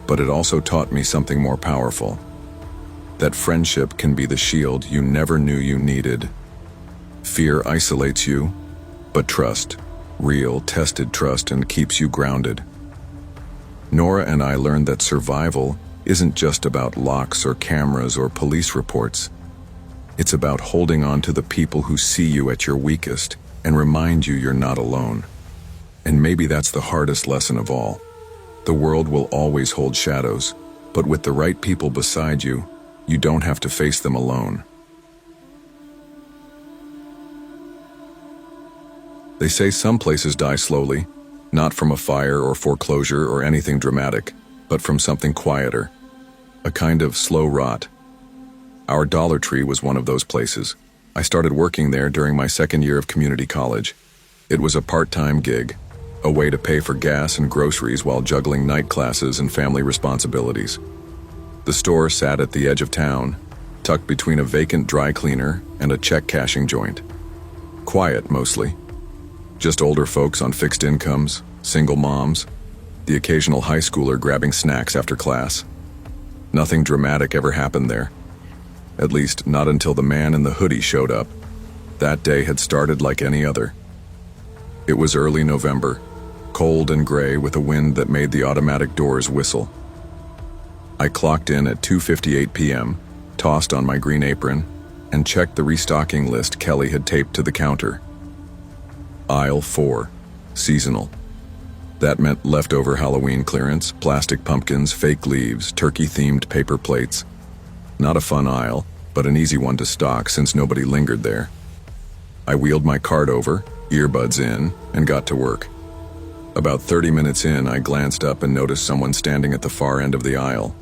But it also taught me something more powerful, that friendship can be the shield you never knew you needed. Fear isolates you, but trust, real, tested trust, and keeps you grounded. Nora and I learned that survival isn't just about locks or cameras or police reports. It's about holding on to the people who see you at your weakest and remind you you're not alone. And maybe that's the hardest lesson of all. The world will always hold shadows, but with the right people beside you, you don't have to face them alone. They say some places die slowly, not from a fire or foreclosure or anything dramatic, but from something quieter, a kind of slow rot. Our Dollar Tree was one of those places. I started working there during my second year of community college. It was a part-time gig, a way to pay for gas and groceries while juggling night classes and family responsibilities. The store sat at the edge of town, tucked between a vacant dry cleaner and a check-cashing joint. Quiet, mostly. Just older folks on fixed incomes, single moms, the occasional high schooler grabbing snacks after class. Nothing dramatic ever happened there. At least, not until the man in the hoodie showed up. That day had started like any other. It was early November, cold and gray with a wind that made the automatic doors whistle. I clocked in at 2:58 p.m., tossed on my green apron, and checked the restocking list Kelly had taped to the counter. Aisle 4, seasonal. That meant leftover Halloween clearance, plastic pumpkins, fake leaves, turkey-themed paper plates. Not a fun aisle, but an easy one to stock since nobody lingered there. I wheeled my cart over, earbuds in, and got to work. About 30 minutes in, I glanced up and noticed someone standing at the far end of the aisle.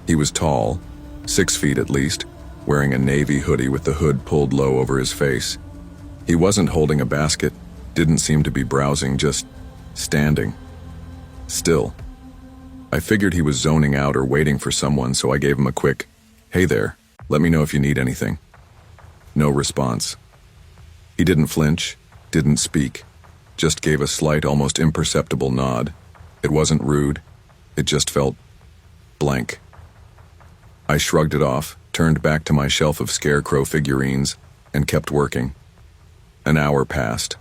He was tall, 6 feet at least, wearing a navy hoodie with the hood pulled low over his face. He wasn't holding a basket, didn't seem to be browsing, just standing. Still. I figured he was zoning out or waiting for someone, so I gave him a quick, "Hey there, let me know if you need anything." No response. He didn't flinch, didn't speak, just gave a slight, almost imperceptible nod. It wasn't rude, it just felt blank. I shrugged it off, turned back to my shelf of scarecrow figurines, and kept working. An hour passed.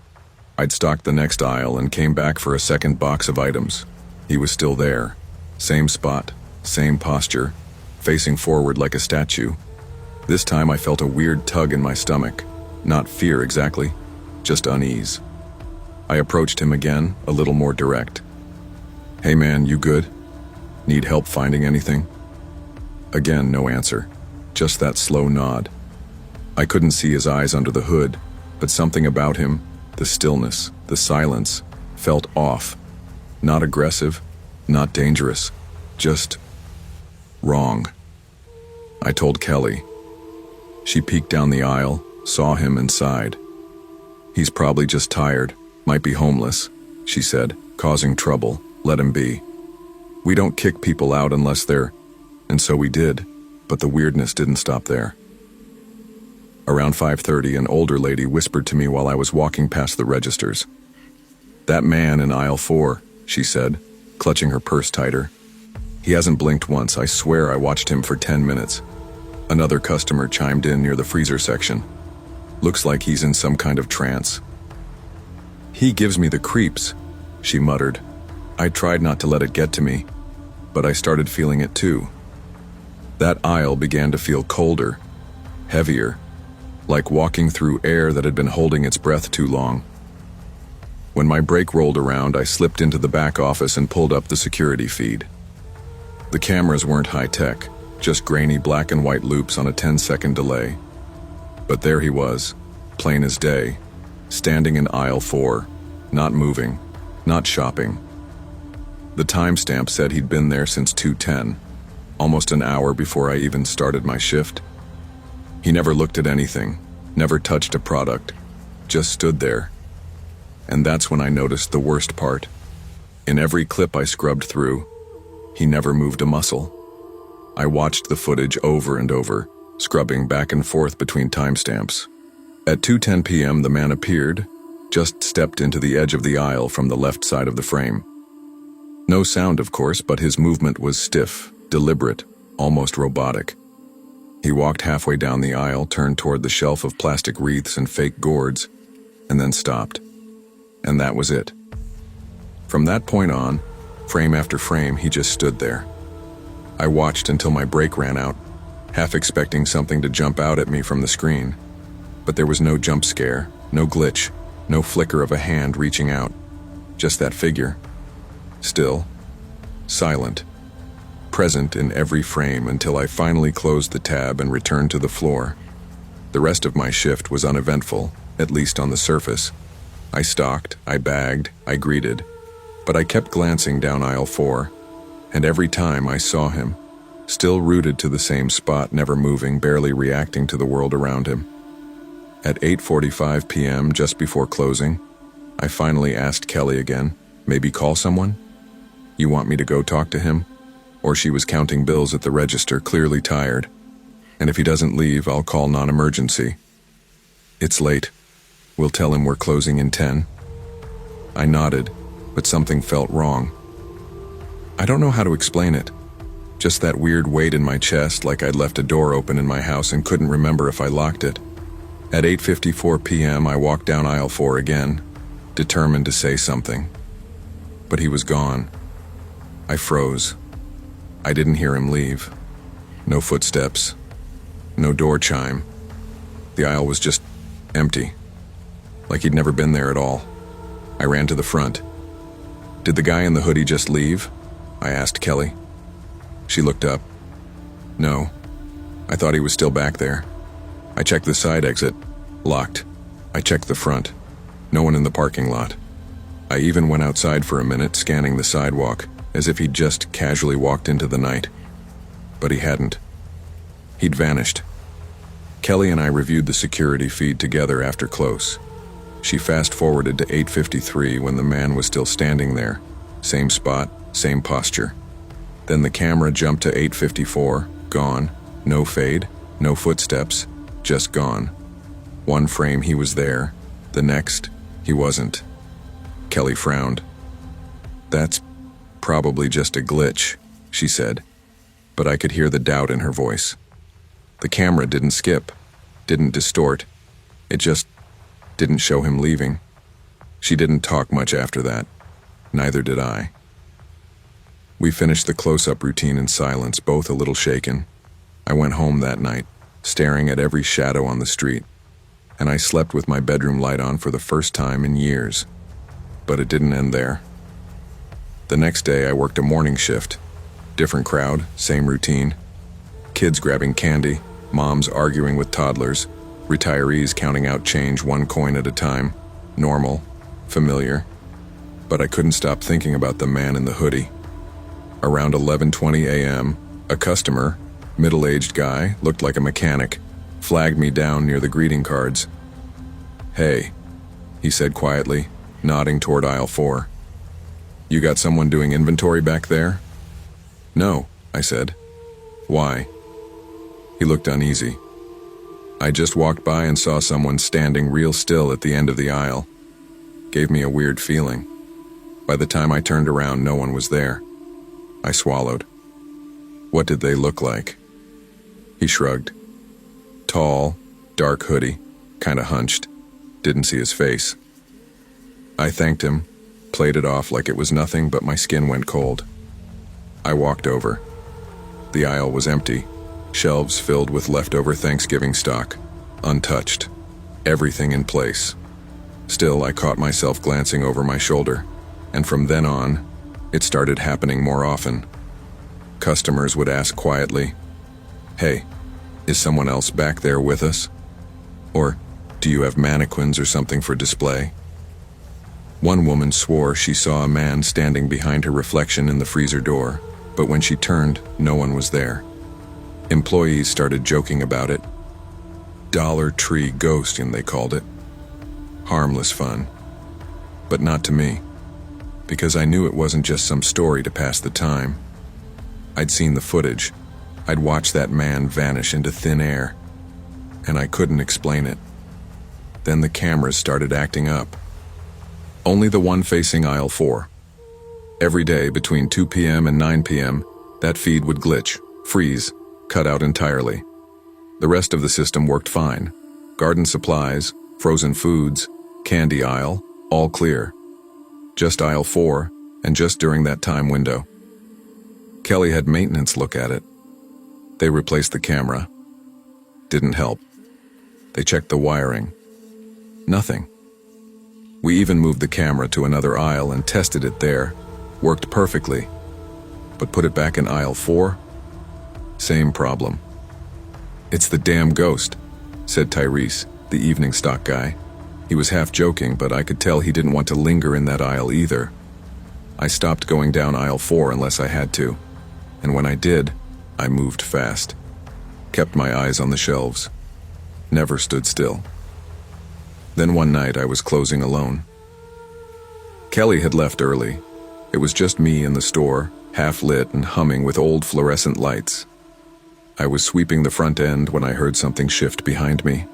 I'd stocked the next aisle and came back for a second box of items. He was still there. Same spot, same posture, facing forward like a statue. This time I felt a weird tug in my stomach. Not fear exactly, just unease. I approached him again, a little more direct. "Hey man, you good? Need help finding anything?" Again, no answer, just that slow nod. I couldn't see his eyes under the hood, but something about him, the stillness, the silence, felt off. Not aggressive, not dangerous, just wrong. I told Kelly. She peeked down the aisle, saw him and sighed. "He's probably just tired, might be homeless," she said, "causing trouble, let him be. We don't kick people out unless they're..." And so we did, but the weirdness didn't stop there. Around 5:30, an older lady whispered to me while I was walking past the registers. "That man in aisle 4, she said, clutching her purse tighter. "He hasn't blinked once, I swear I watched him for 10 minutes. Another customer chimed in near the freezer section. "Looks like he's in some kind of trance." "He gives me the creeps," she muttered. I tried not to let it get to me, but I started feeling it too. That aisle began to feel colder, heavier, like walking through air that had been holding its breath too long. When my break rolled around, I slipped into the back office and pulled up the security feed. The cameras weren't high-tech, just grainy black and white loops on a 10-second delay. But there he was, plain as day, standing in aisle 4, not moving, not shopping. The timestamp said he'd been there since 2:10, almost an hour before I even started my shift. He never looked at anything, never touched a product, just stood there. And that's when I noticed the worst part. In every clip I scrubbed through, he never moved a muscle. I watched the footage over and over, scrubbing back and forth between timestamps. At 2:10 p.m. the man appeared, just stepped into the edge of the aisle from the left side of the frame. No sound, of course, but his movement was stiff, deliberate, almost robotic. He walked halfway down the aisle, turned toward the shelf of plastic wreaths and fake gourds, and then stopped. And that was it. From that point on, frame after frame, he just stood there. I watched until my break ran out, half expecting something to jump out at me from the screen. But there was no jump scare, no glitch, no flicker of a hand reaching out. Just that figure. Still, silent, present in every frame until I finally closed the tab and returned to the floor. The rest of my shift was uneventful, at least on the surface. I stocked, I bagged, I greeted, but I kept glancing down aisle 4, and every time I saw him, still rooted to the same spot, never moving, barely reacting to the world around him. At 8:45 p.m., just before closing, I finally asked Kelly again, "Maybe call someone? You want me to go talk to him?" Or she was counting bills at the register, clearly tired. "And if he doesn't leave, I'll call non-emergency." "It's late. We'll tell him we're closing in 10. I nodded, but something felt wrong. I don't know how to explain it. Just that weird weight in my chest, like I'd left a door open in my house and couldn't remember if I locked it. At 8:54 p.m., I walked down aisle 4 again, determined to say something. But he was gone. I froze. I didn't hear him leave. No footsteps. No door chime. The aisle was just empty. Like he'd never been there at all. I ran to the front. "Did the guy in the hoodie just leave?" I asked Kelly. She looked up. "No. I thought he was still back there. I checked the side exit. Locked. I checked the front. No one in the parking lot. I even went outside for a minute, scanning the sidewalk, as if he'd just casually walked into the night. But he hadn't. He'd vanished. Kelly and I reviewed the security feed together after close. She fast-forwarded to 8:53 when the man was still standing there. Same spot, same posture. Then the camera jumped to 8:54, gone, no fade, no footsteps, just gone. One frame he was there, the next, he wasn't. Kelly frowned. "That's probably just a glitch," she said, but I could hear the doubt in her voice. The camera didn't skip, didn't distort. It just didn't show him leaving. She didn't talk much after that. Neither did I. We finished the close-up routine in silence, both a little shaken. I went home that night, staring at every shadow on the street, and I slept with my bedroom light on for the first time in years. But it didn't end there. The next day I worked a morning shift. Different crowd, same routine. Kids grabbing candy, moms arguing with toddlers, retirees counting out change one coin at a time. Normal, familiar. But I couldn't stop thinking about the man in the hoodie. Around 11:20 a.m., a customer, middle-aged guy, looked like a mechanic, flagged me down near the greeting cards. "Hey," he said quietly, nodding toward aisle 4. "You got someone doing inventory back there?" "No," I said. "Why?" He looked uneasy. "I just walked by and saw someone standing real still at the end of the aisle. Gave me a weird feeling. By the time I turned around, no one was there." I swallowed. "What did they look like?" He shrugged. "Tall, dark hoodie, kinda hunched. Didn't see his face." I thanked him, played it off like it was nothing, but my skin went cold. I walked over. The aisle was empty, shelves filled with leftover Thanksgiving stock, untouched, everything in place. Still, I caught myself glancing over my shoulder, and from then on, it started happening more often. Customers would ask quietly, "Hey, is someone else back there with us?" Or, "Do you have mannequins or something for display?" One woman swore she saw a man standing behind her reflection in the freezer door, but when she turned, no one was there. Employees started joking about it. Dollar Tree ghosting, they called it. Harmless fun. But not to me, because I knew it wasn't just some story to pass the time. I'd seen the footage. I'd watched that man vanish into thin air, and I couldn't explain it. Then the cameras started acting up. Only the one facing aisle 4. Every day between 2 p.m. and 9 p.m., that feed would glitch, freeze, cut out entirely. The rest of the system worked fine. Garden supplies, frozen foods, candy aisle, all clear. Just aisle 4, and just during that time window. Kelly had maintenance look at it. They replaced the camera. Didn't help. They checked the wiring. Nothing. We even moved the camera to another aisle and tested it there. Worked perfectly. But put it back in aisle 4? Same problem. "It's the damn ghost," said Tyrese, the evening stock guy. He was half joking, but I could tell he didn't want to linger in that aisle either. I stopped going down aisle 4 unless I had to, and when I did, I moved fast. Kept my eyes on the shelves. Never stood still. Then one night I was closing alone. Kelly had left early. It was just me in the store, half lit and humming with old fluorescent lights. I was sweeping the front end when I heard something shift behind me.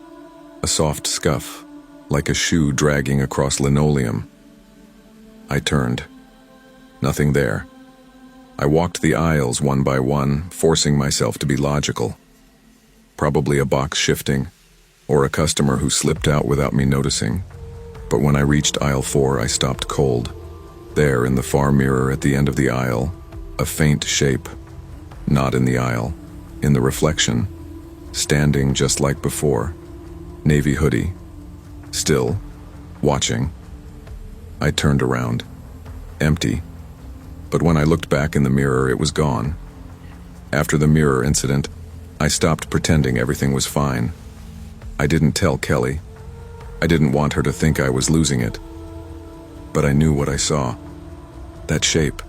A soft scuff, like a shoe dragging across linoleum. I turned. Nothing there. I walked the aisles one by one, forcing myself to be logical. Probably a box shifting, or a customer who slipped out without me noticing. But when I reached aisle 4, I stopped cold. There, in the far mirror at the end of the aisle, a faint shape. Not in the aisle, in the reflection, standing just like before. Navy hoodie. Still, watching. I turned around. Empty. But when I looked back in the mirror, it was gone. After the mirror incident, I stopped pretending everything was fine. I didn't tell Kelly. I didn't want her to think I was losing it. But I knew what I saw. That shape.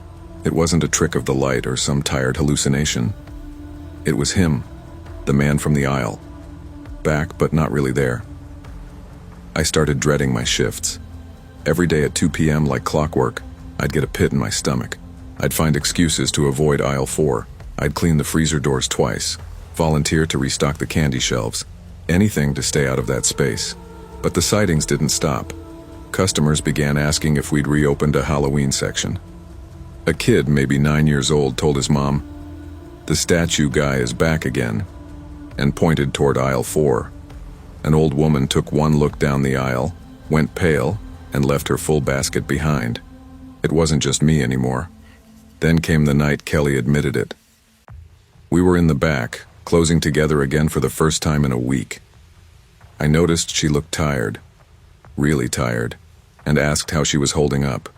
It wasn't a trick of the light or some tired hallucination. It was him, the man from the aisle. Back, but not really there. I started dreading my shifts. Every day at 2 p.m. like clockwork, I'd get a pit in my stomach. I'd find excuses to avoid aisle 4. I'd clean the freezer doors twice, volunteer to restock the candy shelves, anything to stay out of that space. But the sightings didn't stop. Customers began asking if we'd reopened a Halloween section. A kid, maybe 9 years old, told his mom, "The statue guy is back again," and pointed toward aisle 4. An old woman took one look down the aisle, went pale, and left her full basket behind. It wasn't just me anymore. Then came the night Kelly admitted it. We were in the back, closing together again for the first time in a week. I noticed she looked tired, really tired, and asked how she was holding up.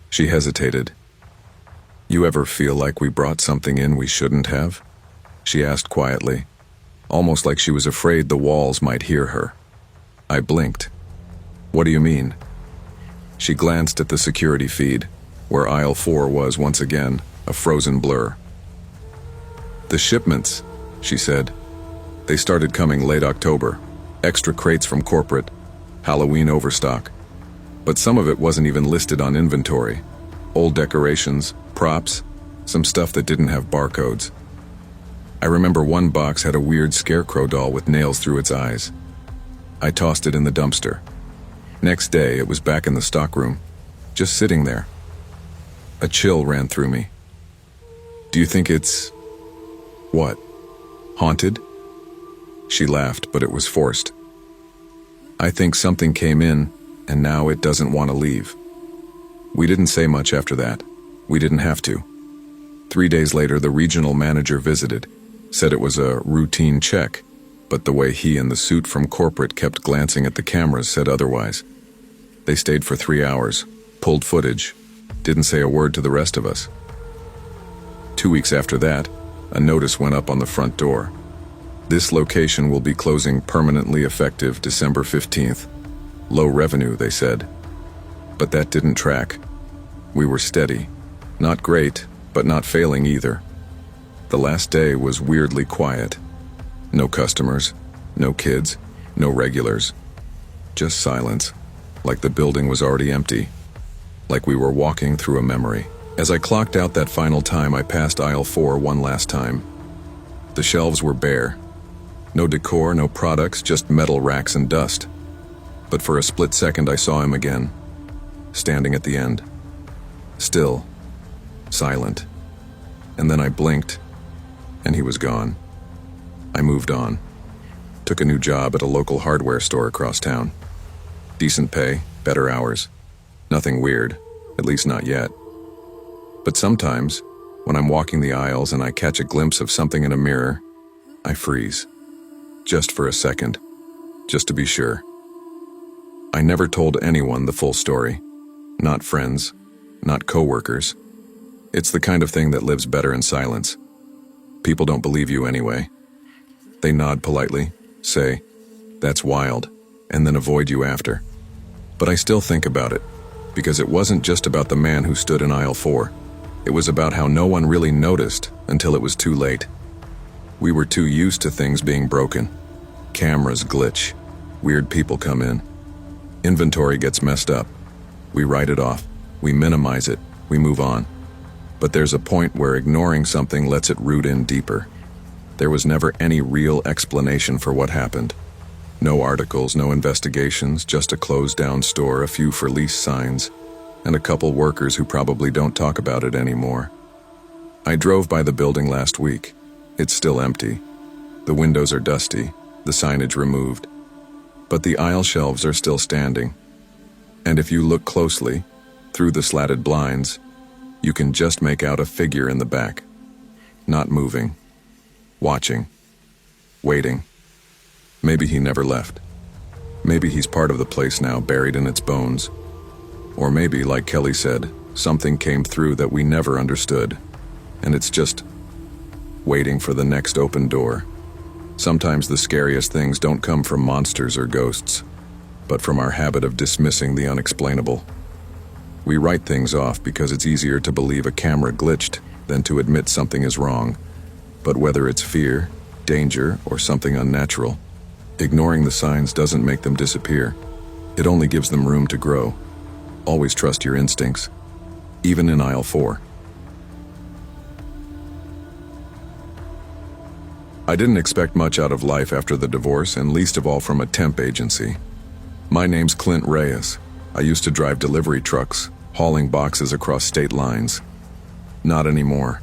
She hesitated. "You ever feel like we brought something in we shouldn't have?" she asked quietly, almost like she was afraid the walls might hear her. I blinked. "What do you mean?" She glanced at the security feed, where aisle 4 was once again a frozen blur. "The shipments," she said. "They started coming late October. Extra crates from corporate, Halloween overstock. But some of it wasn't even listed on inventory. Old decorations, props, some stuff that didn't have barcodes. I remember one box had a weird scarecrow doll with nails through its eyes. I tossed it in the dumpster. Next day, it was back in the stockroom, just sitting there. A chill ran through me. "Do you think it's... what? Haunted?" She laughed, but it was forced. "I think something came in, and now it doesn't want to leave." We didn't say much after that. We didn't have to. 3 days later, the regional manager visited, said it was a routine check, but the way he in the suit from corporate kept glancing at the cameras said otherwise. They stayed for 3 hours, pulled footage, didn't say a word to the rest of us. 2 weeks after that, a notice went up on the front door. "This location will be closing permanently effective December 15th. Low revenue," they said. But that didn't track. We were steady. Not great, but not failing either. The last day was weirdly quiet. No customers, no kids, no regulars. Just silence, like the building was already empty. Like we were walking through a memory. As I clocked out that final time, I passed aisle 4 one last time. The shelves were bare. No decor, no products, just metal racks and dust. But for a split second, I saw him again, standing at the end. Still, silent. And then I blinked, and he was gone. I moved on. Took a new job at a local hardware store across town. Decent pay, better hours. Nothing weird, at least not yet. But sometimes, when I'm walking the aisles and I catch a glimpse of something in a mirror, I freeze. Just for a second, just to be sure. I never told anyone the full story. Not friends, not coworkers. It's the kind of thing that lives better in silence. People don't believe you anyway. They nod politely, say, "That's wild," and then avoid you after. But I still think about it, because it wasn't just about the man who stood in aisle 4. It was about how no one really noticed until it was too late. We were too used to things being broken. Cameras glitch. Weird people come in. Inventory gets messed up. We write it off. We minimize it. We move on. But there's a point where ignoring something lets it root in deeper. There was never any real explanation for what happened. No articles, no investigations, just a closed-down store, a few for lease signs, and a couple workers who probably don't talk about it anymore. I drove by the building last week. It's still empty. The windows are dusty, the signage removed. But the aisle shelves are still standing. And if you look closely, through the slatted blinds, you can just make out a figure in the back. Not moving. Watching. Waiting. Maybe he never left. Maybe he's part of the place now, buried in its bones. Or maybe, like Kelly said, something came through that we never understood, and it's just waiting for the next open door. Sometimes the scariest things don't come from monsters or ghosts. but from our habit of dismissing the unexplainable. We write things off because it's easier to believe a camera glitched than to admit something is wrong. But whether it's fear, danger, or something unnatural, ignoring the signs doesn't make them disappear. It only gives them room to grow. Always trust your instincts, even in aisle 4. I didn't expect much out of life after the divorce, and least of all from a temp agency. My name's Clint Reyes. I used to drive delivery trucks, hauling boxes across state lines. Not anymore.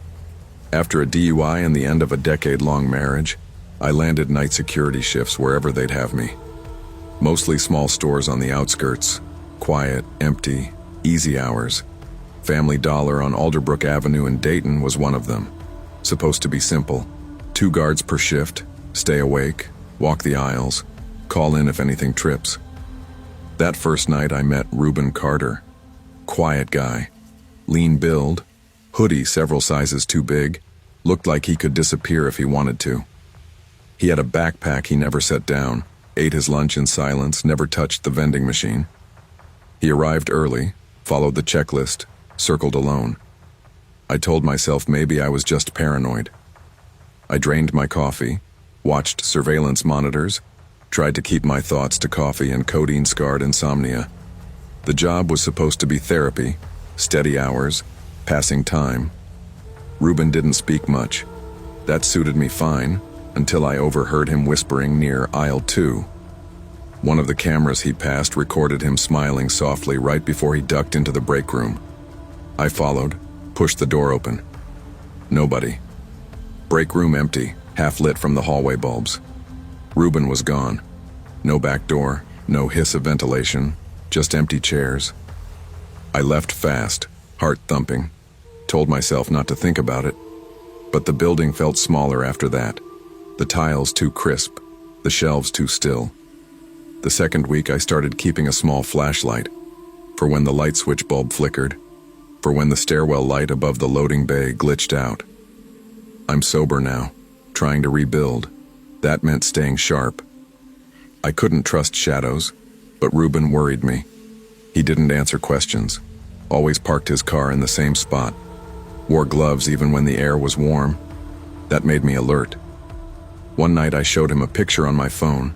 After a DUI and the end of a decade-long marriage, I landed night security shifts wherever they'd have me. Mostly small stores on the outskirts, quiet, empty, easy hours. Family Dollar on Alderbrook Avenue in Dayton was one of them. Supposed to be simple. 2 guards per shift, stay awake, walk the aisles, call in if anything trips. That first night I met Reuben Carter. Quiet guy, lean build, hoodie several sizes too big, looked like he could disappear if he wanted to. He had a backpack he never set down, ate his lunch in silence, never touched the vending machine. He arrived early, followed the checklist, circled alone. I told myself maybe I was just paranoid. I drained my coffee, watched surveillance monitors, tried to keep my thoughts to coffee and codeine-scarred insomnia. The job was supposed to be therapy, steady hours, passing time. Reuben didn't speak much. That suited me fine, until I overheard him whispering near aisle 2. One of the cameras he passed recorded him smiling softly right before he ducked into the break room. I followed, pushed the door open. Nobody. Break room empty, half lit from the hallway bulbs. Reuben was gone. No back door, no hiss of ventilation, just empty chairs. I left fast, heart thumping. Told myself not to think about it. But the building felt smaller after that. The tiles too crisp, the shelves too still. The second week I started keeping a small flashlight, for when the light switch bulb flickered, for when the stairwell light above the loading bay glitched out. I'm sober now, trying to rebuild. That meant staying sharp. I couldn't trust shadows, but Reuben worried me. He didn't answer questions, always parked his car in the same spot, wore gloves even when the air was warm. That made me alert. One night I showed him a picture on my phone,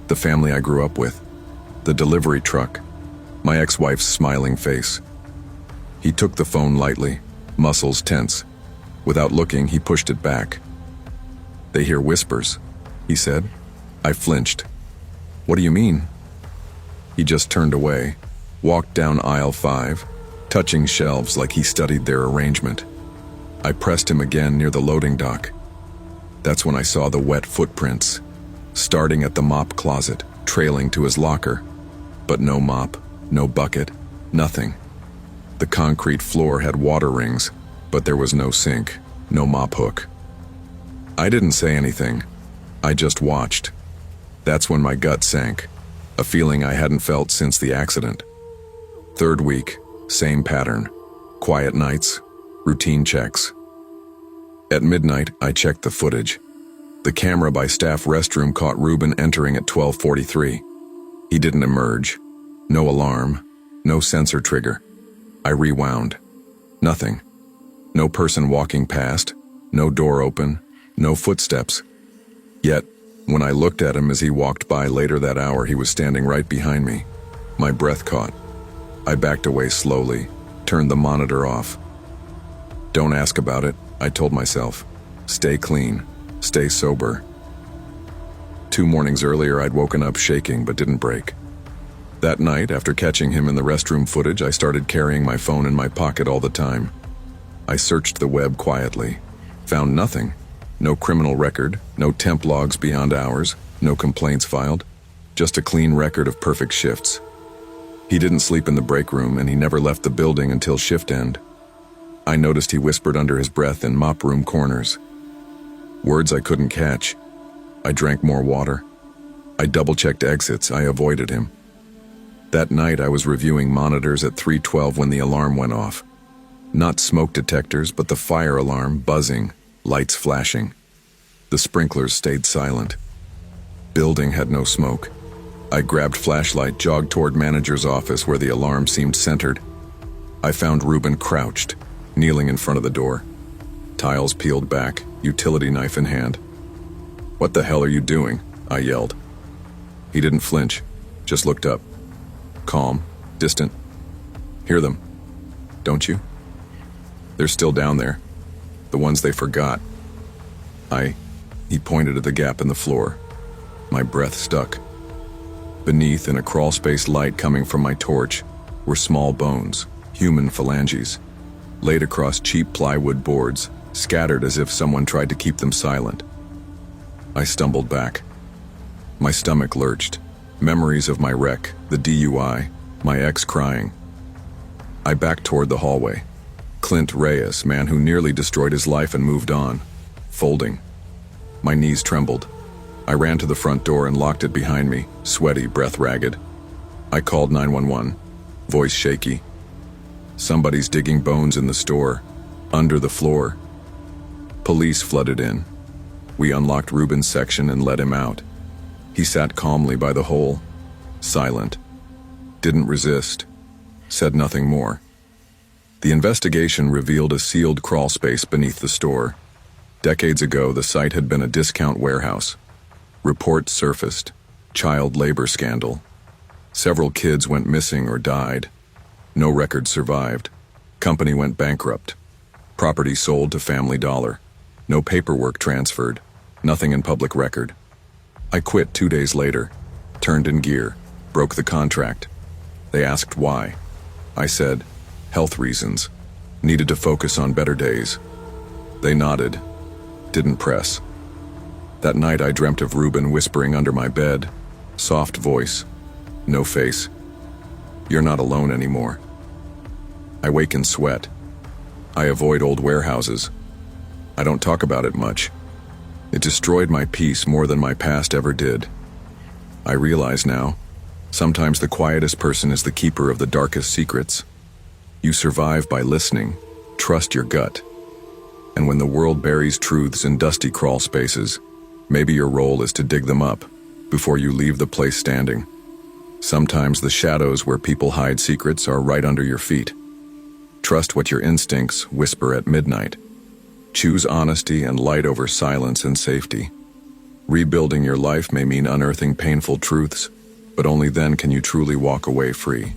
the family I grew up with, the delivery truck, my ex-wife's smiling face. He took the phone lightly, muscles tense. Without looking, he pushed it back. "They hear whispers," he said. I flinched. "What do you mean?" He just turned away, walked down aisle 5, touching shelves like he studied their arrangement. I pressed him again near the loading dock. That's when I saw the wet footprints, starting at the mop closet, trailing to his locker. But no mop, no bucket, nothing. The concrete floor had water rings, but there was no sink, no mop hook. I didn't say anything. I just watched. That's when my gut sank, a feeling I hadn't felt since the accident. Third week, same pattern. Quiet nights, routine checks. At midnight, I checked the footage. The camera by staff restroom caught Reuben entering at 12:43. He didn't emerge. No alarm, no sensor trigger. I rewound. Nothing. No person walking past, no door open, no footsteps. Yet, when I looked at him as he walked by later that hour, he was standing right behind me. My breath caught. I backed away slowly, turned the monitor off. Don't ask about it, I told myself. Stay clean, stay sober. 2 mornings earlier, I'd woken up shaking but didn't break. That night, after catching him in the restroom footage, I started carrying my phone in my pocket all the time. I searched the web quietly, found nothing. No criminal record, no temp logs beyond hours, no complaints filed, just a clean record of perfect shifts. He didn't sleep in the break room, and he never left the building until shift end. I noticed he whispered under his breath in mop room corners. Words I couldn't catch. I drank more water. I double-checked exits. I avoided him. That night I was reviewing monitors at 3:12 when the alarm went off. Not smoke detectors, but the fire alarm buzzing, lights flashing. The sprinklers stayed silent. Building had no smoke. I grabbed flashlight, jogged toward manager's office where the alarm seemed centered. I found Ruben crouched, kneeling in front of the door. Tiles peeled back, utility knife in hand. "What the hell are you doing?" I yelled. He didn't flinch, just looked up. Calm, distant. "Hear them, don't you? They're still down there. The ones they forgot." He pointed at the gap in the floor. My breath stuck. Beneath, in a crawlspace light coming from my torch, were small bones, human phalanges, laid across cheap plywood boards, scattered as if someone tried to keep them silent. I stumbled back. My stomach lurched. Memories of my wreck, the DUI, my ex crying. I backed toward the hallway. Clint Reyes, man who nearly destroyed his life and moved on, folding. My knees trembled. I ran to the front door and locked it behind me, sweaty, breath ragged. I called 911, voice shaky. "Somebody's digging bones in the store, under the floor." Police flooded in. We unlocked Ruben's section and let him out. He sat calmly by the hole, silent. Didn't resist. Said nothing more. The investigation revealed a sealed crawlspace beneath the store. Decades ago, the site had been a discount warehouse. Reports surfaced. Child labor scandal. Several kids went missing or died. No records survived. Company went bankrupt. Property sold to Family Dollar. No paperwork transferred. Nothing in public record. I quit 2 days later. Turned in gear. Broke the contract. They asked why. I said, health reasons. Needed to focus on better days. They nodded. Didn't press. That night I dreamt of Ruben whispering under my bed. Soft voice. No face. "You're not alone anymore." I wake in sweat. I avoid old warehouses. I don't talk about it much. It destroyed my peace more than my past ever did. I realize now, sometimes the quietest person is the keeper of the darkest secrets. You survive by listening. Trust your gut. And when the world buries truths in dusty crawl spaces, maybe your role is to dig them up before you leave the place standing. Sometimes the shadows where people hide secrets are right under your feet. Trust what your instincts whisper at midnight. Choose honesty and light over silence and safety. Rebuilding your life may mean unearthing painful truths, but only then can you truly walk away free.